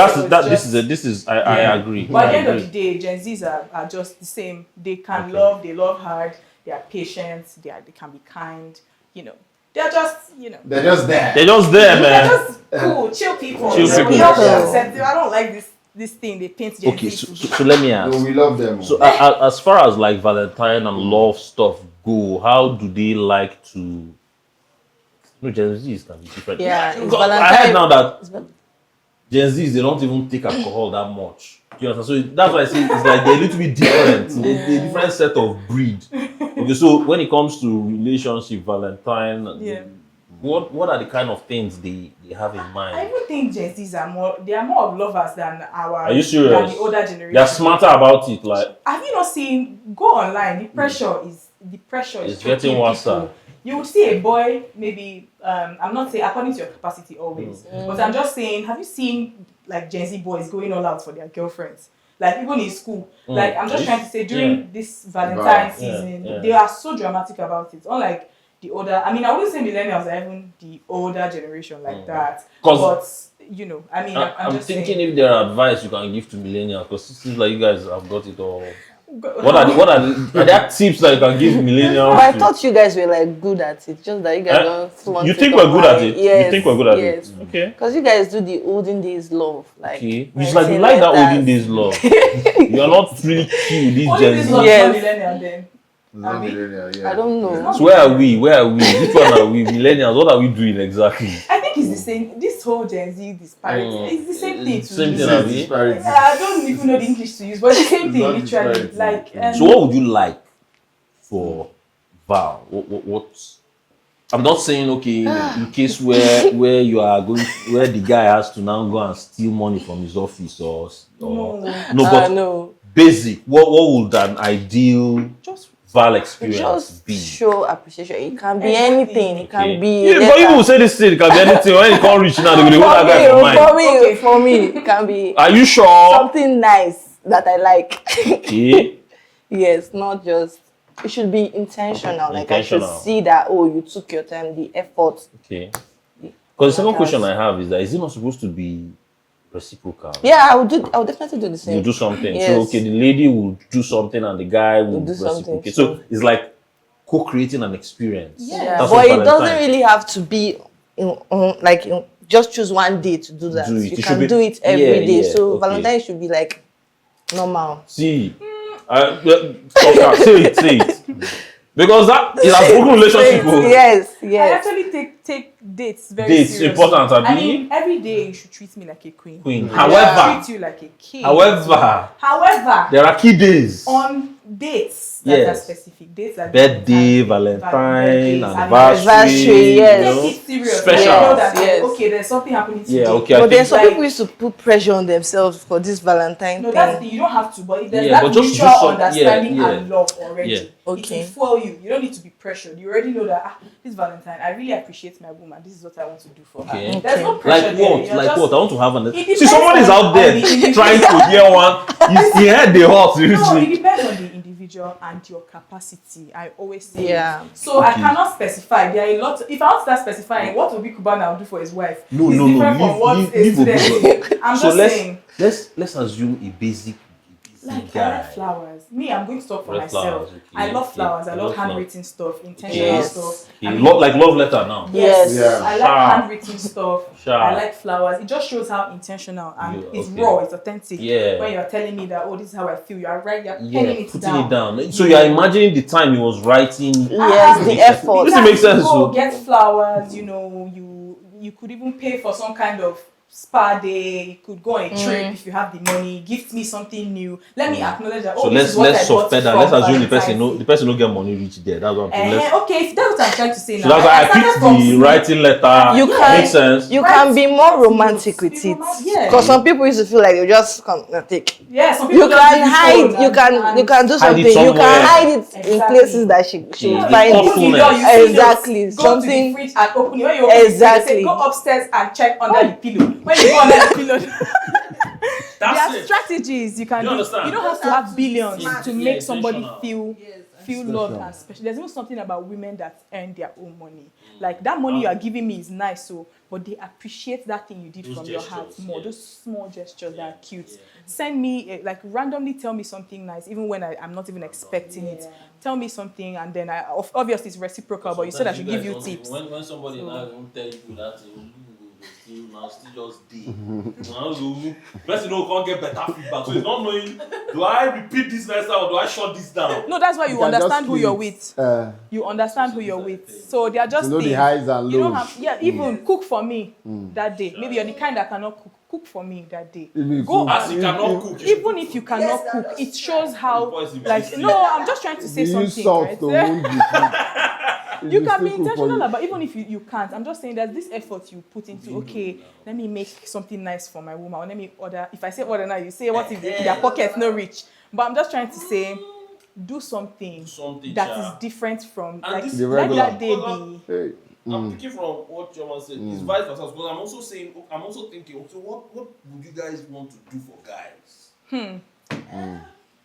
this is. I agree. But at the end of the day, Gen Zs are just the same. They can love. They love hard. They are patient. They can be kind. They're just They're just there. They're just there, man. They're just cool, chill people. I don't like this thing they paint Gen Okay, Z so let me ask. No, we love them. So as far as like Valentine and love stuff go, how do they like to? No, Gen Zs can be different. Yeah, I heard now that Gen Zs they don't even take alcohol that much. You understand? So that's why I say it's like they're a little bit different. They're a different set of breed. Okay, so when it comes to relationship, Valentine. What are the kind of things they have in mind? I even think Gen Zs are more of lovers than Are you serious? Than the older generation. They're smarter about it. Like, have you not seen? Go online. The pressure is getting worse. You would see a boy, maybe I'm not saying according to your capacity always, but I'm just saying, have you seen like Gen Z boys going all out for their girlfriends? Like even in school. Like I'm just trying to say during this Valentine season, they are so dramatic about it. Unlike the older, I wouldn't say millennials are even the older generation like that. But I'm just thinking saying, if there are advice you can give to millennials, because it seems like you guys have got it all. What are there tips that you can give millennials? But I thought you guys were like good at it, just that you guys don't flaunt You it think we're good at it? Yes, you think we're good at yes. it? Okay. Because you guys do the olden days love, like. Okay. It's like you like that olden days love. You are not really cute these only this Gen love Z. is not millennial then. I don't know. So where are we? Which one are we? Millennials? What are we doing exactly? I think it's the same. This whole Gen Z disparity, it's the same thing. Same thing, I don't even know the English to use, but it's the same thing literally. Like. So what would you like for Val? What? I'm not saying in case where you are going, where the guy has to now go and steal money from his office or no. Basic. What would an ideal Val experience be? Show appreciation. It can be anything. It can be. But you will say this thing. It can be anything. When you can't reach now, they're going to hold that guy for mine. For me, it can be. Are you sure? Something nice that I like. Okay. Yes, not just. It should be intentional. Like I should see that. Oh, you took your time, the effort. Okay. Because the second question I have is that is it not supposed to be reciprocal? Yeah, I would definitely do the same. You do something. Yes. So the lady will do something and the guy will do something. So it's like co-creating an experience. Yeah, but it doesn't really have to be just choose one day to do that. You can do it every day. So Valentine should be like normal. See, say it. Because that is a broken relationship. Yes. I actually take dates very seriously. Important. I mean, every day you should treat me like a queen. However, treat you like a king. However, there are key days. On dates that are Yes. specific. Dates like Birthday, Valentine, birthdays, anniversary, yes. Take it serious. Special. You know that Yes. okay, there's something happening today. Yeah, okay. I But then think some like- people used to put pressure on themselves for this Valentine No, that's the thing. thing. You don't have to, but there's Yeah, that but just mutual do some- understanding yeah, and love already. yeah. Okay. It will fuel you. You don't need to be pressured. You already know that this Valentine, I really appreciate my woman. This is what I want to do for Okay. her. There's no pressure Like there. what? You're Like just- what? I want to have an. It See, depends someone is on- out there on the individual. trying to hear one. He heard the hot. No, it Seriously. depends on the individual and your capacity. I always say. Yeah. So I cannot specify. There are a lot. If I want to start specifying, what Obi Kubana will do for his wife No, is no, different no. from what Leave a student. Obi. I'm So just saying. let's assume a basic Like I guy. like flowers. Me, I'm going to talk for Red myself. flowers, okay. I love Okay. flowers. I You love love flowers. handwritten stuff, intentional Yes. stuff. Okay, I mean, like love letter now. Yes. Yeah. I like Sharp. handwritten stuff. Sharp. I like flowers. It just shows how intentional and Yeah, it's okay. raw, it's authentic. Yeah. When you're telling me that, oh, this is how I feel, you are right, you're Yeah, penning it putting down. it down. So you are imagining the time he was writing. Yes, the effort. This makes sense. Go So get flowers, you could even pay for some kind of spa day. You could go on a trip if you have the money. Gift me something new. Let me acknowledge that. So Oh, this is let's what I soft bought pedal. from Let's assume the person Valentine's no get money reach there. That's what I'm saying. Day. Okay, if that's what I'm trying to say So now. that's why I started picked from the small. writing letter. You can Makes sense. you can be more romantic with Be it. romantic, yeah. Because some people used to feel like you just come take. Yeah, some people You just can give hide. phone You and- can and- you can do Hide it something. You somewhere. can hide it in Exactly. places that she Yeah, would the find thoughtfulness. it. You see those, Exactly. go to the Something. fridge and open it. When you open the fridge, they Exactly. say, go upstairs and check under the pillow. When you go under the pillow, there are strategies you can You do. understand? You don't have to have billions Smart. to Yeah, make somebody intentional. feel loved and special. There's even something about women that earn their own money. Like that money you are giving me is nice, so but they appreciate that thing you did Those from your heart gestures, more. yeah. Those small gestures that are cute. Yeah. Send me like randomly tell me something nice, even when I'm not even expecting it. Tell me something, and then obviously it's reciprocal. But you said I should give you tips. When somebody now won't tell you that still just day. Person can't get better feedback. So it's not knowing, do I repeat this next time or do I shut this down? No, that's why you can just understand who keep you're it, with. You understand who you're with. So they are just To know the things. highs and You don't lows. have, even cook for me that day. Maybe you're the kind that cannot cook. Cook for me that day. Go As and you cannot cook. even if you cannot cook, it shows how Because it's like existing. no, I'm just trying to say You use something, salt right? to wound the food. You It can will be still cook for intentional you. about even if you can't. I'm just saying that this effort you put into okay, let me make something nice for my woman, or let me order. If I say order now, you say what if their pockets no reach? But I'm just trying to say do something Something that ja. is different from And like this- The let regular. that day be. Hey. I'm thinking from what Joma said. It's vice versa. Because I'm also saying, I'm also thinking, okay, what would you guys want to do for guys?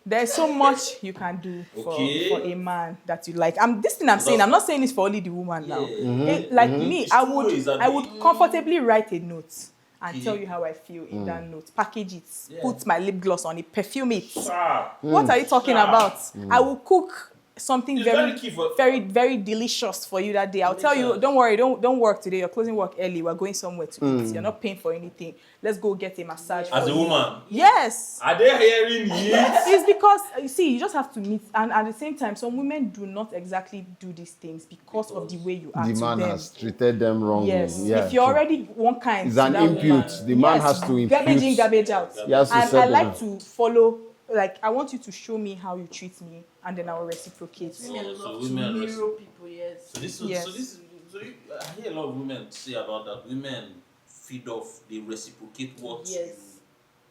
There's so much you can do for a man that you like. This thing I'm saying, Because- I'm not saying it's for only the woman now. Yeah. Like me, It's I two ways, would I mean. comfortably write a note and Yeah. tell you how I feel in that note. Package it, Yeah. put my lip gloss on it, perfume it. Sharp. What are you talking Sharp. about? I will cook something It's very, very key for- very, very delicious for you that day. I'll tell you, sense. don't worry, don't work today. You're closing work early. We're going somewhere to eat. You're not paying for anything. Let's go get a massage. As for a you. woman, Yes. are they hearing it? It's because you see, you just have to meet, and at the same time, some women do not exactly do these things because of the way you are The to man them. has treated them wrongly. Yes, Yeah, if you're true. already one kind, It's to an that impute. woman, The man yes, has to impute. garbage in, garbage out. He has to And I settle like them. to follow. Like I want you to show me how you treat me, and then I will reciprocate. So women Mirror people, yes. So this Yes. I hear a lot of women say about that. Women feed off, they reciprocate what Yes.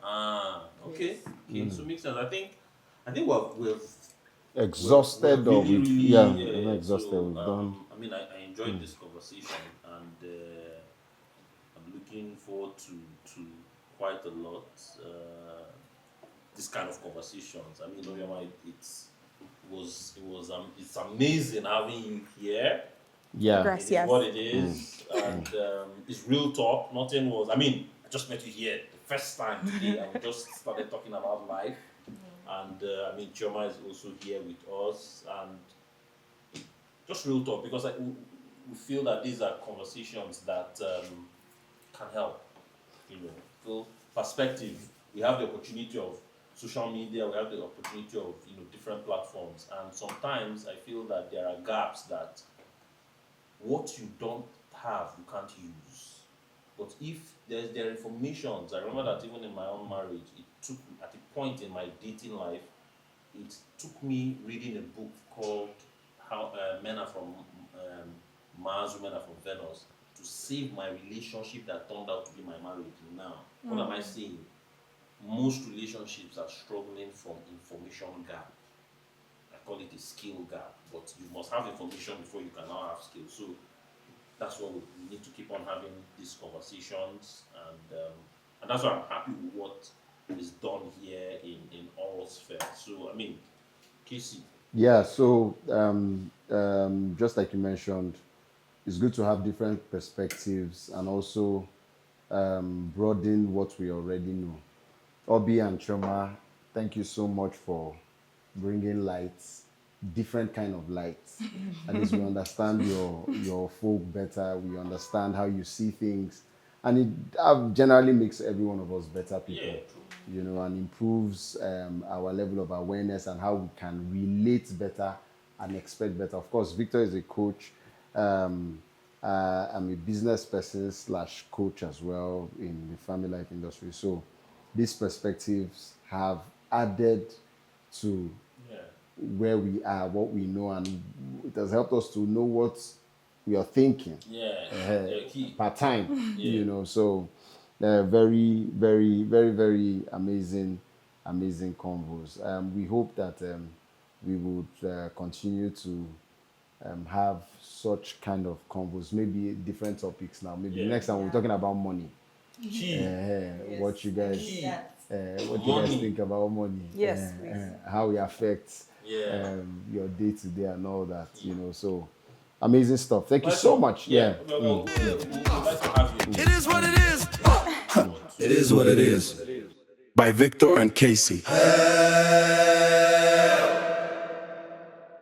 you. Okay. Okay. So makes sense. I think we've Exhausted we're or really, with, really, yeah, we're exhausted. So, We've done. I mean, I enjoyed this conversation, and I'm looking forward to quite a lot. This kind of conversations. I mean, Oyama, it's amazing having you here. Yeah. Gracias. It is what it is, and it's real talk. Nothing was. I mean, I just met you here the first time today, and we just started talking about life. And I mean, Chioma is also here with us, and just real talk because we feel that these are conversations that can help. So perspective. We have the opportunity of social media. We have the opportunity of different platforms, and sometimes I feel that there are gaps that what you don't have you can't use. But if there are informations, I remember that even in my own marriage, it took at a point in my dating life, it took me reading a book called How Men Are from Mars, Women Are from Venus to save my relationship that turned out to be my marriage now. What am I saying? Most relationships are struggling from information gap. I call it a skill gap, but you must have information before you can now have skills. So that's why we need to keep on having these conversations, and that's why I'm happy with what is done here in all spheres. So I mean, Casey. Yeah, so just like you mentioned, it's good to have different perspectives and also broaden what we already know. Obi and Choma, thank you so much for bringing lights, different kind of lights. At least we understand your folk better. We understand how you see things, and it generally makes every one of us better people. Yeah, You know, and improves our level of awareness and how we can relate better and expect better. Of course, Victor is a coach. I'm a business person / coach as well in the family life industry. So these perspectives have added to where we are, what we know, and it has helped us to know what we are thinking per time. You know, so very, very, very, very amazing convos. We hope that we would continue to have such kind of convos, maybe different topics now. Maybe next time we're talking about money. What you guys what you guys think about money? Yes, how it affects your day to day and all that, you know. So amazing stuff. Thank you so much. We'd like to have you. It is what it is. It is what it is. By Victor and Casey.